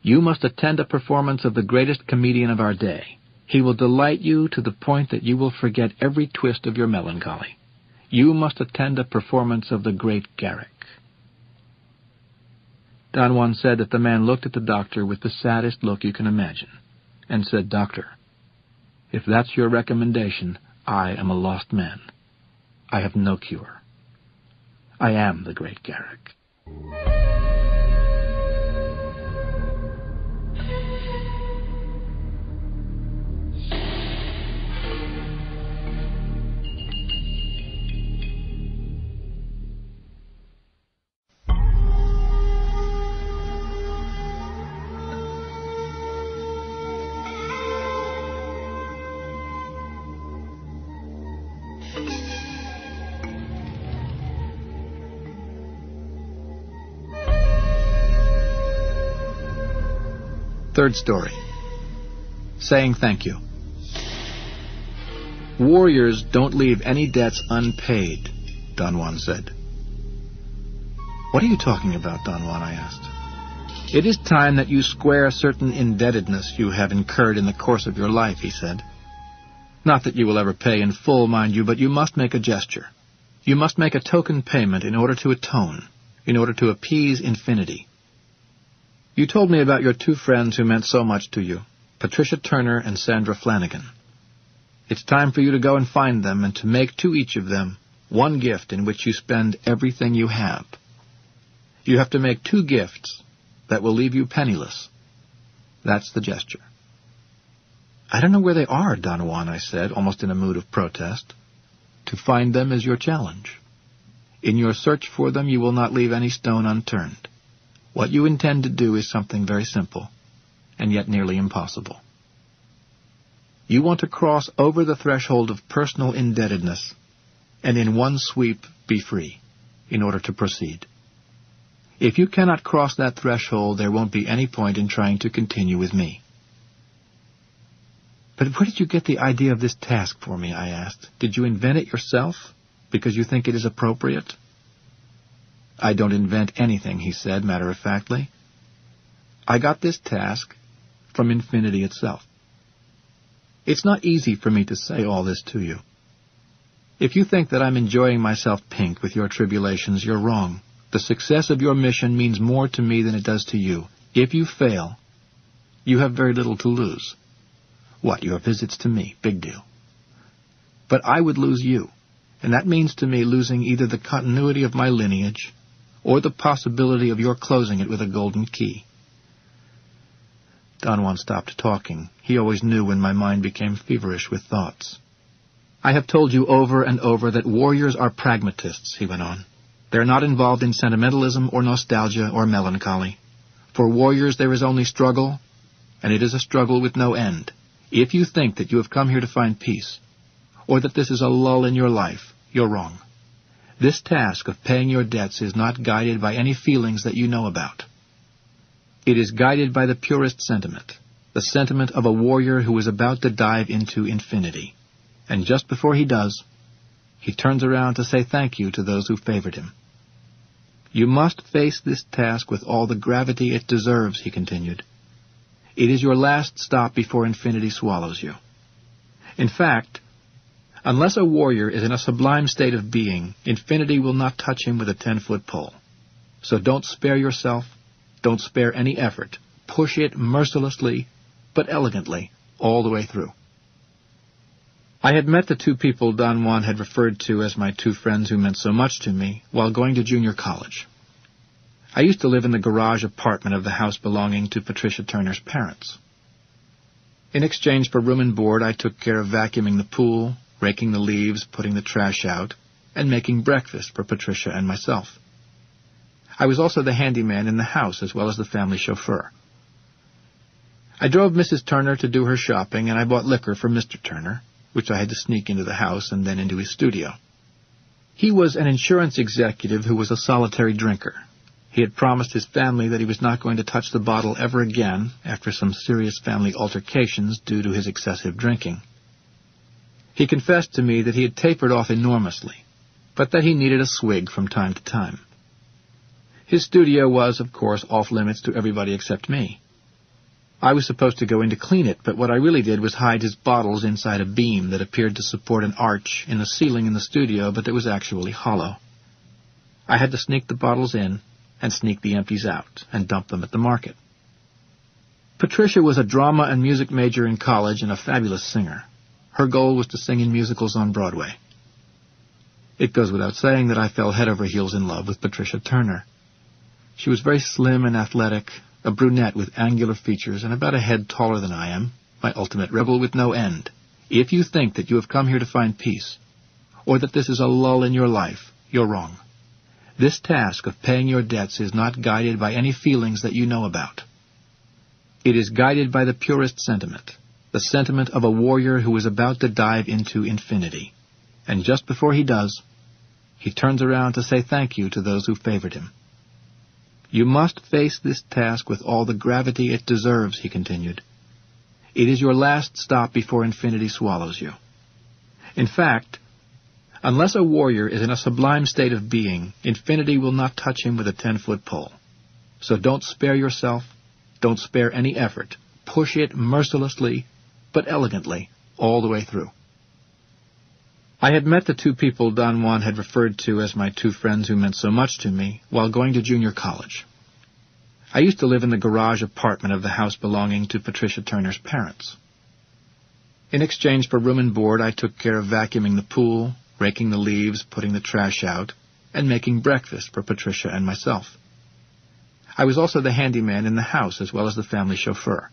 You must attend a performance of the greatest comedian of our day. He will delight you to the point that you will forget every twist of your melancholy. You must attend a performance of the great Garrick." Don Juan said that the man looked at the doctor with the saddest look you can imagine, and said, "Doctor, if that's your recommendation, I am a lost man. I have no cure. I am the great Garrick." Third story. Saying thank you. Warriors don't leave any debts unpaid, Don Juan said. "What are you talking about, Don Juan?" I asked. "It is time that you square certain indebtedness you have incurred in the course of your life," he said. "Not that you will ever pay in full, mind you, but you must make a gesture. You must make a token payment in order to atone, in order to appease infinity. You told me about your two friends who meant so much to you, Patricia Turner and Sandra Flanagan. It's time for you to go and find them and to make to each of them one gift in which you spend everything you have. You have to make 2 gifts that will leave you penniless. That's the gesture." "I don't know where they are, Don Juan," I said, almost in a mood of protest. "To find them is your challenge. In your search for them you will not leave any stone unturned. What you intend to do is something very simple, and yet nearly impossible. You want to cross over the threshold of personal indebtedness, and in one sweep be free, in order to proceed. If you cannot cross that threshold, there won't be any point in trying to continue with me. But where did you get the idea of this task for me, I asked. Did you invent it yourself, because you think it is appropriate? I don't invent anything, he said, matter-of-factly. I got this task from infinity itself. It's not easy for me to say all this to you. If you think that I'm enjoying myself pink with your tribulations, you're wrong. The success of your mission means more to me than it does to you. If you fail, you have very little to lose. What, your visits to me? Big deal. But I would lose you, and that means to me losing either the continuity of my lineage or the possibility of your closing it with a golden key. Don Juan stopped talking. He always knew when my mind became feverish with thoughts. I have told you over and over that warriors are pragmatists, he went on. They are not involved in sentimentalism or nostalgia or melancholy. For warriors there is only struggle, and it is a struggle with no end. If you think that you have come here to find peace, or that this is a lull in your life, you're wrong. This task of paying your debts is not guided by any feelings that you know about. It is guided by the purest sentiment, the sentiment of a warrior who is about to dive into infinity. And just before he does, he turns around to say thank you to those who favored him. You must face this task with all the gravity it deserves, he continued. It is your last stop before infinity swallows you. In fact, unless a warrior is in a sublime state of being, infinity will not touch him with a 10-foot pole. So don't spare yourself, don't spare any effort. Push it mercilessly, but elegantly, all the way through. I had met the two people Don Juan had referred to as my two friends who meant so much to me while going to junior college. I used to live in the garage apartment of the house belonging to Patricia Turner's parents. In exchange for room and board, I took care of vacuuming the pool, raking the leaves, putting the trash out, and making breakfast for Patricia and myself. I was also the handyman in the house as well as the family chauffeur. I drove Mrs. Turner to do her shopping, and I bought liquor for Mr. Turner, which I had to sneak into the house and then into his studio. He was an insurance executive who was a solitary drinker. He had promised his family that he was not going to touch the bottle ever again after some serious family altercations due to his excessive drinking. He confessed to me that he had tapered off enormously, but that he needed a swig from time to time. His studio was, of course, off-limits to everybody except me. I was supposed to go in to clean it, but what I really did was hide his bottles inside a beam that appeared to support an arch in the ceiling in the studio, but that was actually hollow. I had to sneak the bottles in and sneak the empties out and dump them at the market. Patricia was a drama and music major in college and a fabulous singer. Her goal was to sing in musicals on Broadway. It goes without saying that I fell head over heels in love with Patricia Turner. She was very slim and athletic, a brunette with angular features and about a head taller than I am, my ultimate rebel with no end. If you think that you have come here to find peace, or that this is a lull in your life, you're wrong. This task of paying your debts is not guided by any feelings that you know about. It is guided by the purest sentiment, the sentiment of a warrior who is about to dive into infinity. And just before he does, he turns around to say thank you to those who favored him. You must face this task with all the gravity it deserves, he continued. It is your last stop before infinity swallows you. In fact, unless a warrior is in a sublime state of being, infinity will not touch him with a 10-foot pole. So don't spare yourself, don't spare any effort. Push it mercilessly, but elegantly, all the way through. I had met the two people Don Juan had referred to as my two friends who meant so much to me while going to junior college. I used to live in the garage apartment of the house belonging to Patricia Turner's parents. In exchange for room and board, I took care of vacuuming the pool, raking the leaves, putting the trash out, and making breakfast for Patricia and myself. I was also the handyman in the house as well as the family chauffeur.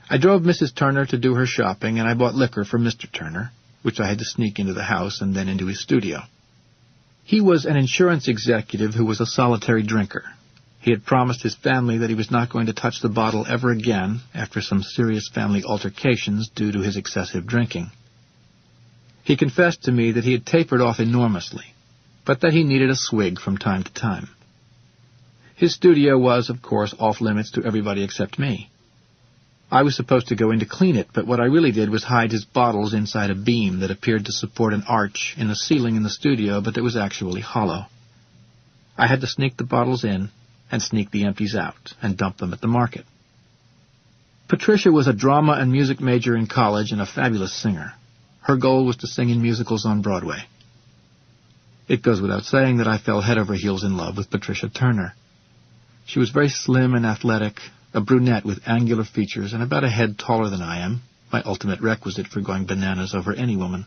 I drove Mrs. Turner to do her shopping, and I bought liquor for Mr. Turner, which I had to sneak into the house and then into his studio. He was an insurance executive who was a solitary drinker. He had promised his family that he was not going to touch the bottle ever again after some serious family altercations due to his excessive drinking. He confessed to me that he had tapered off enormously, but that he needed a swig from time to time. His studio was, of course, off-limits to everybody except me. I was supposed to go in to clean it, but what I really did was hide his bottles inside a beam that appeared to support an arch in the ceiling in the studio, but that was actually hollow. I had to sneak the bottles in and sneak the empties out and dump them at the market. Patricia was a drama and music major in college and a fabulous singer. Her goal was to sing in musicals on Broadway. It goes without saying that I fell head over heels in love with Patricia Turner. She was very slim and athletic, a brunette with angular features and about a head taller than I am, my ultimate requisite for going bananas over any woman.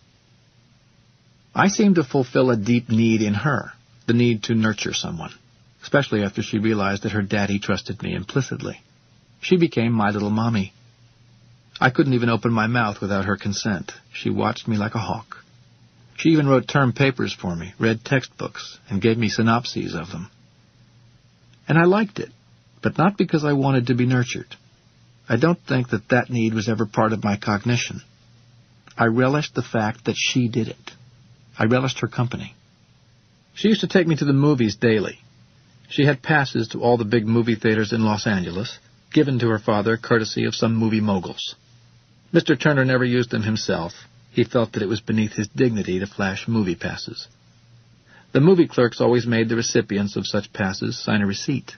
I seemed to fulfill a deep need in her, the need to nurture someone, especially after she realized that her daddy trusted me implicitly. She became my little mommy. I couldn't even open my mouth without her consent. She watched me like a hawk. She even wrote term papers for me, read textbooks, and gave me synopses of them. And I liked it, but not because I wanted to be nurtured. I don't think that that need was ever part of my cognition. I relished the fact that she did it. I relished her company. She used to take me to the movies daily. She had passes to all the big movie theaters in Los Angeles, given to her father courtesy of some movie moguls. Mr. Turner never used them himself. He felt that it was beneath his dignity to flash movie passes. The movie clerks always made the recipients of such passes sign a receipt.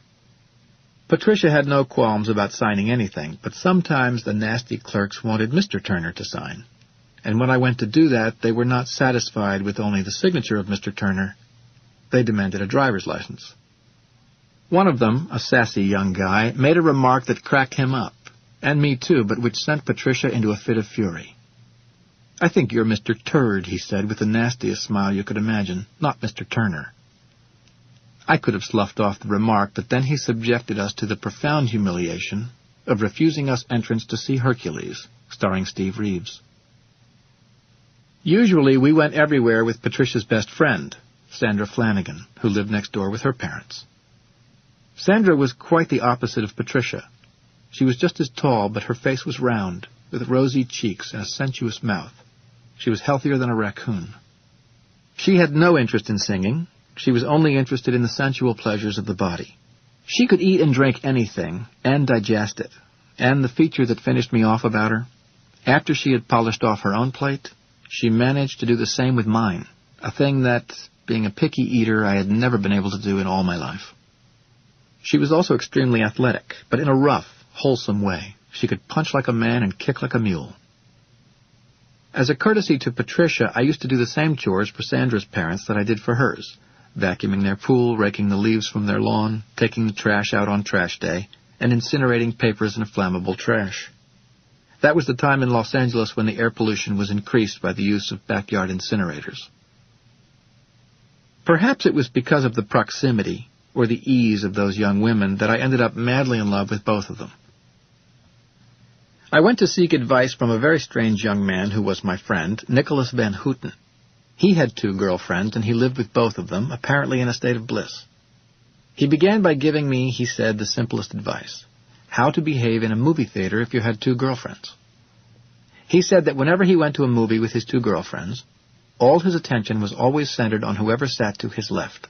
Patricia had no qualms about signing anything, but sometimes the nasty clerks wanted Mr. Turner to sign. And when I went to do that, they were not satisfied with only the signature of Mr. Turner. They demanded a driver's license. One of them, a sassy young guy, made a remark that cracked him up, and me too, but which sent Patricia into a fit of fury. "I think you're Mr. Turd," he said, with the nastiest smile you could imagine, "not Mr. Turner." I could have sloughed off the remark, but then he subjected us to the profound humiliation of refusing us entrance to see Hercules, starring Steve Reeves. Usually we went everywhere with Patricia's best friend, Sandra Flanagan, who lived next door with her parents. Sandra was quite the opposite of Patricia. She was just as tall, but her face was round, with rosy cheeks and a sensuous mouth. She was healthier than a raccoon. She had no interest in singing. She was only interested in the sensual pleasures of the body. She could eat and drink anything, and digest it. And the feature that finished me off about her, after she had polished off her own plate, she managed to do the same with mine, a thing that, being a picky eater, I had never been able to do in all my life. She was also extremely athletic, but in a rough, wholesome way. She could punch like a man and kick like a mule. As a courtesy to Patricia, I used to do the same chores for Sandra's parents that I did for hers, vacuuming their pool, raking the leaves from their lawn, taking the trash out on trash day, and incinerating papers and flammable trash. That was the time in Los Angeles when the air pollution was increased by the use of backyard incinerators. Perhaps it was because of the proximity or the ease of those young women that I ended up madly in love with both of them. I went to seek advice from a very strange young man who was my friend, Nicholas Van Houten. He had 2 girlfriends, and he lived with both of them, apparently in a state of bliss. He began by giving me, he said, the simplest advice: how to behave in a movie theater if you had 2 girlfriends. He said that whenever he went to a movie with his 2 girlfriends, all his attention was always centered on whoever sat to his left.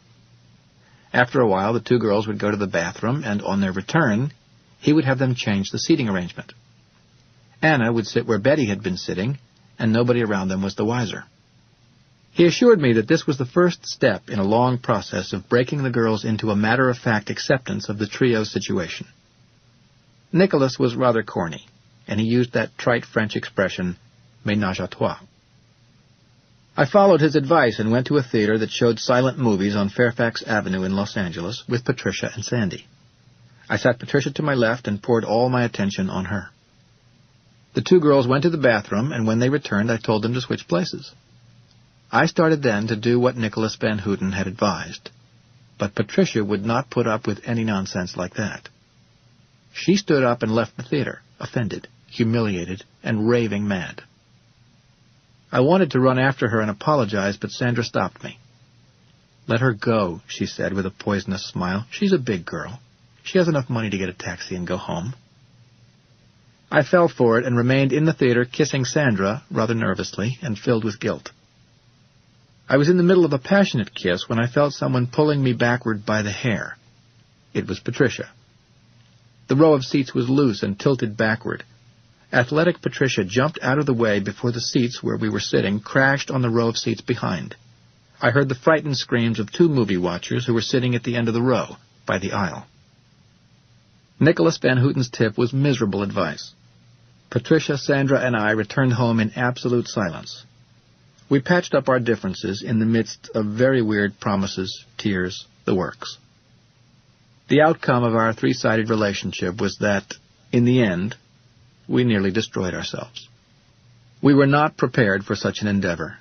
After a while, the 2 girls would go to the bathroom, and on their return, he would have them change the seating arrangement. Anna would sit where Betty had been sitting, and nobody around them was the wiser. He assured me that this was the first step in a long process of breaking the girls into a matter-of-fact acceptance of the trio situation. Nicholas was rather corny, and he used that trite French expression, ménage à trois. I followed his advice and went to a theater that showed silent movies on Fairfax Avenue in Los Angeles with Patricia and Sandy. I sat Patricia to my left and poured all my attention on her. The 2 girls went to the bathroom, and when they returned, I told them to switch places. I started then to do what Nicholas Van Houten had advised, but Patricia would not put up with any nonsense like that. She stood up and left the theater, offended, humiliated, and raving mad. I wanted to run after her and apologize, but Sandra stopped me. "Let her go," she said with a poisonous smile. "She's a big girl. She has enough money to get a taxi and go home." I fell for it and remained in the theater kissing Sandra, rather nervously, and filled with guilt. I was in the middle of a passionate kiss when I felt someone pulling me backward by the hair. It was Patricia. The row of seats was loose and tilted backward. Athletic Patricia jumped out of the way before the seats where we were sitting crashed on the row of seats behind. I heard the frightened screams of 2 movie watchers who were sitting at the end of the row, by the aisle. Nicholas Van Houten's tip was miserable advice. Patricia, Sandra, and I returned home in absolute silence. We patched up our differences in the midst of very weird promises, tears, the works. The outcome of our 3-sided relationship was that, in the end, we nearly destroyed ourselves. We were not prepared for such an endeavor.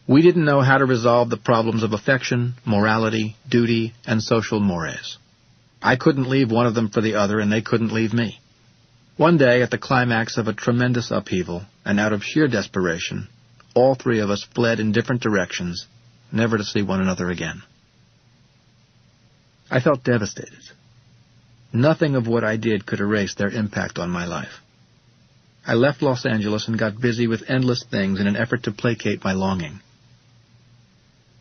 We didn't know how to resolve the problems of affection, morality, duty, and social mores. I couldn't leave one of them for the other, and they couldn't leave me. One day, at the climax of a tremendous upheaval, and out of sheer desperation, all 3 of us fled in different directions, never to see one another again. I felt devastated. Nothing of what I did could erase their impact on my life. I left Los Angeles and got busy with endless things in an effort to placate my longing.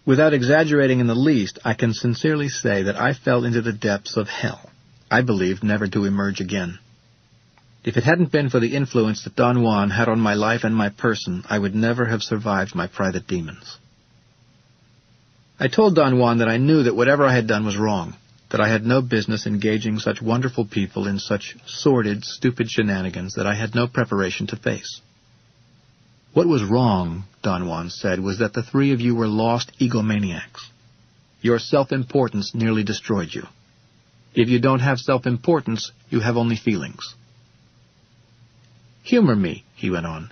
Without exaggerating in the least, I can sincerely say that I fell into the depths of hell, I believed never to emerge again. If it hadn't been for the influence that Don Juan had on my life and my person, I would never have survived my private demons. I told Don Juan that I knew that whatever I had done was wrong, that I had no business engaging such wonderful people in such sordid, stupid shenanigans that I had no preparation to face. What was wrong, Don Juan said, was that the 3 of you were lost egomaniacs. Your self-importance nearly destroyed you. If you don't have self-importance, you have only feelings. Humor me, he went on,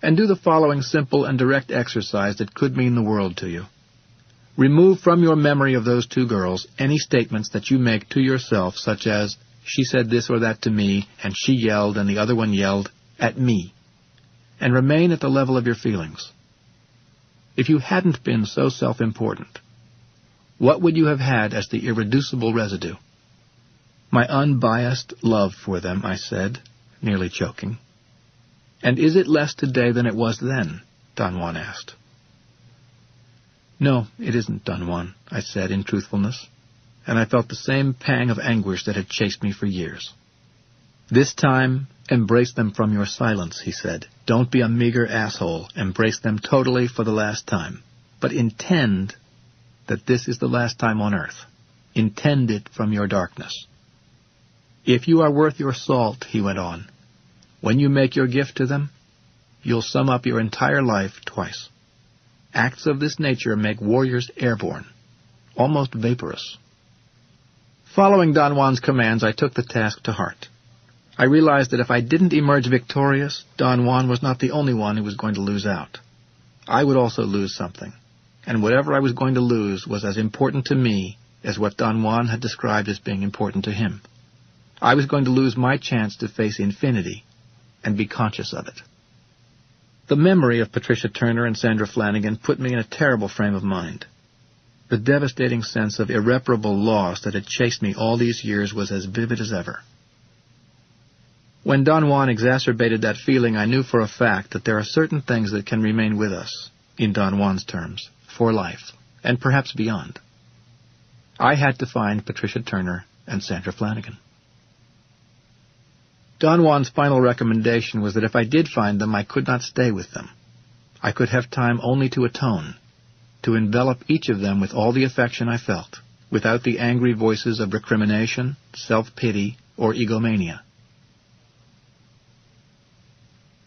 and do the following simple and direct exercise that could mean the world to you. Remove from your memory of those 2 girls any statements that you make to yourself, such as, "She said this or that to me, and she yelled, and the other one yelled," at me, and remain at the level of your feelings. If you hadn't been so self-important, what would you have had as the irreducible residue? My unbiased love for them, I said, nearly choking. And is it less today than it was then? Don Juan asked. No, it isn't, Don Juan, I said in truthfulness, and I felt the same pang of anguish that had chased me for years. This time, embrace them from your silence, he said. Don't be a meager asshole. Embrace them totally for the last time. But intend that this is the last time on earth. Intend it from your darkness. If you are worth your salt, he went on, when you make your gift to them, you'll sum up your entire life twice. Acts of this nature make warriors airborne, almost vaporous. Following Don Juan's commands, I took the task to heart. I realized that if I didn't emerge victorious, Don Juan was not the only one who was going to lose out. I would also lose something, and whatever I was going to lose was as important to me as what Don Juan had described as being important to him. I was going to lose my chance to face infinity and be conscious of it. The memory of Patricia Turner and Sandra Flanagan put me in a terrible frame of mind. The devastating sense of irreparable loss that had chased me all these years was as vivid as ever. When Don Juan exacerbated that feeling, I knew for a fact that there are certain things that can remain with us, in Don Juan's terms, for life, and perhaps beyond. I had to find Patricia Turner and Sandra Flanagan. Don Juan's final recommendation was that if I did find them, I could not stay with them. I could have time only to atone, to envelop each of them with all the affection I felt, without the angry voices of recrimination, self-pity, or egomania.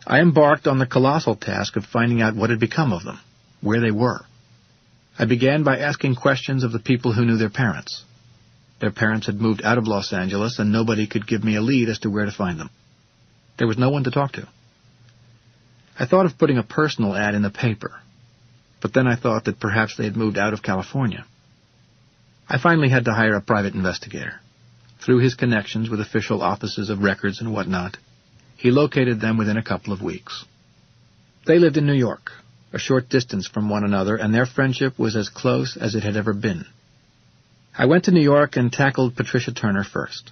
I embarked on the colossal task of finding out what had become of them, where they were. I began by asking questions of the people who knew their parents. Their parents had moved out of Los Angeles, and nobody could give me a lead as to where to find them. There was no one to talk to. I thought of putting a personal ad in the paper, but then I thought that perhaps they had moved out of California. I finally had to hire a private investigator. Through his connections with official offices of records and whatnot, he located them within a couple of weeks. They lived in New York, a short distance from one another, and their friendship was as close as it had ever been. I went to New York and tackled Patricia Turner first.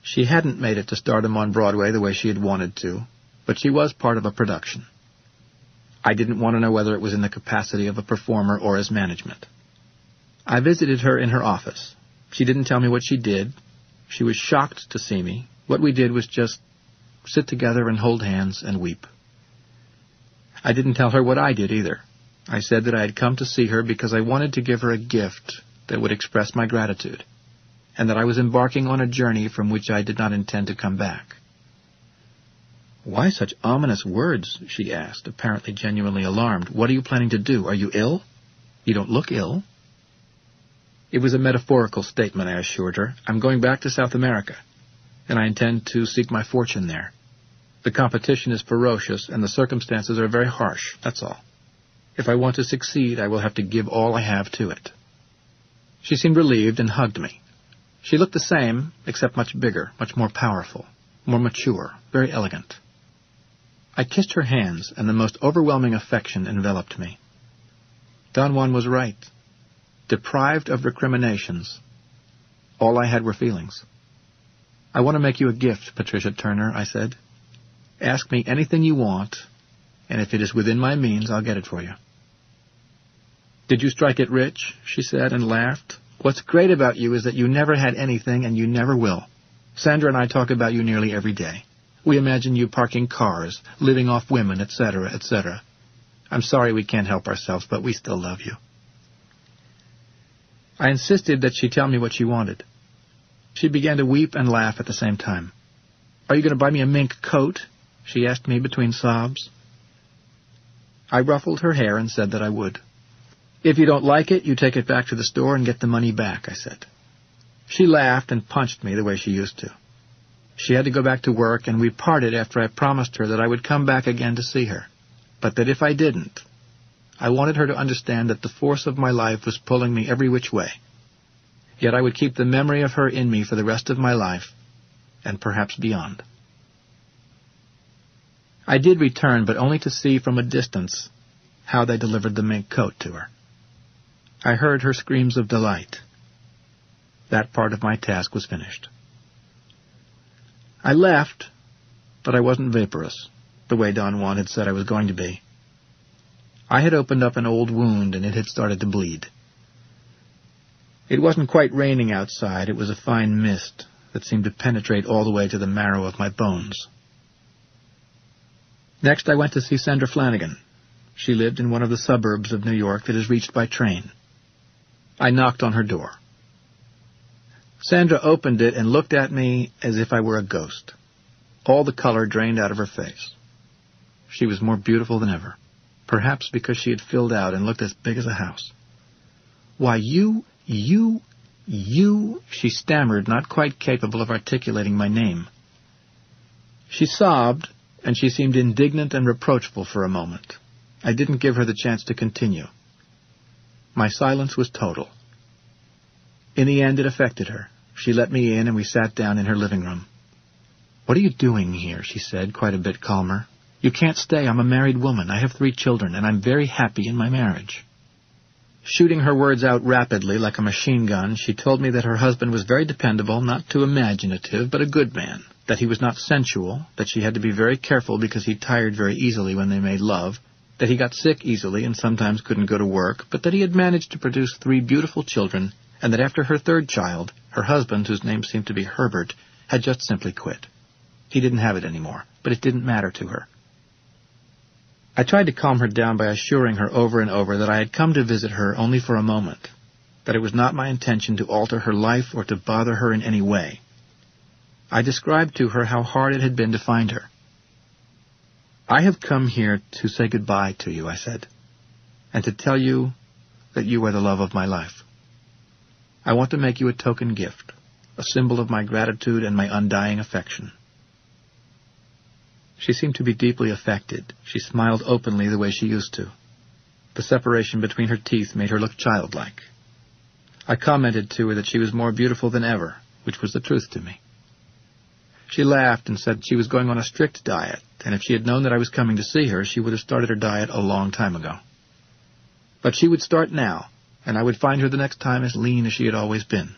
She hadn't made it to stardom on Broadway the way she had wanted to, but she was part of a production. I didn't want to know whether it was in the capacity of a performer or as management. I visited her in her office. She didn't tell me what she did. She was shocked to see me. What we did was just sit together and hold hands and weep. I didn't tell her what I did either. I said that I had come to see her because I wanted to give her a gift that would express my gratitude, and that I was embarking on a journey from which I did not intend to come back. "Why such ominous words?" she asked, apparently genuinely alarmed. "What are you planning to do? Are you ill? You don't look ill." It was a metaphorical statement, I assured her. "I'm going back to South America, and I intend to seek my fortune there. The competition is ferocious, and the circumstances are very harsh, that's all. If I want to succeed, I will have to give all I have to it." She seemed relieved and hugged me. She looked the same, except much bigger, much more powerful, more mature, very elegant. I kissed her hands, and the most overwhelming affection enveloped me. Don Juan was right. Deprived of recriminations, all I had were feelings. "I want to make you a gift, Patricia Turner," I said. "Ask me anything you want, and if it is within my means, I'll get it for you." "Did you strike it rich?" she said, and laughed. "What's great about you is that you never had anything, and you never will. Sandra and I talk about you nearly every day. We imagine you parking cars, living off women, etc., etc. I'm sorry we can't help ourselves, but we still love you." I insisted that she tell me what she wanted. She began to weep and laugh at the same time. "Are you going to buy me a mink coat?" she asked me between sobs. I ruffled her hair and said that I would. "If you don't like it, you take it back to the store and get the money back," I said. She laughed and punched me the way she used to. She had to go back to work, and we parted after I promised her that I would come back again to see her, but that if I didn't, I wanted her to understand that the force of my life was pulling me every which way. Yet I would keep the memory of her in me for the rest of my life, and perhaps beyond. I did return, but only to see from a distance how they delivered the mink coat to her. I heard her screams of delight. That part of my task was finished. I left, but I wasn't vaporous, the way Don Juan had said I was going to be. I had opened up an old wound, and it had started to bleed. It wasn't quite raining outside. It was a fine mist that seemed to penetrate all the way to the marrow of my bones. Next, I went to see Sandra Flanagan. She lived in one of the suburbs of New York that is reached by train. I knocked on her door. Sandra opened it and looked at me as if I were a ghost. All the color drained out of her face. She was more beautiful than ever, perhaps because she had filled out and looked as big as a house. "Why, you, she stammered, not quite capable of articulating my name. She sobbed, and she seemed indignant and reproachful for a moment. I didn't give her the chance to continue. My silence was total. In the end, it affected her. She let me in, and we sat down in her living room. "What are you doing here?" she said, quite a bit calmer. "You can't stay. I'm a married woman. I have 3 children, and I'm very happy in my marriage." Shooting her words out rapidly like a machine gun, she told me that her husband was very dependable, not too imaginative, but a good man, that he was not sensual, that she had to be very careful because he tired very easily when they made love, that he got sick easily and sometimes couldn't go to work, but that he had managed to produce 3 beautiful children, and that after her 3rd child, her husband, whose name seemed to be Herbert, had just simply quit. He didn't have it anymore, but it didn't matter to her. I tried to calm her down by assuring her over and over that I had come to visit her only for a moment, that it was not my intention to alter her life or to bother her in any way. I described to her how hard it had been to find her. "I have come here to say goodbye to you," I said, "and to tell you that you are the love of my life. I want to make you a token gift, a symbol of my gratitude and my undying affection." She seemed to be deeply affected. She smiled openly the way she used to. The separation between her teeth made her look childlike. I commented to her that she was more beautiful than ever, which was the truth to me. She laughed and said she was going on a strict diet, and if she had known that I was coming to see her, she would have started her diet a long time ago. But she would start now, and I would find her the next time as lean as she had always been.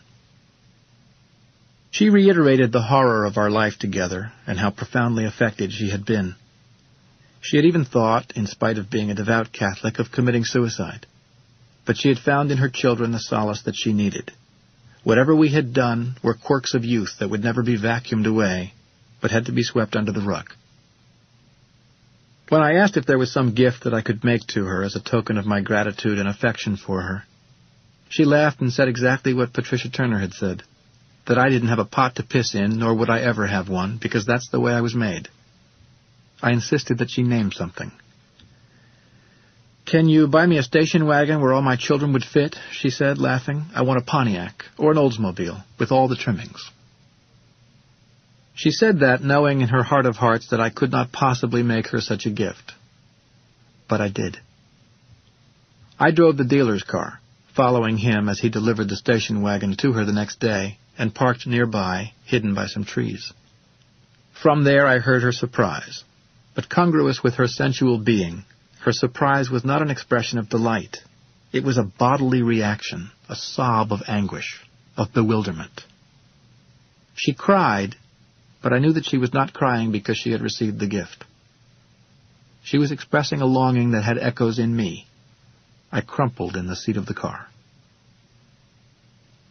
She reiterated the horror of our life together and how profoundly affected she had been. She had even thought, in spite of being a devout Catholic, of committing suicide. But she had found in her children the solace that she needed. Whatever we had done were quirks of youth that would never be vacuumed away, but had to be swept under the rug. When I asked if there was some gift that I could make to her as a token of my gratitude and affection for her, she laughed and said exactly what Patricia Turner had said, that I didn't have a pot to piss in, nor would I ever have one, because that's the way I was made. I insisted that she name something. "Can you buy me a station wagon where all my children would fit?" she said, laughing. "I want a Pontiac, or an Oldsmobile, with all the trimmings." She said that, knowing in her heart of hearts that I could not possibly make her such a gift. But I did. I drove the dealer's car, following him as he delivered the station wagon to her the next day, and parked nearby, hidden by some trees. From there I heard her surprise, but congruous with her sensual being, her surprise was not an expression of delight. It was a bodily reaction, a sob of anguish, of bewilderment. She cried, but I knew that she was not crying because she had received the gift. She was expressing a longing that had echoes in me. I crumpled in the seat of the car.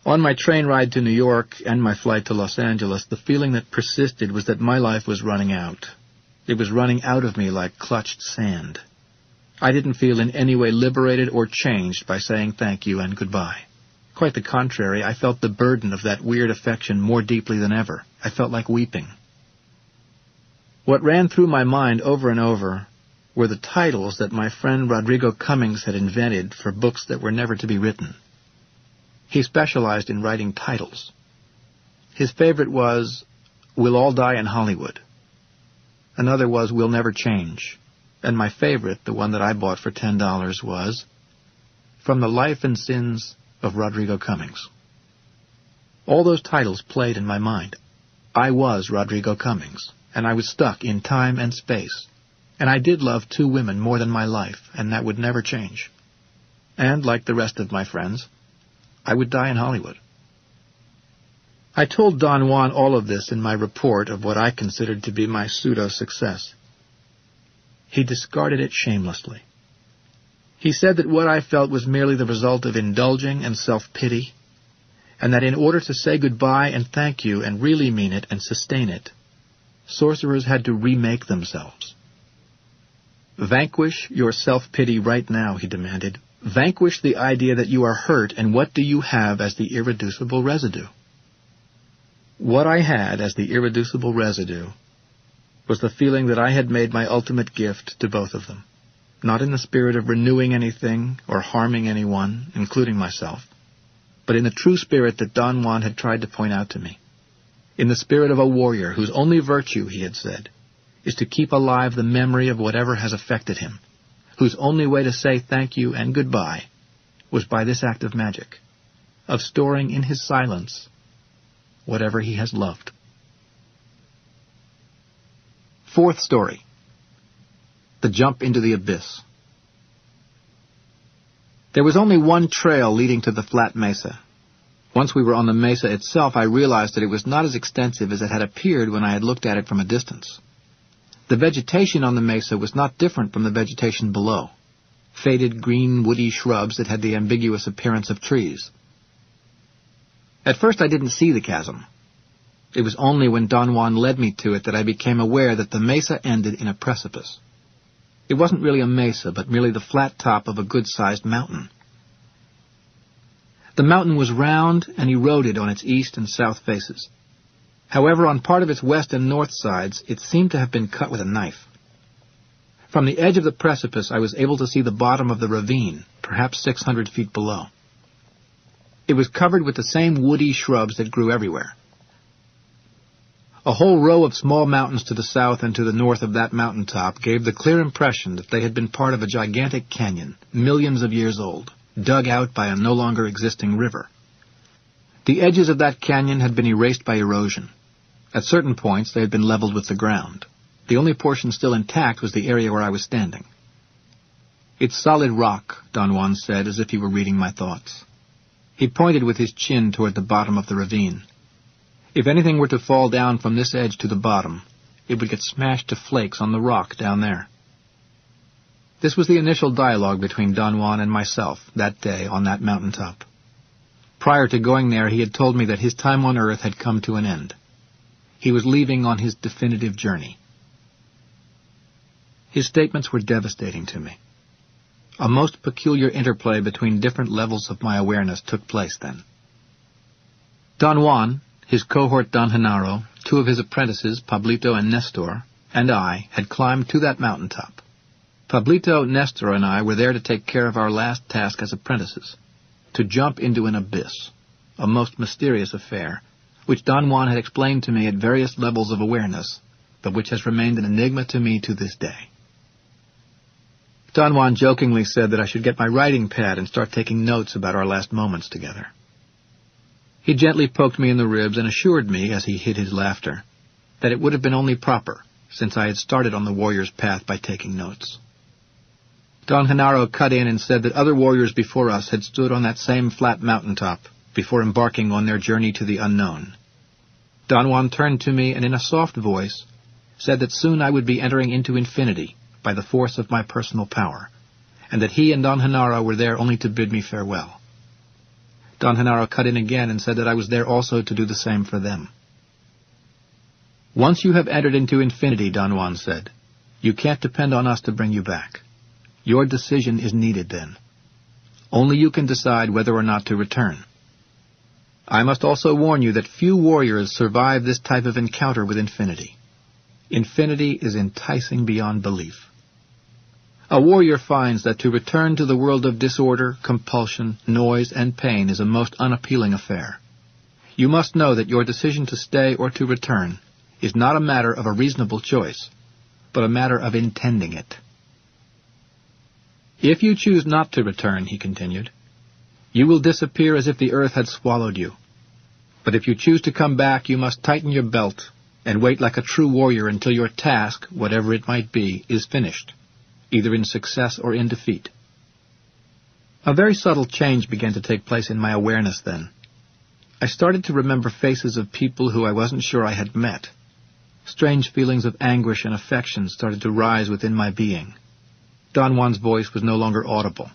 On my train ride to New York and my flight to Los Angeles, the feeling that persisted was that my life was running out. It was running out of me like clutched sand. I didn't feel in any way liberated or changed by saying thank you and goodbye. Quite the contrary, I felt the burden of that weird affection more deeply than ever. I felt like weeping. What ran through my mind over and over were the titles that my friend Rodrigo Cummings had invented for books that were never to be written. He specialized in writing titles. His favorite was, "We'll All Die in Hollywood." Another was, "We'll Never Change." And my favorite, the one that I bought for $10, was, "From the Life and Sins of Rodrigo Cummings." All those titles played in my mind. I was Rodrigo Cummings, and I was stuck in time and space. And I did love two women more than my life, and that would never change. And, like the rest of my friends, I would die in Hollywood. I told Don Juan all of this in my report of what I considered to be my pseudo-success. He discarded it shamelessly. He said that what I felt was merely the result of indulging and self-pity, and that in order to say goodbye and thank you and really mean it and sustain it, sorcerers had to remake themselves. "Vanquish your self-pity right now," he demanded. "Vanquish the idea that you are hurt, and what do you have as the irreducible residue?" What I had as the irreducible residue was the feeling that I had made my ultimate gift to both of them, not in the spirit of renewing anything or harming anyone, including myself, but in the true spirit that Don Juan had tried to point out to me, in the spirit of a warrior whose only virtue, he had said, is to keep alive the memory of whatever has affected him, whose only way to say thank you and goodbye was by this act of magic, of storing in his silence whatever he has loved. Fourth story. The Jump into the Abyss. There was only one trail leading to the flat mesa. Once we were on the mesa itself, I realized that it was not as extensive as it had appeared when I had looked at it from a distance. The vegetation on the mesa was not different from the vegetation below, faded green woody shrubs that had the ambiguous appearance of trees. At first I didn't see the chasm. It was only when Don Juan led me to it that I became aware that the mesa ended in a precipice. It wasn't really a mesa, but merely the flat top of a good-sized mountain. The mountain was round and eroded on its east and south faces. However, on part of its west and north sides, it seemed to have been cut with a knife. From the edge of the precipice, I was able to see the bottom of the ravine, perhaps 600 feet below. It was covered with the same woody shrubs that grew everywhere. A whole row of small mountains to the south and to the north of that mountaintop gave the clear impression that they had been part of a gigantic canyon, millions of years old, dug out by a no longer existing river. The edges of that canyon had been erased by erosion. At certain points they had been leveled with the ground. The only portion still intact was the area where I was standing. "It's solid rock," Don Juan said, as if he were reading my thoughts. He pointed with his chin toward the bottom of the ravine. If anything were to fall down from this edge to the bottom, it would get smashed to flakes on the rock down there. This was the initial dialogue between Don Juan and myself that day on that mountaintop. Prior to going there, he had told me that his time on Earth had come to an end. He was leaving on his definitive journey. His statements were devastating to me. A most peculiar interplay between different levels of my awareness took place then. Don Juan, his cohort Don Genaro, 2 of his apprentices, Pablito and Nestor, and I had climbed to that mountaintop. Pablito, Nestor, and I were there to take care of our last task as apprentices, to jump into an abyss, a most mysterious affair, which Don Juan had explained to me at various levels of awareness, but which has remained an enigma to me to this day. Don Juan jokingly said that I should get my writing pad and start taking notes about our last moments together. He gently poked me in the ribs and assured me, as he hid his laughter, that it would have been only proper, since I had started on the warrior's path by taking notes. Don Genaro cut in and said that other warriors before us had stood on that same flat mountaintop before embarking on their journey to the unknown. Don Juan turned to me and in a soft voice said that soon I would be entering into infinity by the force of my personal power, and that he and Don Genaro were there only to bid me farewell. Don Genaro cut in again and said that I was there also to do the same for them. "Once you have entered into infinity," Don Juan said, "you can't depend on us to bring you back. Your decision is needed then. Only you can decide whether or not to return. I must also warn you that few warriors survive this type of encounter with infinity. Infinity is enticing beyond belief. A warrior finds that to return to the world of disorder, compulsion, noise, and pain is a most unappealing affair. You must know that your decision to stay or to return is not a matter of a reasonable choice, but a matter of intending it. If you choose not to return," he continued, "you will disappear as if the earth had swallowed you. But if you choose to come back, you must tighten your belt and wait like a true warrior until your task, whatever it might be, is finished, either in success or in defeat." A very subtle change began to take place in my awareness then. I started to remember faces of people who I wasn't sure I had met. Strange feelings of anguish and affection started to rise within my being. Don Juan's voice was no longer audible.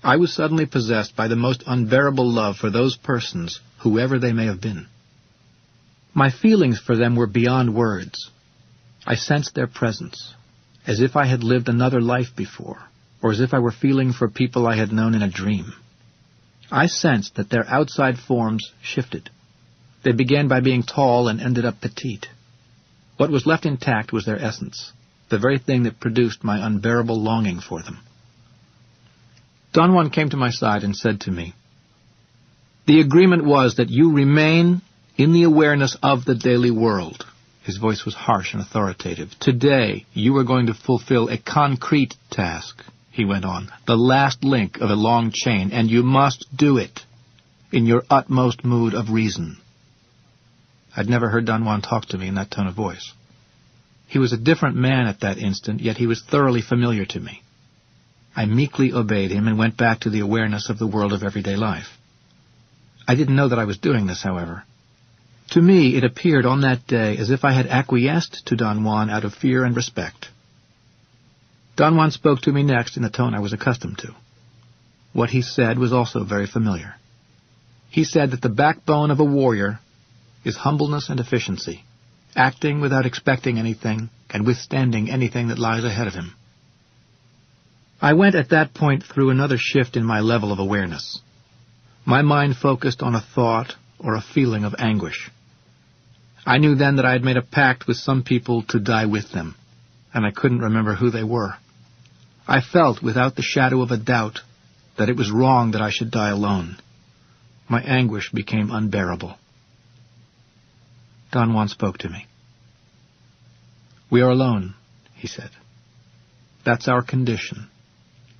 I was suddenly possessed by the most unbearable love for those persons, whoever they may have been. My feelings for them were beyond words. I sensed their presence, as if I had lived another life before, or as if I were feeling for people I had known in a dream. I sensed that their outside forms shifted. They began by being tall and ended up petite. What was left intact was their essence, the very thing that produced my unbearable longing for them. Don Juan came to my side and said to me, "The agreement was that you remain in the awareness of the daily world." His voice was harsh and authoritative. "Today, you are going to fulfill a concrete task," he went on, "the last link of a long chain, and you must do it in your utmost mood of reason." I'd never heard Don Juan talk to me in that tone of voice. He was a different man at that instant, yet he was thoroughly familiar to me. I meekly obeyed him and went back to the awareness of the world of everyday life. I didn't know that I was doing this, however. To me, it appeared on that day as if I had acquiesced to Don Juan out of fear and respect. Don Juan spoke to me next in the tone I was accustomed to. What he said was also very familiar. He said that the backbone of a warrior is humbleness and efficiency, acting without expecting anything and withstanding anything that lies ahead of him. I went at that point through another shift in my level of awareness. My mind focused on a thought or a feeling of anguish. I knew then that I had made a pact with some people to die with them, and I couldn't remember who they were. I felt, without the shadow of a doubt, that it was wrong that I should die alone. My anguish became unbearable. Don Juan spoke to me. "We are alone," he said. "That's our condition.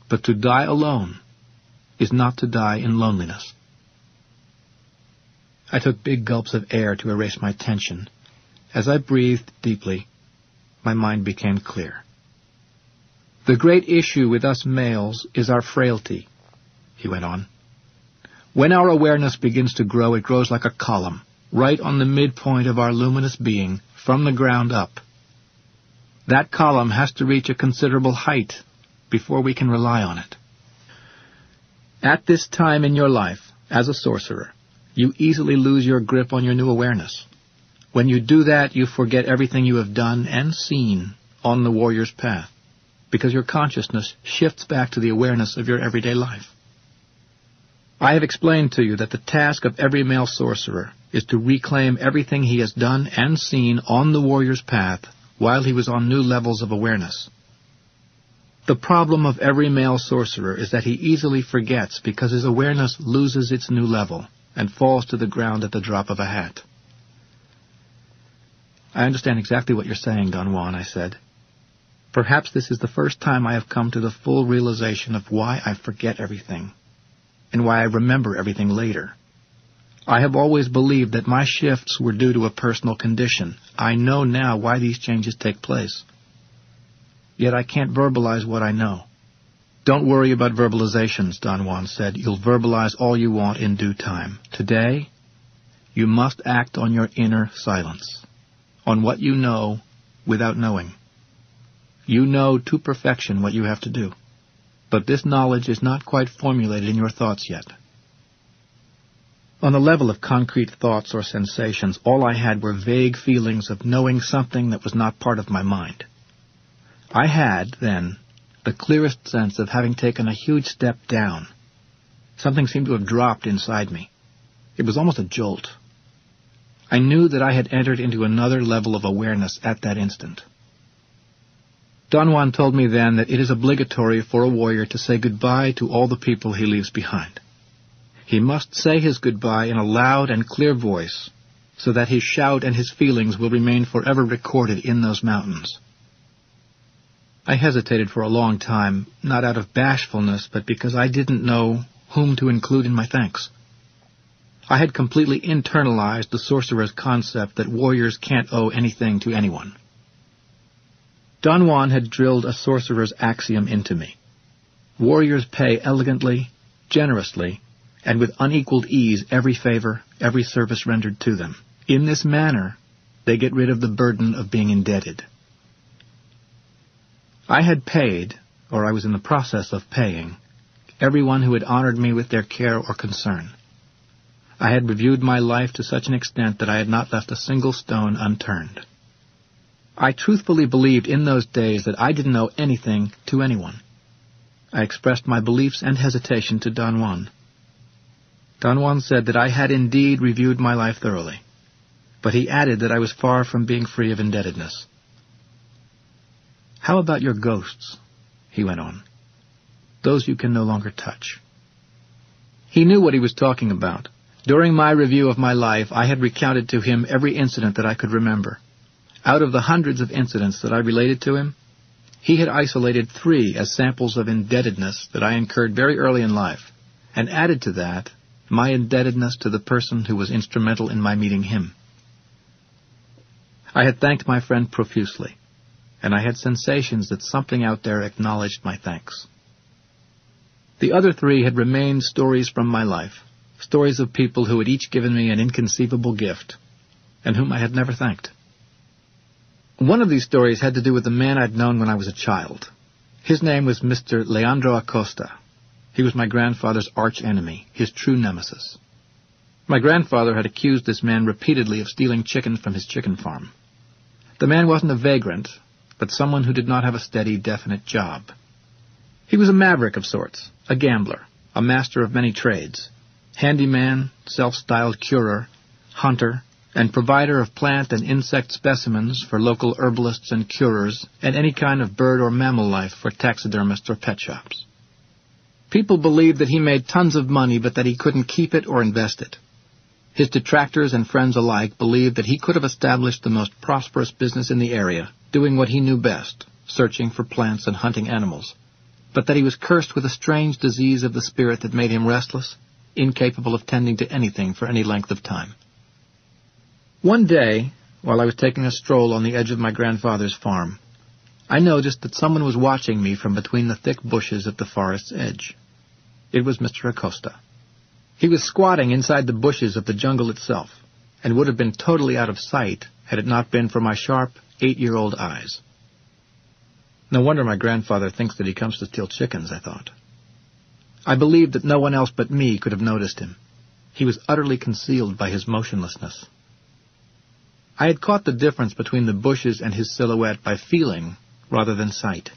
But to die alone is not to die in loneliness." I took big gulps of air to erase my tension. As I breathed deeply, my mind became clear. "The great issue with us males is our frailty," he went on. "When our awareness begins to grow, it grows like a column, right on the midpoint of our luminous being, from the ground up. That column has to reach a considerable height before we can rely on it. At this time in your life, as a sorcerer, you easily lose your grip on your new awareness. When you do that, you forget everything you have done and seen on the warrior's path, because your consciousness shifts back to the awareness of your everyday life. I have explained to you that the task of every male sorcerer is to reclaim everything he has done and seen on the warrior's path while he was on new levels of awareness. The problem of every male sorcerer is that he easily forgets because his awareness loses its new level and falls to the ground at the drop of a hat." "I understand exactly what you're saying, Don Juan," I said. "Perhaps this is the first time I have come to the full realization of why I forget everything, and why I remember everything later. I have always believed that my shifts were due to a personal condition. I know now why these changes take place. Yet I can't verbalize what I know." "Don't worry about verbalizations," Don Juan said. "You'll verbalize all you want in due time. Today, you must act on your inner silence, on what you know without knowing. You know to perfection what you have to do, but this knowledge is not quite formulated in your thoughts yet." On the level of concrete thoughts or sensations, all I had were vague feelings of knowing something that was not part of my mind. I had, then, the clearest sense of having taken a huge step down. Something seemed to have dropped inside me. It was almost a jolt. I knew that I had entered into another level of awareness at that instant. Don Juan told me then that it is obligatory for a warrior to say goodbye to all the people he leaves behind. He must say his goodbye in a loud and clear voice, so that his shout and his feelings will remain forever recorded in those mountains. I hesitated for a long time, not out of bashfulness, but because I didn't know whom to include in my thanks. I had completely internalized the sorcerer's concept that warriors can't owe anything to anyone. Don Juan had drilled a sorcerer's axiom into me. Warriors pay elegantly, generously, and with unequaled ease every favor, every service rendered to them. In this manner, they get rid of the burden of being indebted. I had paid, or I was in the process of paying, everyone who had honored me with their care or concern. I had reviewed my life to such an extent that I had not left a single stone unturned. I truthfully believed in those days that I didn't owe anything to anyone. I expressed my beliefs and hesitation to Don Juan. Don Juan said that I had indeed reviewed my life thoroughly, but he added that I was far from being free of indebtedness. "How about your ghosts?" he went on. "Those you can no longer touch." He knew what he was talking about. During my review of my life, I had recounted to him every incident that I could remember. Out of the hundreds of incidents that I related to him, he had isolated 3 as samples of indebtedness that I incurred very early in life, and added to that my indebtedness to the person who was instrumental in my meeting him. I had thanked my friend profusely, and I had sensations that something out there acknowledged my thanks. The other 3 had remained stories from my life, stories of people who had each given me an inconceivable gift, and whom I had never thanked. One of these stories had to do with a man I'd known when I was a child. His name was Mr. Leandro Acosta. He was my grandfather's arch-enemy, his true nemesis. My grandfather had accused this man repeatedly of stealing chickens from his chicken farm. The man wasn't a vagrant, but someone who did not have a steady, definite job. He was a maverick of sorts, a gambler, a master of many trades, handyman, self-styled curer, hunter, and provider of plant and insect specimens for local herbalists and curers, and any kind of bird or mammal life for taxidermists or pet shops. People believed that he made tons of money, but that he couldn't keep it or invest it. His detractors and friends alike believed that he could have established the most prosperous business in the area, doing what he knew best, searching for plants and hunting animals, but that he was cursed with a strange disease of the spirit that made him restless, incapable of tending to anything for any length of time. One day, while I was taking a stroll on the edge of my grandfather's farm, I noticed that someone was watching me from between the thick bushes at the forest's edge. It was Mr. Acosta. He was squatting inside the bushes of the jungle itself, and would have been totally out of sight had it not been for my sharp 8-year-old eyes. No wonder my grandfather thinks that he comes to steal chickens, I thought. I believed that no one else but me could have noticed him. He was utterly concealed by his motionlessness. I had caught the difference between the bushes and his silhouette by feeling rather than sight.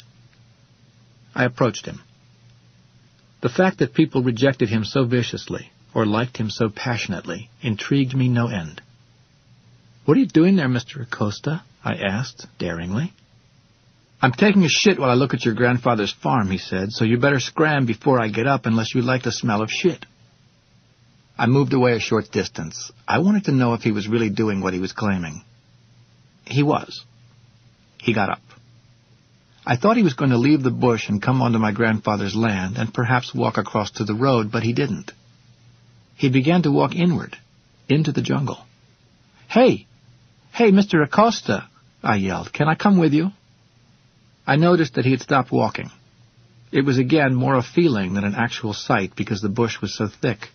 I approached him. The fact that people rejected him so viciously, or liked him so passionately, intrigued me no end. "What are you doing there, Mr. Acosta?" I asked, daringly. "I'm taking a shit while I look at your grandfather's farm," he said, "so you better scram before I get up unless you like the smell of shit." I moved away a short distance. I wanted to know if he was really doing what he was claiming. He was. He got up. I thought he was going to leave the bush and come onto my grandfather's land and perhaps walk across to the road, but he didn't. He began to walk inward, into the jungle. Hey, Mr. Acosta," I yelled. "Can I come with you?" I noticed that he had stopped walking. It was again more a feeling than an actual sight because the bush was so thick.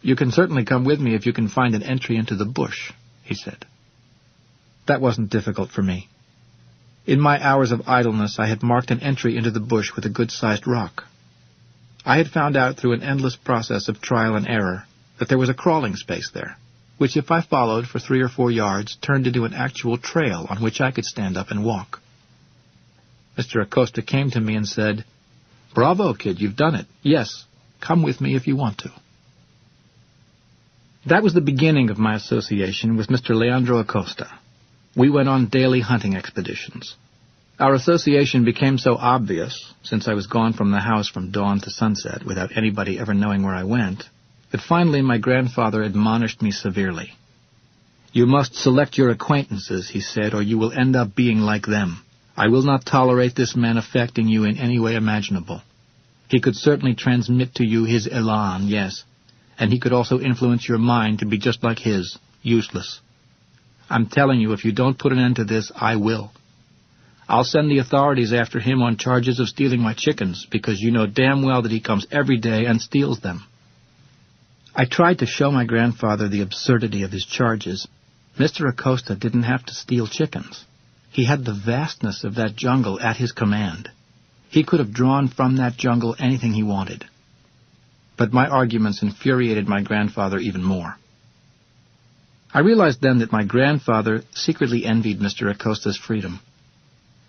"You can certainly come with me if you can find an entry into the bush," he said. That wasn't difficult for me. In my hours of idleness, I had marked an entry into the bush with a good-sized rock. I had found out through an endless process of trial and error that there was a crawling space there, which if I followed for 3 or 4 yards turned into an actual trail on which I could stand up and walk. Mr. Acosta came to me and said, "Bravo, kid, you've done it. Yes, come with me if you want to." That was the beginning of my association with Mr. Leandro Acosta. We went on daily hunting expeditions. Our association became so obvious, since I was gone from the house from dawn to sunset without anybody ever knowing where I went, that finally my grandfather admonished me severely. "You must select your acquaintances," he said, "or you will end up being like them. I will not tolerate this man affecting you in any way imaginable. He could certainly transmit to you his elan, yes, and he could also influence your mind to be just like his, useless. I'm telling you, if you don't put an end to this, I will. I'll send the authorities after him on charges of stealing my chickens, because you know damn well that he comes every day and steals them." I tried to show my grandfather the absurdity of his charges. Mr. Acosta didn't have to steal chickens. He had the vastness of that jungle at his command. He could have drawn from that jungle anything he wanted. But my arguments infuriated my grandfather even more. I realized then that my grandfather secretly envied Mr. Acosta's freedom.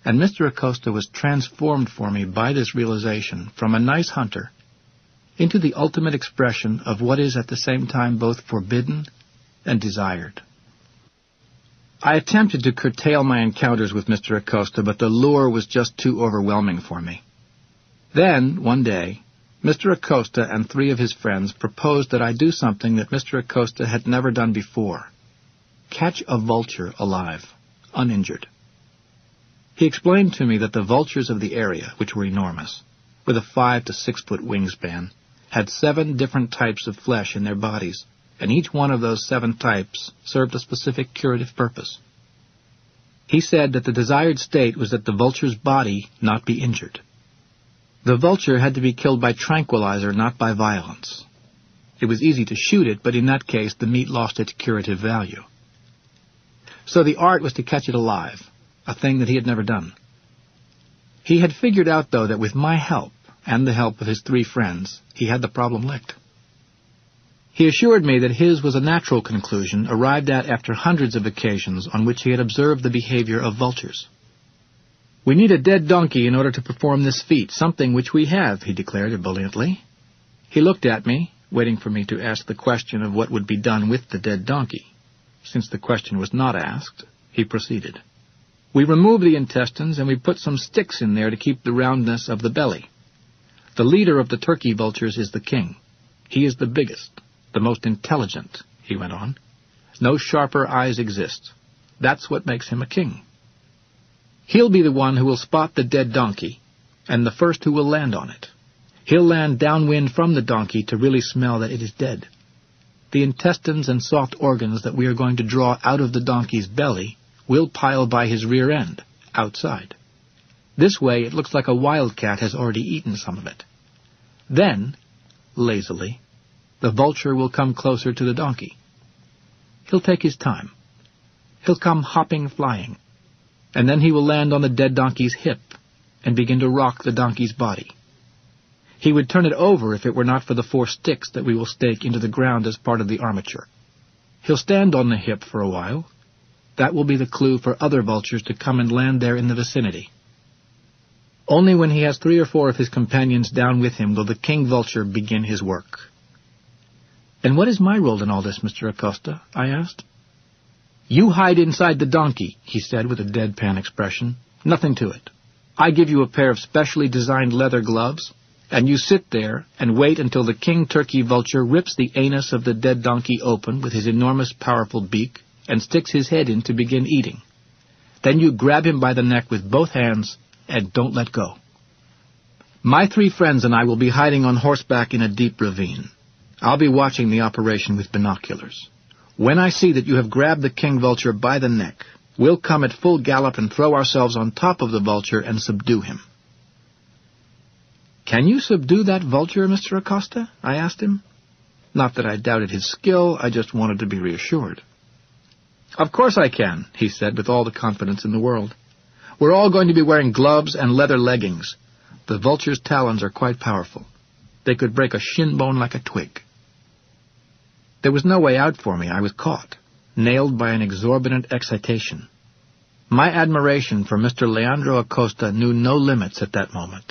And Mr. Acosta was transformed for me by this realization from a nice hunter into the ultimate expression of what is at the same time both forbidden and desired. I attempted to curtail my encounters with Mr. Acosta, but the lure was just too overwhelming for me. Then, one day, Mr. Acosta and 3 of his friends proposed that I do something that Mr. Acosta had never done before: catch a vulture alive, uninjured. He explained to me that the vultures of the area, which were enormous, with a 5 to 6 foot wingspan, had 7 different types of flesh in their bodies, and each one of those 7 types served a specific curative purpose. He said that the desired state was that the vulture's body not be injured. The vulture had to be killed by tranquilizer, not by violence. It was easy to shoot it, but in that case the meat lost its curative value. So the art was to catch it alive, a thing that he had never done. He had figured out, though, that with my help, and the help of his 3 friends, he had the problem licked. He assured me that his was a natural conclusion arrived at after hundreds of occasions on which he had observed the behavior of vultures. "We need a dead donkey in order to perform this feat, something which we have," he declared ebulliently. He looked at me, waiting for me to ask the question of what would be done with the dead donkey. Since the question was not asked, he proceeded. "We remove the intestines and we put some sticks in there to keep the roundness of the belly. The leader of the turkey vultures is the king. He is the biggest, the most intelligent," he went on. "No sharper eyes exist. That's what makes him a king. He'll be the one who will spot the dead donkey, and the first who will land on it. He'll land downwind from the donkey to really smell that it is dead. The intestines and soft organs that we are going to draw out of the donkey's belly will pile by his rear end, outside. This way it looks like a wildcat has already eaten some of it. Then, lazily, the vulture will come closer to the donkey. He'll take his time. He'll come hopping, flying, and then he will land on the dead donkey's hip and begin to rock the donkey's body. He would turn it over if it were not for the 4 sticks that we will stake into the ground as part of the armature. He'll stand on the hip for a while. That will be the clue for other vultures to come and land there in the vicinity. Only when he has 3 or 4 of his companions down with him will the king vulture begin his work. "And what is my role in all this, Mr. Acosta?" I asked. "You hide inside the donkey," he said with a deadpan expression. "Nothing to it. I give you a pair of specially designed leather gloves, and you sit there and wait until the king turkey vulture rips the anus of the dead donkey open with his enormous, powerful beak and sticks his head in to begin eating. Then you grab him by the neck with both hands and don't let go. My 3 friends and I will be hiding on horseback in a deep ravine. I'll be watching the operation with binoculars. When I see that you have grabbed the king vulture by the neck, we'll come at full gallop and throw ourselves on top of the vulture and subdue him." "Can you subdue that vulture, Mr. Acosta?" I asked him. Not that I doubted his skill, I just wanted to be reassured. "Of course I can," he said with all the confidence in the world. "We're all going to be wearing gloves and leather leggings. The vulture's talons are quite powerful. They could break a shin bone like a twig." There was no way out for me. I was caught, nailed by an exorbitant excitation. My admiration for Mr. Leandro Acosta knew no limits at that moment.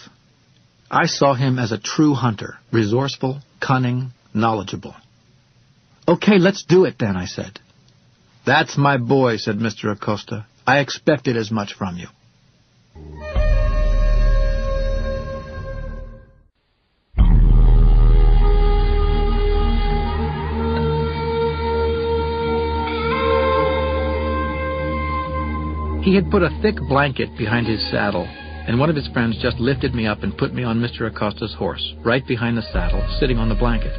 I saw him as a true hunter, resourceful, cunning, knowledgeable. "Okay, let's do it then," I said. "That's my boy," said Mr. Acosta. "I expected as much from you." He had put a thick blanket behind his saddle, and one of his friends just lifted me up and put me on Mr. Acosta's horse, right behind the saddle, sitting on the blanket.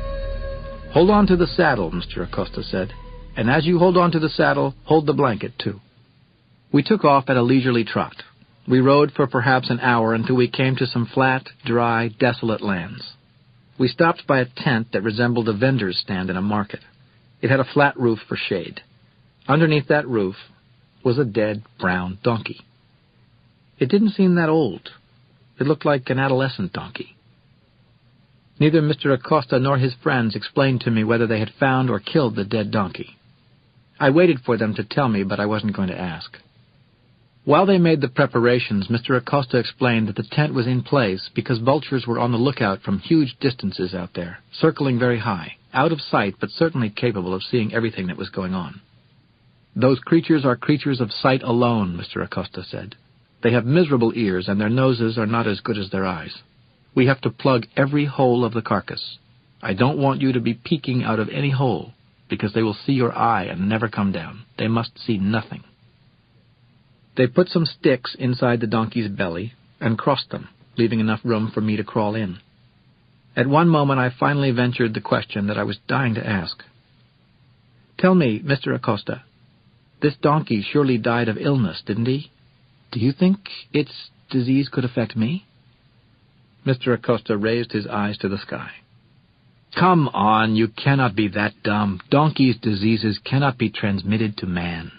"Hold on to the saddle," Mr. Acosta said, "and as you hold on to the saddle, hold the blanket, too." We took off at a leisurely trot. We rode for perhaps an hour until we came to some flat, dry, desolate lands. We stopped by a tent that resembled a vendor's stand in a market. It had a flat roof for shade. Underneath that roof was a dead brown donkey. It didn't seem that old. It looked like an adolescent donkey. Neither Mr. Acosta nor his friends explained to me whether they had found or killed the dead donkey. I waited for them to tell me, but I wasn't going to ask. While they made the preparations, Mr. Acosta explained that the tent was in place because vultures were on the lookout from huge distances out there, circling very high, out of sight but certainly capable of seeing everything that was going on. "Those creatures are creatures of sight alone," Mr. Acosta said. "They have miserable ears, and their noses are not as good as their eyes. We have to plug every hole of the carcass. I don't want you to be peeking out of any hole, because they will see your eye and never come down. They must see nothing." They put some sticks inside the donkey's belly and crossed them, leaving enough room for me to crawl in. At one moment I finally ventured the question that I was dying to ask. "Tell me, Mr. Acosta, this donkey surely died of illness, didn't he? Do you think its disease could affect me?" Mr. Acosta raised his eyes to the sky. "Come on, you cannot be that dumb. Donkeys' diseases cannot be transmitted to man.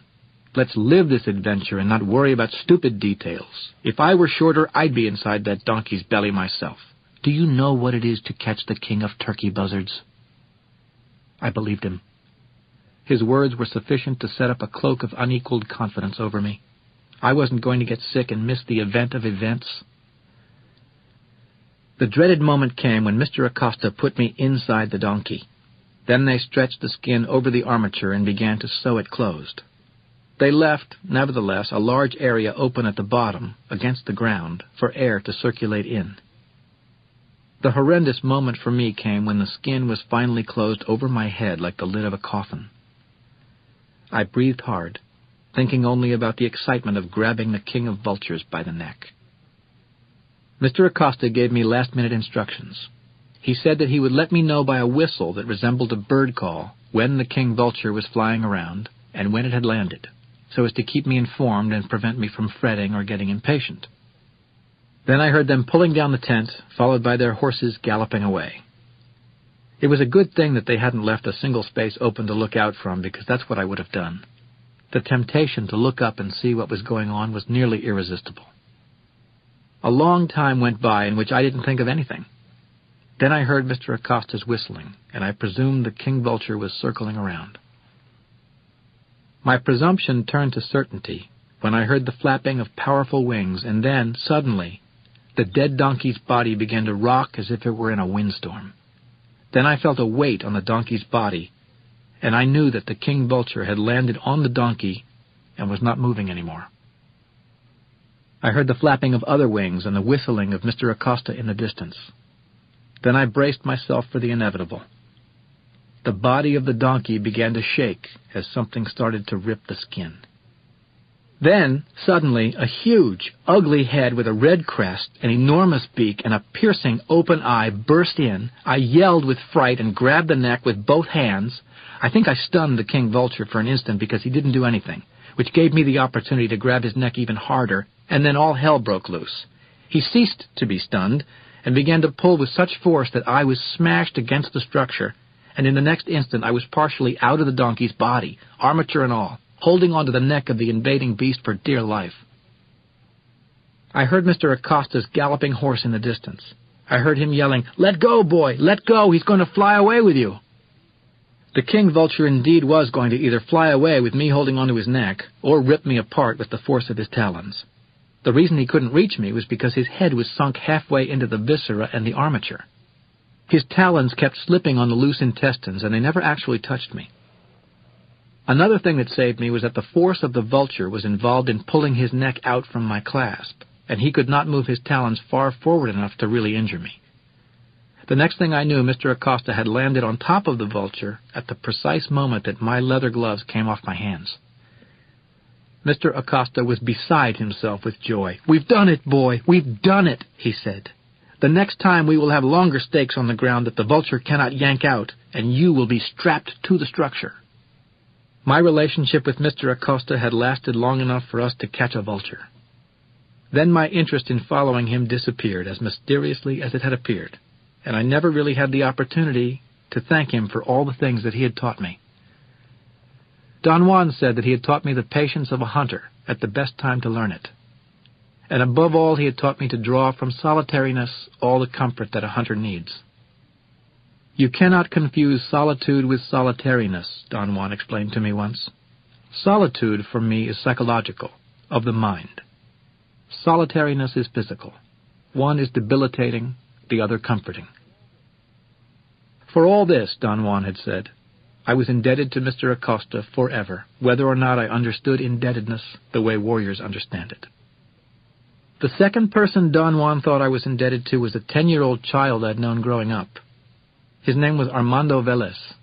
Let's live this adventure and not worry about stupid details. If I were shorter, I'd be inside that donkey's belly myself. Do you know what it is to catch the king of turkey buzzards?" I believed him. His words were sufficient to set up a cloak of unequaled confidence over me. I wasn't going to get sick and miss the event of events. The dreaded moment came when Mr. Acosta put me inside the donkey. Then they stretched the skin over the armature and began to sew it closed. They left, nevertheless, a large area open at the bottom, against the ground, for air to circulate in. The horrendous moment for me came when the skin was finally closed over my head like the lid of a coffin. I breathed hard, thinking only about the excitement of grabbing the king of vultures by the neck. Mr. Acosta gave me last-minute instructions. He said that he would let me know by a whistle that resembled a bird call when the king vulture was flying around and when it had landed, so as to keep me informed and prevent me from fretting or getting impatient. Then I heard them pulling down the tent, followed by their horses galloping away. It was a good thing that they hadn't left a single space open to look out from, because that's what I would have done. The temptation to look up and see what was going on was nearly irresistible. A long time went by in which I didn't think of anything. Then I heard Mr. Acosta's whistling, and I presumed the king vulture was circling around. My presumption turned to certainty when I heard the flapping of powerful wings, and then, suddenly, the dead donkey's body began to rock as if it were in a windstorm. Then I felt a weight on the donkey's body, and I knew that the king vulture had landed on the donkey and was not moving anymore. I heard the flapping of other wings and the whistling of Mr. Acosta in the distance. Then I braced myself for the inevitable. The body of the donkey began to shake as something started to rip the skin. Then, suddenly, a huge, ugly head with a red crest, an enormous beak, and a piercing open eye burst in. I yelled with fright and grabbed the neck with both hands. I think I stunned the king vulture for an instant because he didn't do anything, which gave me the opportunity to grab his neck even harder, and then all hell broke loose. He ceased to be stunned and began to pull with such force that I was smashed against the structure, and in the next instant I was partially out of the donkey's body, armature and all, holding onto the neck of the invading beast for dear life. I heard Mr. Acosta's galloping horse in the distance. I heard him yelling, "Let go, boy! Let go! He's going to fly away with you!" The king vulture indeed was going to either fly away with me holding onto his neck, or rip me apart with the force of his talons. The reason he couldn't reach me was because his head was sunk halfway into the viscera and the armature. His talons kept slipping on the loose intestines, and they never actually touched me. Another thing that saved me was that the force of the vulture was involved in pulling his neck out from my clasp, and he could not move his talons far forward enough to really injure me. The next thing I knew, Mr. Acosta had landed on top of the vulture at the precise moment that my leather gloves came off my hands. Mr. Acosta was beside himself with joy. "We've done it, boy! We've done it!" he said. "The next time we will have longer stakes on the ground that the vulture cannot yank out, and you will be strapped to the structure." My relationship with Mr. Acosta had lasted long enough for us to catch a vulture. Then my interest in following him disappeared as mysteriously as it had appeared, and I never really had the opportunity to thank him for all the things that he had taught me. Don Juan said that he had taught me the patience of a hunter at the best time to learn it. And above all, he had taught me to draw from solitariness all the comfort that a hunter needs. "You cannot confuse solitude with solitariness," Don Juan explained to me once. "Solitude, for me, is psychological, of the mind. Solitariness is physical. One is debilitating, the other comforting." For all this, Don Juan had said, I was indebted to Mr. Acosta forever, whether or not I understood indebtedness the way warriors understand it. The second person Don Juan thought I was indebted to was a 10-year-old child I'd known growing up. His name was Armando Velez.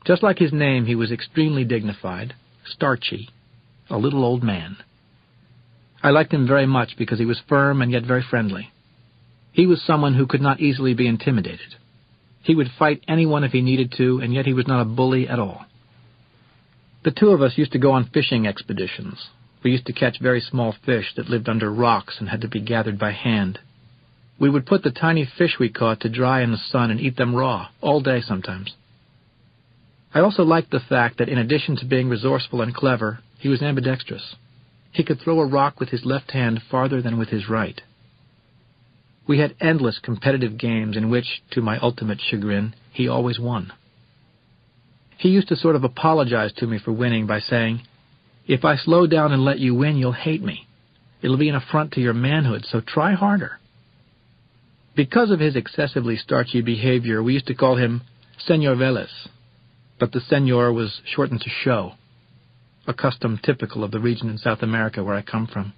Just like his name, he was extremely dignified, starchy, a little old man. I liked him very much because he was firm and yet very friendly. He was someone who could not easily be intimidated. He would fight anyone if he needed to, and yet he was not a bully at all. The two of us used to go on fishing expeditions. We used to catch very small fish that lived under rocks and had to be gathered by hand. We would put the tiny fish we caught to dry in the sun and eat them raw, all day sometimes. I also liked the fact that in addition to being resourceful and clever, he was ambidextrous. He could throw a rock with his left hand farther than with his right. We had endless competitive games in which, to my ultimate chagrin, he always won. He used to sort of apologize to me for winning by saying, "If I slow down and let you win, you'll hate me. It'll be an affront to your manhood, so try harder." Because of his excessively starchy behavior, we used to call him Senor Velez, but the senor was shortened to Show, a custom typical of the region in South America where I come from.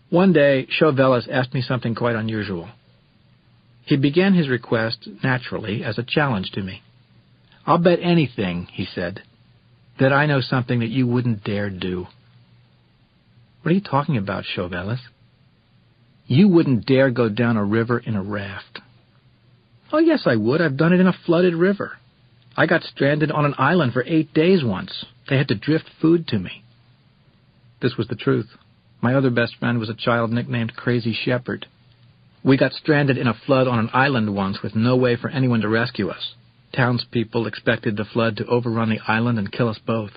One day, Show Velez asked me something quite unusual. He began his request, naturally, as a challenge to me. "I'll bet anything," he said, "that I know something that you wouldn't dare do." "What are you talking about, Show Velez?" "You wouldn't dare go down a river in a raft." "Oh, yes, I would. I've done it in a flooded river. I got stranded on an island for 8 days once. They had to drift food to me." This was the truth. My other best friend was a child nicknamed Crazy Shepherd. We got stranded in a flood on an island once with no way for anyone to rescue us. Townspeople expected the flood to overrun the island and kill us both.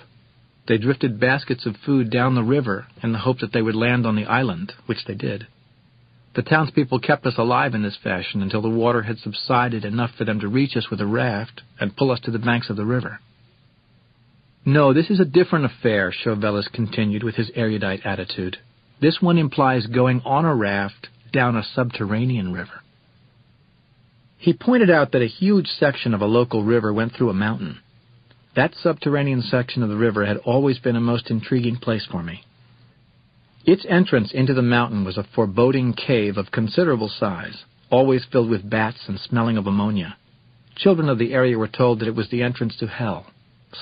They drifted baskets of food down the river in the hope that they would land on the island, which they did. The townspeople kept us alive in this fashion until the water had subsided enough for them to reach us with a raft and pull us to the banks of the river. No, this is a different affair, Chauvelis continued with his erudite attitude. This one implies going on a raft down a subterranean river. He pointed out that a huge section of a local river went through a mountain. That subterranean section of the river had always been a most intriguing place for me. Its entrance into the mountain was a foreboding cave of considerable size, always filled with bats and smelling of ammonia. Children of the area were told that it was the entrance to hell.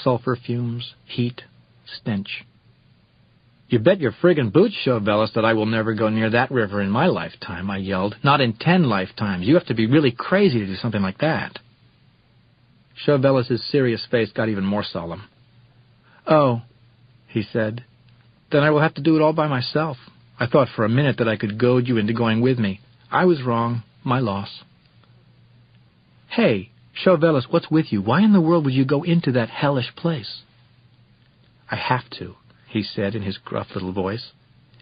Sulfur fumes, heat, stench. "You bet your friggin' boots, Chauvelis, that I will never go near that river in my lifetime," I yelled. "Not in 10 lifetimes. You have to be really crazy to do something like that." Chauvelis's serious face got even more solemn. "Oh," he said, "then I will have to do it all by myself. I thought for a minute that I could goad you into going with me. I was wrong. My loss." "Hey, Chauvelis, what's with you? Why in the world would you go into that hellish place?" "I have to," he said in his gruff little voice.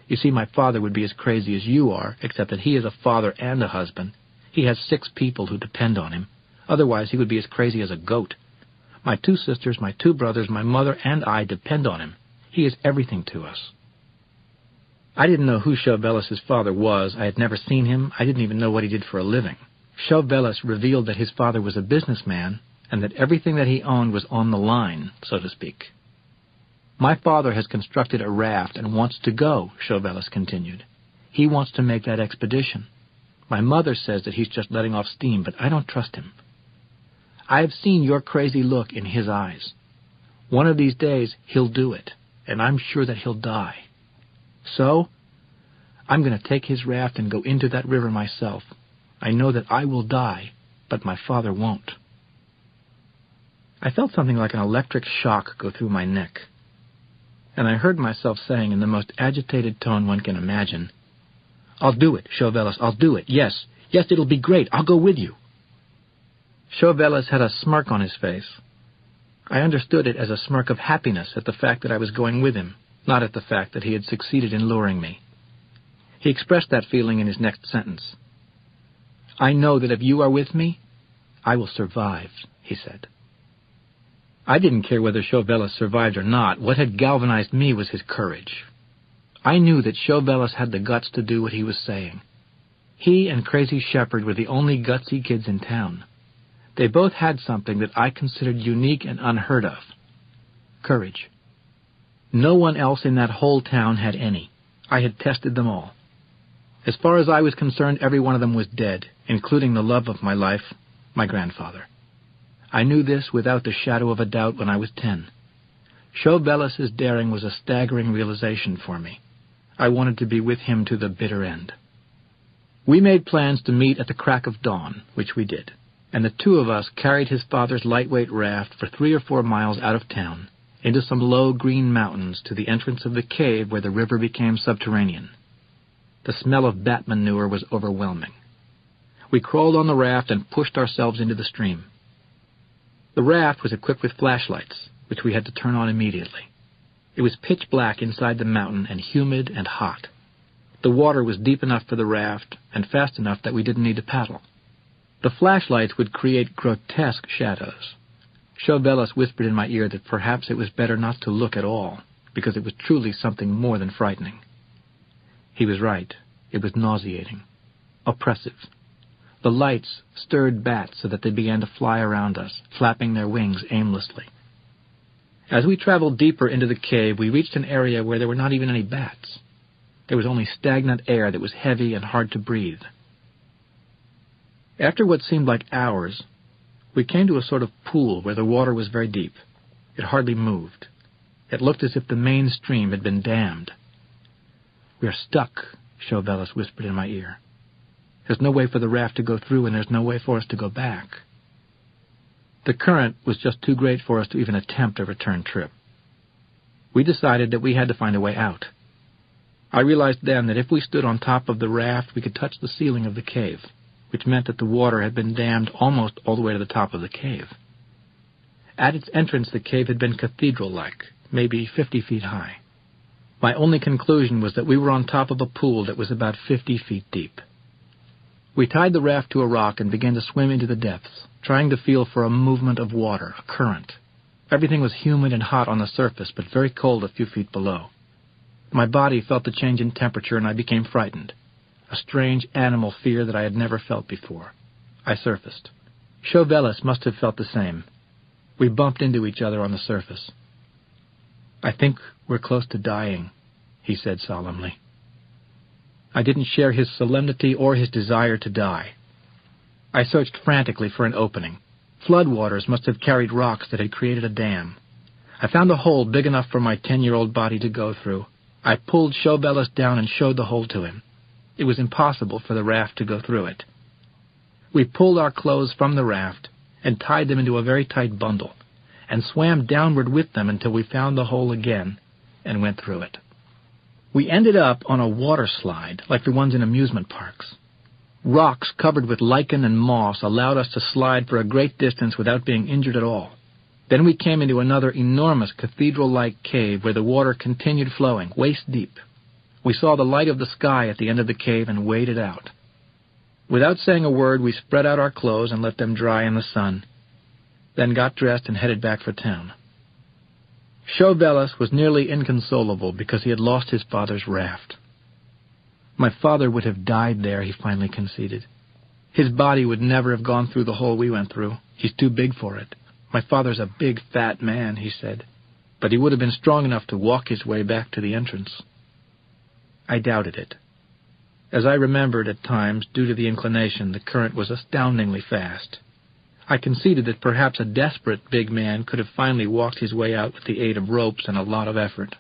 "You see, my father would be as crazy as you are, except that he is a father and a husband. He has 6 people who depend on him. Otherwise, he would be as crazy as a goat. My 2 sisters, my 2 brothers, my mother, and I depend on him. He is everything to us." I didn't know who Chauvelis' father was. I had never seen him. I didn't even know what he did for a living. Chauvelis revealed that his father was a businessman and that everything that he owned was on the line, so to speak. "My father has constructed a raft and wants to go," Chauvelis continued. "He wants to make that expedition. My mother says that he's just letting off steam, but I don't trust him. I have seen your crazy look in his eyes. One of these days he'll do it, and I'm sure that he'll die. So, I'm going to take his raft and go into that river myself. I know that I will die, but my father won't." I felt something like an electric shock go through my neck, and I heard myself saying in the most agitated tone one can imagine, "I'll do it, Chauvelis, I'll do it. Yes, it'll be great. I'll go with you." Chauvelis had a smirk on his face. I understood it as a smirk of happiness at the fact that I was going with him, not at the fact that he had succeeded in luring me. He expressed that feeling in his next sentence. "I know that if you are with me, I will survive," he said. I didn't care whether Chauvelis survived or not. What had galvanized me was his courage. I knew that Chauvelis had the guts to do what he was saying. He and Crazy Shepherd were the only gutsy kids in town. They both had something that I considered unique and unheard of. Courage. No one else in that whole town had any. I had tested them all. As far as I was concerned, every one of them was dead, including the love of my life, my grandfather. I knew this without the shadow of a doubt when I was 10. Chauvelis's daring was a staggering realization for me. I wanted to be with him to the bitter end. We made plans to meet at the crack of dawn, which we did, and the 2 of us carried his father's lightweight raft for 3 or 4 miles out of town, into some low green mountains to the entrance of the cave where the river became subterranean. The smell of bat manure was overwhelming. We crawled on the raft and pushed ourselves into the stream. The raft was equipped with flashlights, which we had to turn on immediately. It was pitch black inside the mountain and humid and hot. The water was deep enough for the raft and fast enough that we didn't need to paddle. The flashlights would create grotesque shadows. Chauvelis whispered in my ear that perhaps it was better not to look at all, because it was truly something more than frightening. He was right. It was nauseating, oppressive. The lights stirred bats so that they began to fly around us, flapping their wings aimlessly. As we traveled deeper into the cave, we reached an area where there were not even any bats. There was only stagnant air that was heavy and hard to breathe. After what seemed like hours, we came to a sort of pool where the water was very deep. It hardly moved. It looked as if the main stream had been dammed. "We're stuck," Chauvelis whispered in my ear. "There's no way for the raft to go through, and there's no way for us to go back." The current was just too great for us to even attempt a return trip. We decided that we had to find a way out. I realized then that if we stood on top of the raft, we could touch the ceiling of the cave, which meant that the water had been dammed almost all the way to the top of the cave. At its entrance, the cave had been cathedral-like, maybe 50 feet high. My only conclusion was that we were on top of a pool that was about 50 feet deep. We tied the raft to a rock and began to swim into the depths, trying to feel for a movement of water, a current. Everything was humid and hot on the surface, but very cold a few feet below. My body felt the change in temperature, and I became frightened. A strange animal fear that I had never felt before. I surfaced. Chauvelis must have felt the same. We bumped into each other on the surface. "I think we're close to dying," he said solemnly. I didn't share his solemnity or his desire to die. I searched frantically for an opening. Floodwaters must have carried rocks that had created a dam. I found a hole big enough for my 10-year-old body to go through. I pulled Chauvelis down and showed the hole to him. It was impossible for the raft to go through it. We pulled our clothes from the raft and tied them into a very tight bundle, and swam downward with them until we found the hole again and went through it. We ended up on a water slide, like the ones in amusement parks. Rocks covered with lichen and moss allowed us to slide for a great distance without being injured at all. Then we came into another enormous cathedral-like cave where the water continued flowing, waist-deep. We saw the light of the sky at the end of the cave and waded out. Without saying a word, we spread out our clothes and let them dry in the sun, then got dressed and headed back for town. Chauvelis was nearly inconsolable because he had lost his father's raft. "My father would have died there," he finally conceded. "His body would never have gone through the hole we went through. He's too big for it. My father's a big, fat man," he said, "but he would have been strong enough to walk his way back to the entrance." I doubted it. As I remembered at times, due to the inclination, the current was astoundingly fast. I conceded that perhaps a desperate big man could have finally walked his way out with the aid of ropes and a lot of effort.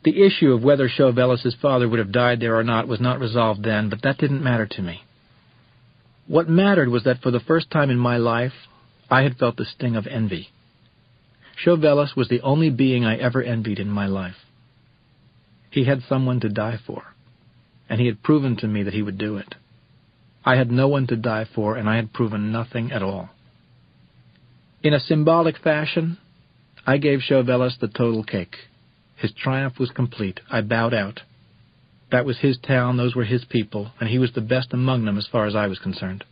The issue of whether Chauvelis' father would have died there or not was not resolved then, but that didn't matter to me. What mattered was that for the first time in my life, I had felt the sting of envy. Chauvelis was the only being I ever envied in my life. He had someone to die for, and he had proven to me that he would do it. I had no one to die for, and I had proven nothing at all. In a symbolic fashion, I gave Chauvelis the total cake. His triumph was complete. I bowed out. That was his town, those were his people, and he was the best among them as far as I was concerned.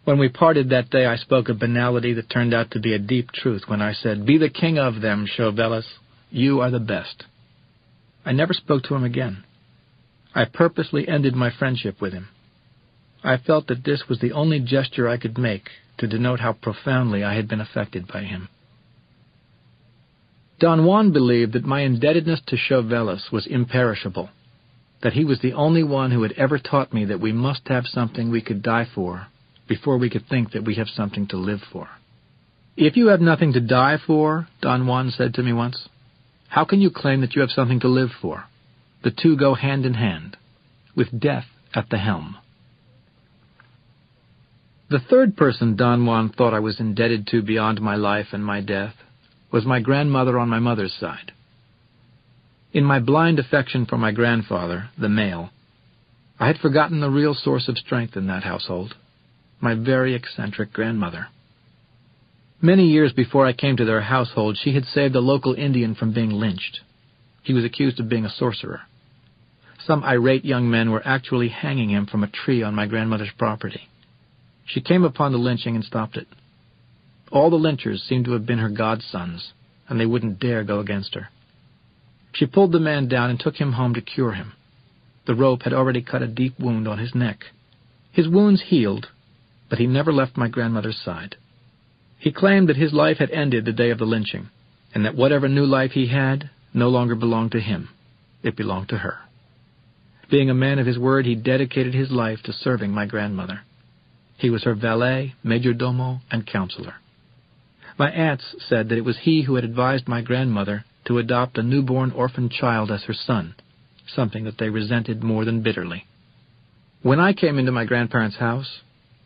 When we parted that day, I spoke a banality that turned out to be a deep truth when I said, "Be the king of them, Chauvelis. You are the best." I never spoke to him again. I purposely ended my friendship with him. I felt that this was the only gesture I could make to denote how profoundly I had been affected by him. Don Juan believed that my indebtedness to Chauvelis was imperishable, that he was the only one who had ever taught me that we must have something we could die for before we could think that we have something to live for. "If you have nothing to die for," Don Juan said to me once, "how can you claim that you have something to live for? The two go hand in hand, with death at the helm." The third person Don Juan thought I was indebted to beyond my life and my death was my grandmother on my mother's side. In my blind affection for my grandfather, the male, I had forgotten the real source of strength in that household, my very eccentric grandmother. Many years before I came to their household, she had saved a local Indian from being lynched. He was accused of being a sorcerer. Some irate young men were actually hanging him from a tree on my grandmother's property. She came upon the lynching and stopped it. All the lynchers seemed to have been her godsons, and they wouldn't dare go against her. She pulled the man down and took him home to cure him. The rope had already cut a deep wound on his neck. His wounds healed, but he never left my grandmother's side. He claimed that his life had ended the day of the lynching, and that whatever new life he had no longer belonged to him. It belonged to her. Being a man of his word, he dedicated his life to serving my grandmother. He was her valet, majordomo, and counselor. My aunts said that it was he who had advised my grandmother to adopt a newborn orphan child as her son, something that they resented more than bitterly. When I came into my grandparents' house,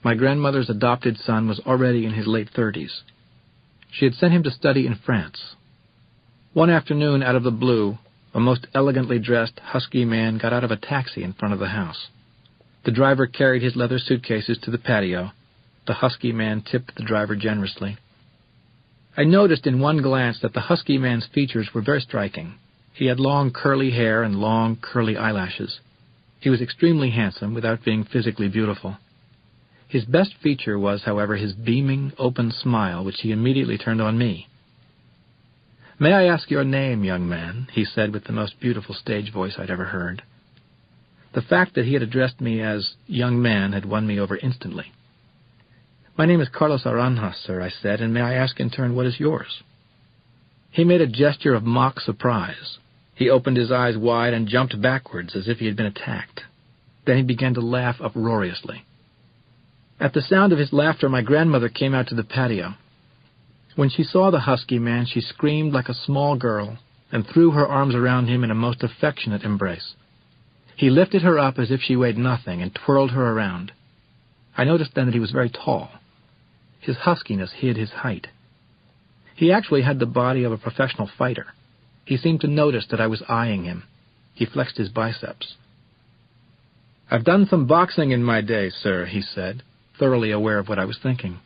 my grandmother's adopted son was already in his late 30s. She had sent him to study in France. One afternoon, out of the blue, A most elegantly dressed, husky man got out of a taxi in front of the house. The driver carried his leather suitcases to the patio. The husky man tipped the driver generously. I noticed in one glance that the husky man's features were very striking. He had long curly hair and long curly eyelashes. He was extremely handsome without being physically beautiful. His best feature was, however, his beaming, open smile, which he immediately turned on me. "May I ask your name, young man?" he said with the most beautiful stage voice I'd ever heard. The fact that he had addressed me as young man had won me over instantly. "My name is Carlos Aranjas, sir," I said, "and may I ask in turn what is yours?" He made a gesture of mock surprise. He opened his eyes wide and jumped backwards as if he had been attacked. Then he began to laugh uproariously. At the sound of his laughter, my grandmother came out to the patio. When she saw the husky man, she screamed like a small girl and threw her arms around him in a most affectionate embrace. He lifted her up as if she weighed nothing and twirled her around. I noticed then that he was very tall. His huskiness hid his height. He actually had the body of a professional fighter. He seemed to notice that I was eyeing him. He flexed his biceps. "I've done some boxing in my day, sir," he said, thoroughly aware of what I was thinking.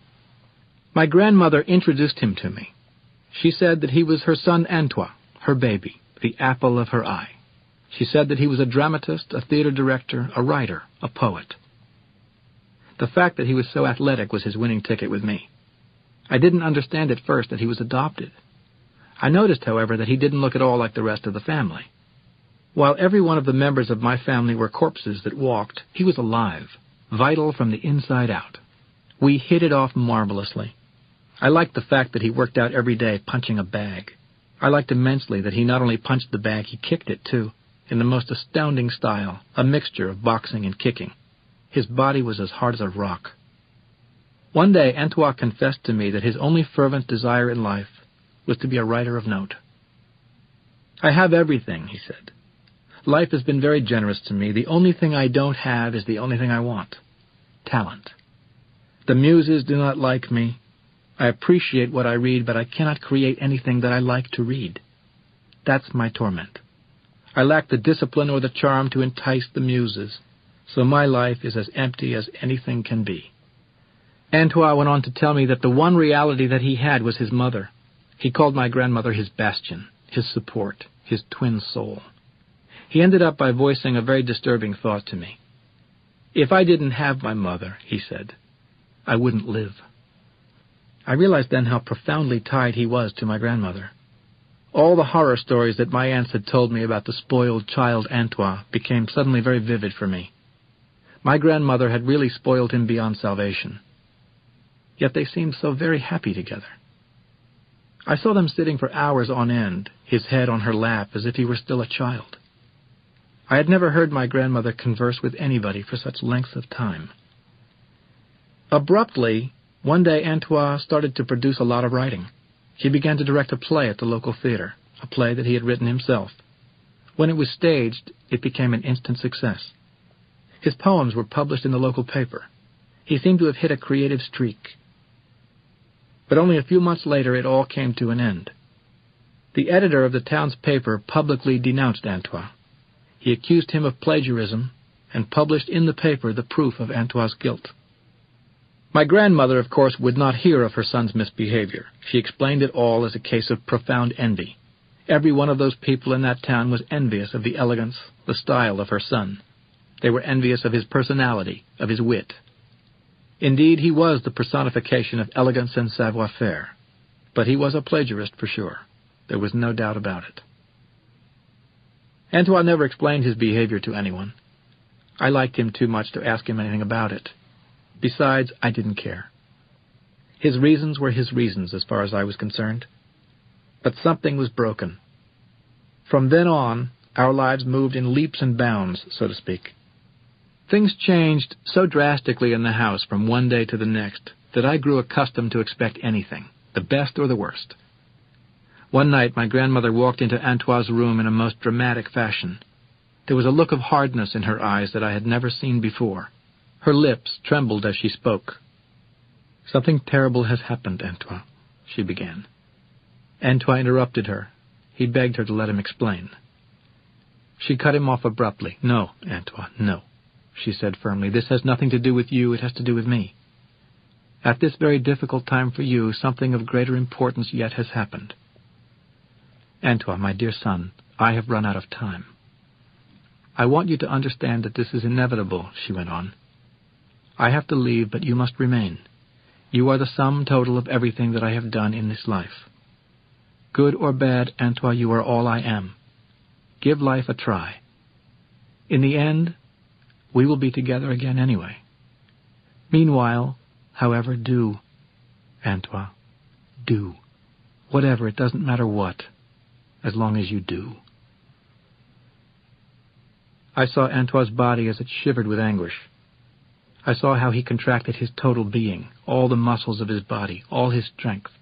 My grandmother introduced him to me. She said that he was her son Antoine, her baby, the apple of her eye. She said that he was a dramatist, a theater director, a writer, a poet. The fact that he was so athletic was his winning ticket with me. I didn't understand at first that he was adopted. I noticed, however, that he didn't look at all like the rest of the family. While every one of the members of my family were corpses that walked, he was alive, vital from the inside out. We hit it off marvelously. I liked the fact that he worked out every day punching a bag. I liked immensely that he not only punched the bag, he kicked it too, in the most astounding style, a mixture of boxing and kicking. His body was as hard as a rock. One day, Antoine confessed to me that his only fervent desire in life was to be a writer of note. "I have everything," he said. "Life has been very generous to me. The only thing I don't have is the only thing I want: talent. The muses do not like me. I appreciate what I read, but I cannot create anything that I like to read. That's my torment. I lack the discipline or the charm to entice the muses, so my life is as empty as anything can be." Antoine went on to tell me that the one reality that he had was his mother. He called my grandmother his bastion, his support, his twin soul. He ended up by voicing a very disturbing thought to me. "If I didn't have my mother," he said, "I wouldn't live." I realized then how profoundly tied he was to my grandmother. All the horror stories that my aunts had told me about the spoiled child Antoine became suddenly very vivid for me. My grandmother had really spoiled him beyond salvation. Yet they seemed so very happy together. I saw them sitting for hours on end, his head on her lap as if he were still a child. I had never heard my grandmother converse with anybody for such lengths of time. Abruptly, one day Antoine started to produce a lot of writing. He began to direct a play at the local theater, a play that he had written himself. When it was staged, it became an instant success. His poems were published in the local paper. He seemed to have hit a creative streak. But only a few months later it all came to an end. The editor of the town's paper publicly denounced Antoine. He accused him of plagiarism and published in the paper the proof of Antoine's guilt. My grandmother, of course, would not hear of her son's misbehavior. She explained it all as a case of profound envy. Every one of those people in that town was envious of the elegance, the style of her son. They were envious of his personality, of his wit. Indeed, he was the personification of elegance and savoir-faire. But he was a plagiarist for sure. There was no doubt about it. Antoine never explained his behavior to anyone. I liked him too much to ask him anything about it. Besides, I didn't care. His reasons were his reasons as far as I was concerned. But something was broken. From then on, our lives moved in leaps and bounds, so to speak. Things changed so drastically in the house from one day to the next that I grew accustomed to expect anything, the best or the worst. One night my grandmother walked into Antoine's room in a most dramatic fashion. There was a look of hardness in her eyes that I had never seen before. Her lips trembled as she spoke. "Something terrible has happened, Antoine," she began. Antoine interrupted her. He begged her to let him explain. She cut him off abruptly. "No, Antoine, no," she said firmly. "This has nothing to do with you. It has to do with me. At this very difficult time for you, something of greater importance yet has happened. Antoine, my dear son, I have run out of time. I want you to understand that this is inevitable," she went on. "I have to leave, but you must remain. You are the sum total of everything that I have done in this life. Good or bad, Antoine, you are all I am. Give life a try. In the end, we will be together again anyway. Meanwhile, however, do, Antoine, do. Whatever, it doesn't matter what, as long as you do." I saw Antoine's body as it shivered with anguish. I saw how he contracted his total being, all the muscles of his body, all his strength.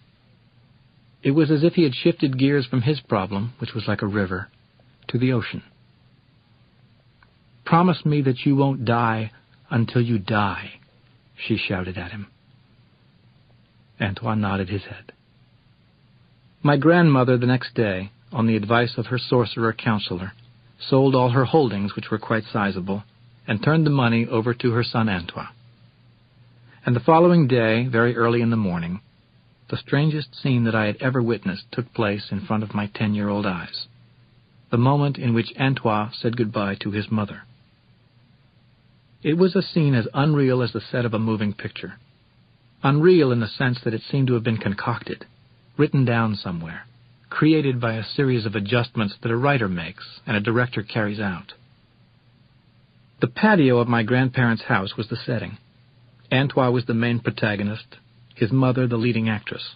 It was as if he had shifted gears from his problem, which was like a river, to the ocean. "Promise me that you won't die until you die," she shouted at him. Antoine nodded his head. My grandmother, the next day, on the advice of her sorcerer counselor, sold all her holdings, which were quite sizable, and turned the money over to her son Antoine. And the following day, very early in the morning, the strangest scene that I had ever witnessed took place in front of my 10-year-old eyes, the moment in which Antoine said goodbye to his mother. It was a scene as unreal as the set of a moving picture. Unreal in the sense that it seemed to have been concocted, written down somewhere, created by a series of adjustments that a writer makes and a director carries out. The patio of my grandparents' house was the setting. Antoine was the main protagonist, his mother the leading actress.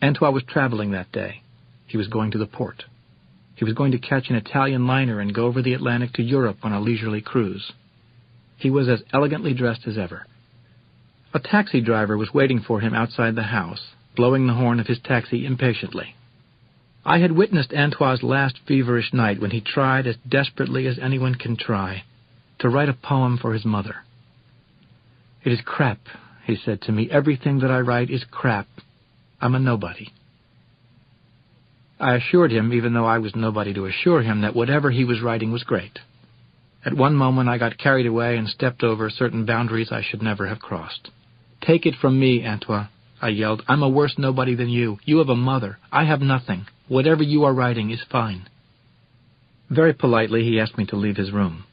Antoine was traveling that day. He was going to the port. He was going to catch an Italian liner and go over the Atlantic to Europe on a leisurely cruise. He was as elegantly dressed as ever. A taxi driver was waiting for him outside the house, blowing the horn of his taxi impatiently. I had witnessed Antoine's last feverish night when he tried, as desperately as anyone can try, to write a poem for his mother. "It is crap," he said to me. "Everything that I write is crap. I'm a nobody." I assured him, even though I was nobody to assure him, that whatever he was writing was great. At one moment I got carried away and stepped over certain boundaries I should never have crossed. "Take it from me, Antoine," I yelled. "I'm a worse nobody than you. You have a mother. I have nothing. Whatever you are writing is fine." Very politely he asked me to leave his room.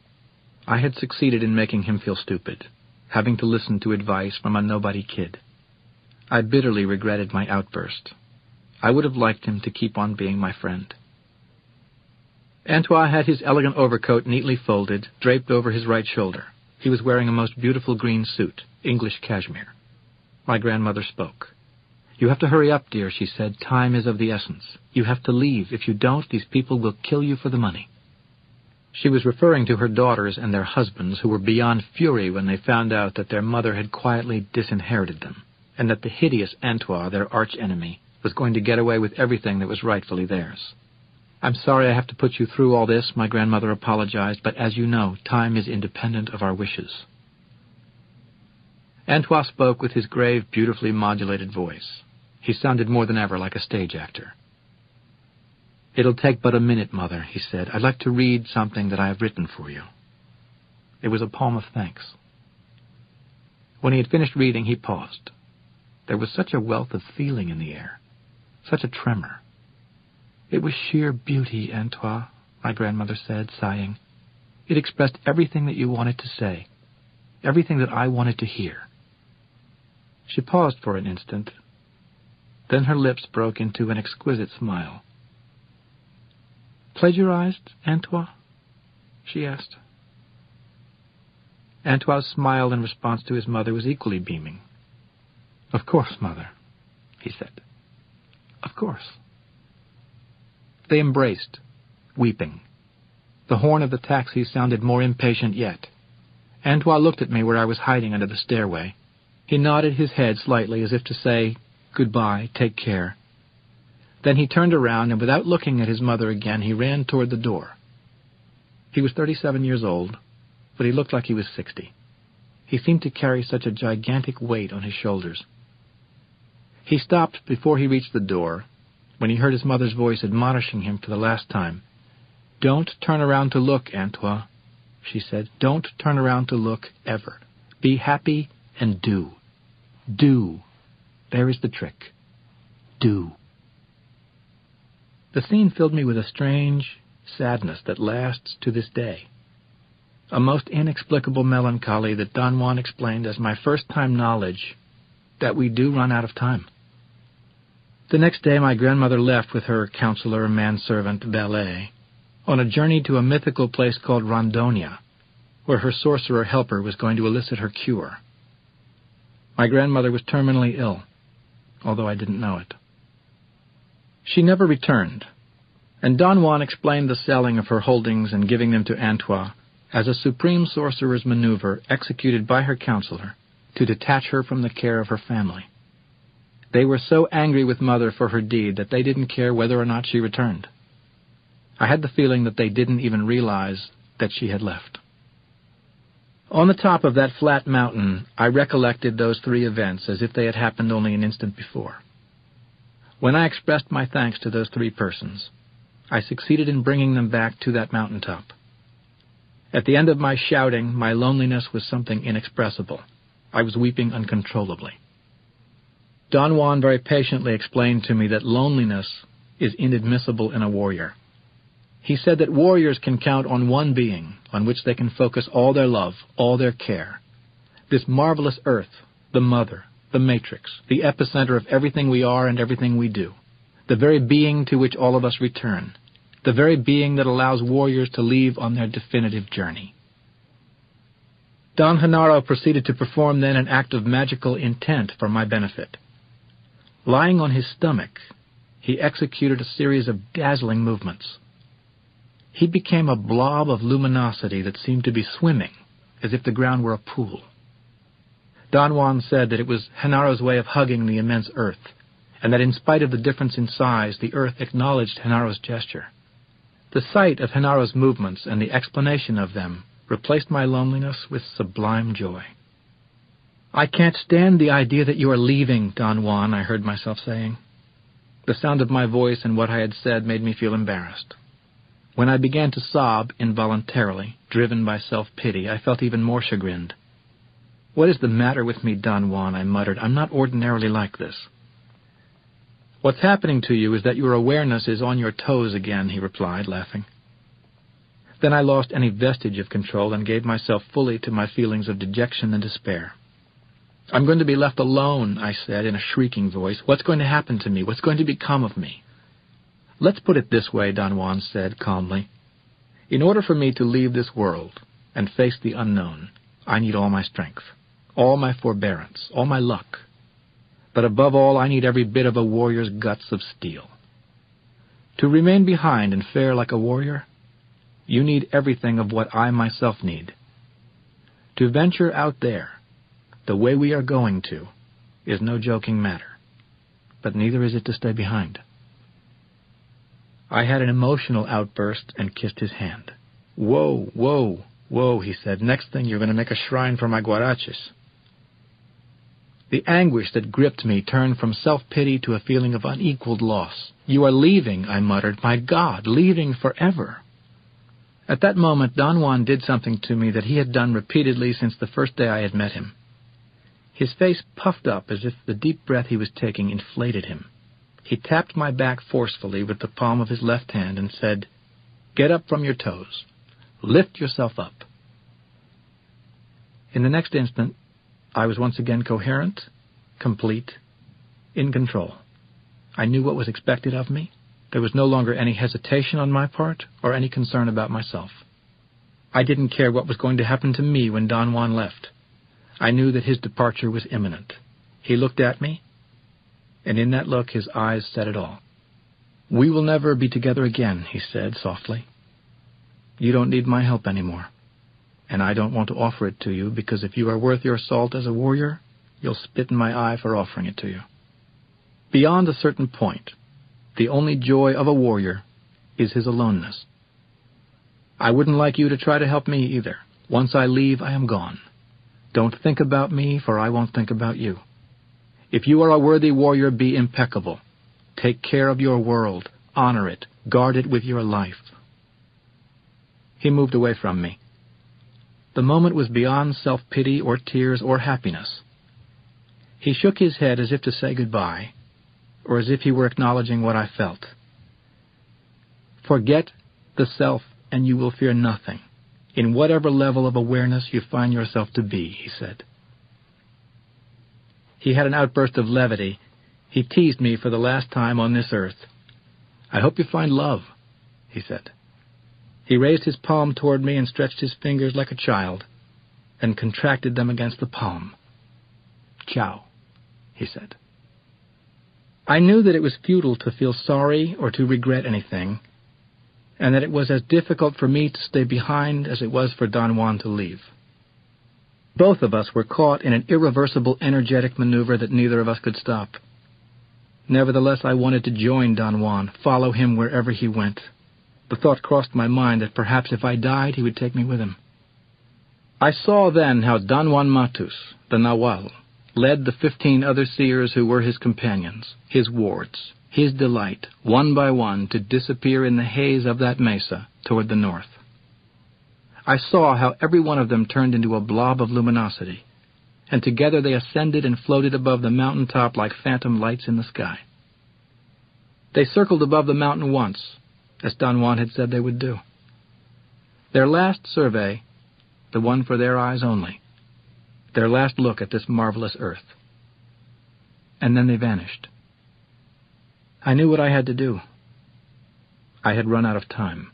I had succeeded in making him feel stupid, having to listen to advice from a nobody kid. I bitterly regretted my outburst. I would have liked him to keep on being my friend. Antoine had his elegant overcoat neatly folded, draped over his right shoulder. He was wearing a most beautiful green suit, English cashmere. My grandmother spoke. "You have to hurry up, dear," she said. "Time is of the essence. You have to leave. If you don't, these people will kill you for the money." She was referring to her daughters and their husbands, who were beyond fury when they found out that their mother had quietly disinherited them, and that the hideous Antoine, their arch-enemy, was going to get away with everything that was rightfully theirs. "I'm sorry I have to put you through all this," my grandmother apologized, "but as you know, time is independent of our wishes." Antoine spoke with his grave, beautifully modulated voice. He sounded more than ever like a stage actor. "It'll take but a minute, Mother," he said. "I'd like to read something that I have written for you." It was a poem of thanks. When he had finished reading, he paused. There was such a wealth of feeling in the air, such a tremor. "It was sheer beauty, Antoine," my grandmother said, sighing. "It expressed everything that you wanted to say, everything that I wanted to hear." She paused for an instant. Then her lips broke into an exquisite smile. "Plagiarized, Antoine?" she asked. Antoine's smile in response to his mother was equally beaming. "Of course, Mother," he said. "Of course." They embraced, weeping. The horn of the taxi sounded more impatient yet. Antoine looked at me where I was hiding under the stairway. He nodded his head slightly as if to say, "Goodbye, take care." Then he turned around, and without looking at his mother again, he ran toward the door. He was 37 years old, but he looked like he was 60. He seemed to carry such a gigantic weight on his shoulders. He stopped before he reached the door, when he heard his mother's voice admonishing him for the last time, "Don't turn around to look, Antoine," she said. "Don't turn around to look, ever. Be happy and do. Do. There is the trick. Do." The scene filled me with a strange sadness that lasts to this day. A most inexplicable melancholy that Don Juan explained as my first-time knowledge that we do run out of time. The next day my grandmother left with her counselor, manservant, valet, on a journey to a mythical place called Rondonia, where her sorcerer helper was going to elicit her cure. My grandmother was terminally ill, although I didn't know it. She never returned, and Don Juan explained the selling of her holdings and giving them to Antoine as a supreme sorcerer's maneuver executed by her counselor to detach her from the care of her family. They were so angry with Mother for her deed that they didn't care whether or not she returned. I had the feeling that they didn't even realize that she had left. On the top of that flat mountain, I recollected those three events as if they had happened only an instant before. When I expressed my thanks to those three persons, I succeeded in bringing them back to that mountaintop. At the end of my shouting, my loneliness was something inexpressible. I was weeping uncontrollably. Don Juan very patiently explained to me that loneliness is inadmissible in a warrior. He said that warriors can count on one being on which they can focus all their love, all their care. This marvelous earth, the mother, the matrix, the epicenter of everything we are and everything we do, the very being to which all of us return, the very being that allows warriors to leave on their definitive journey. Don Genaro proceeded to perform then an act of magical intent for my benefit. Lying on his stomach, he executed a series of dazzling movements. He became a blob of luminosity that seemed to be swimming, as if the ground were a pool. Don Juan said that it was Genaro's way of hugging the immense earth, and that in spite of the difference in size, the earth acknowledged Genaro's gesture. The sight of Genaro's movements and the explanation of them replaced my loneliness with sublime joy. "I can't stand the idea that you are leaving, Don Juan," I heard myself saying. The sound of my voice and what I had said made me feel embarrassed. When I began to sob involuntarily, driven by self-pity, I felt even more chagrined. "What is the matter with me, Don Juan?" I muttered. "I'm not ordinarily like this." "What's happening to you is that your awareness is on your toes again," he replied, laughing. Then I lost any vestige of control and gave myself fully to my feelings of dejection and despair. "I'm going to be left alone," I said in a shrieking voice. "What's going to happen to me? What's going to become of me?" "Let's put it this way," Don Juan said calmly. "In order for me to leave this world and face the unknown, I need all my strength, all my forbearance, all my luck. But above all, I need every bit of a warrior's guts of steel. To remain behind and fare like a warrior, you need everything of what I myself need. To venture out there, the way we are going to, is no joking matter, but neither is it to stay behind." I had an emotional outburst and kissed his hand. "Whoa, whoa, whoa," he said. "Next thing you're going to make a shrine for my guaraches." The anguish that gripped me turned from self-pity to a feeling of unequaled loss. "You are leaving," I muttered. "My God, leaving forever." At that moment, Don Juan did something to me that he had done repeatedly since the first day I had met him. His face puffed up as if the deep breath he was taking inflated him. He tapped my back forcefully with the palm of his left hand and said, "Get up from your toes. Lift yourself up." In the next instant, I was once again coherent, complete, in control. I knew what was expected of me. There was no longer any hesitation on my part or any concern about myself. I didn't care what was going to happen to me when Don Juan left. I knew that his departure was imminent. He looked at me, and in that look his eyes said it all. "We will never be together again," he said softly. "You don't need my help anymore, and I don't want to offer it to you because if you are worth your salt as a warrior, you'll spit in my eye for offering it to you. Beyond a certain point, the only joy of a warrior is his aloneness. I wouldn't like you to try to help me either. Once I leave, I am gone. Don't think about me, for I won't think about you. If you are a worthy warrior, be impeccable. Take care of your world, honor it, guard it with your life. He moved away from me. The moment was beyond self-pity or tears or happiness. He shook his head as if to say goodbye, or as if he were acknowledging what I felt. Forget the self and you will fear nothing, in whatever level of awareness you find yourself to be, he said. He had an outburst of levity. He teased me for the last time on this earth. I hope you find love, he said. He raised his palm toward me and stretched his fingers like a child, and contracted them against the palm. Ciao, he said. I knew that it was futile to feel sorry or to regret anything, and that it was as difficult for me to stay behind as it was for Don Juan to leave. Both of us were caught in an irreversible energetic maneuver that neither of us could stop. Nevertheless, I wanted to join Don Juan, follow him wherever he went. The thought crossed my mind that perhaps if I died, he would take me with him. I saw then how Don Juan Matus, the Nahual, led the 15 other seers who were his companions, his wards, his delight, one by one, to disappear in the haze of that mesa toward the north. I saw how every one of them turned into a blob of luminosity, and together they ascended and floated above the mountain top like phantom lights in the sky. They circled above the mountain once, as Don Juan had said they would do. Their last survey, the one for their eyes only, their last look at this marvelous earth. And then they vanished. I knew what I had to do. I had run out of time.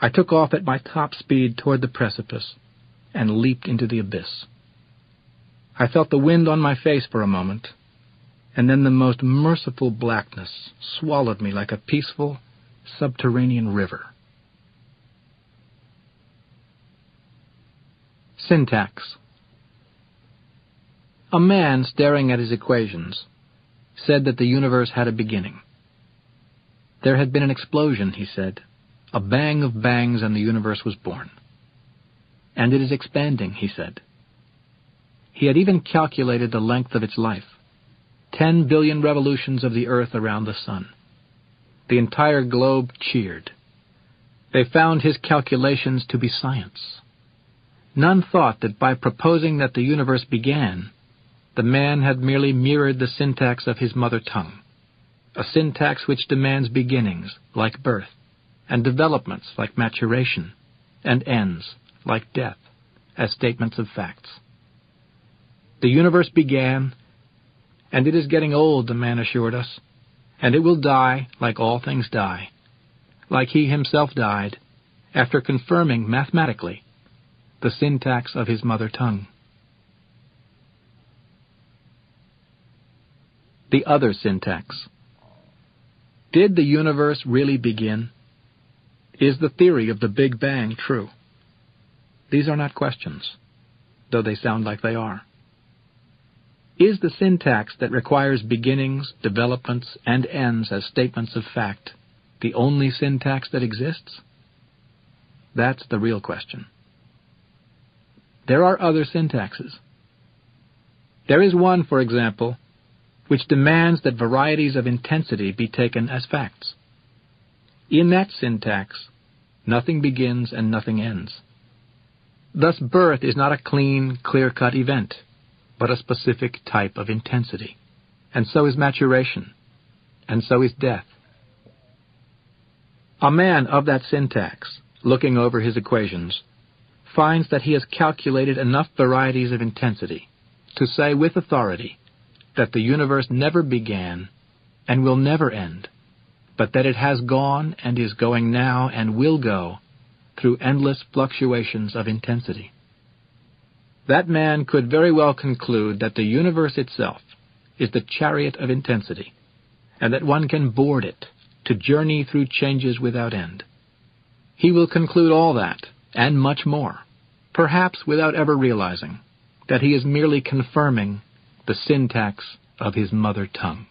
I took off at my top speed toward the precipice and leaped into the abyss. I felt the wind on my face for a moment, and then the most merciful blackness swallowed me like a peaceful, subterranean river. Syntax. A man staring at his equations said that the universe had a beginning. There had been an explosion, he said, a bang of bangs, and the universe was born. And it is expanding, he said. He had even calculated the length of its life. 10 billion revolutions of the earth around the sun. The entire globe cheered. They found his calculations to be science. None thought that by proposing that the universe began, the man had merely mirrored the syntax of his mother tongue, a syntax which demands beginnings, like birth, and developments, like maturation, and ends, like death, as statements of facts. The universe began, and it is getting old, the man assured us, and it will die like all things die, like he himself died, after confirming mathematically the syntax of his mother tongue. The other syntax. Did the universe really begin? Is the theory of the Big Bang true? These are not questions, though they sound like they are. Is the syntax that requires beginnings, developments, and ends as statements of fact the only syntax that exists? That's the real question. There are other syntaxes. There is one, for example, which demands that varieties of intensity be taken as facts. In that syntax, nothing begins and nothing ends. Thus, birth is not a clean, clear-cut event, but a specific type of intensity. And so is maturation. And so is death. A man of that syntax, looking over his equations, finds that he has calculated enough varieties of intensity to say with authority that the universe never began and will never end, but that it has gone and is going now and will go through endless fluctuations of intensity. That man could very well conclude that the universe itself is the chariot of intensity, and that one can board it to journey through changes without end. He will conclude all that, and much more, perhaps without ever realizing that he is merely confirming the syntax of his mother tongue.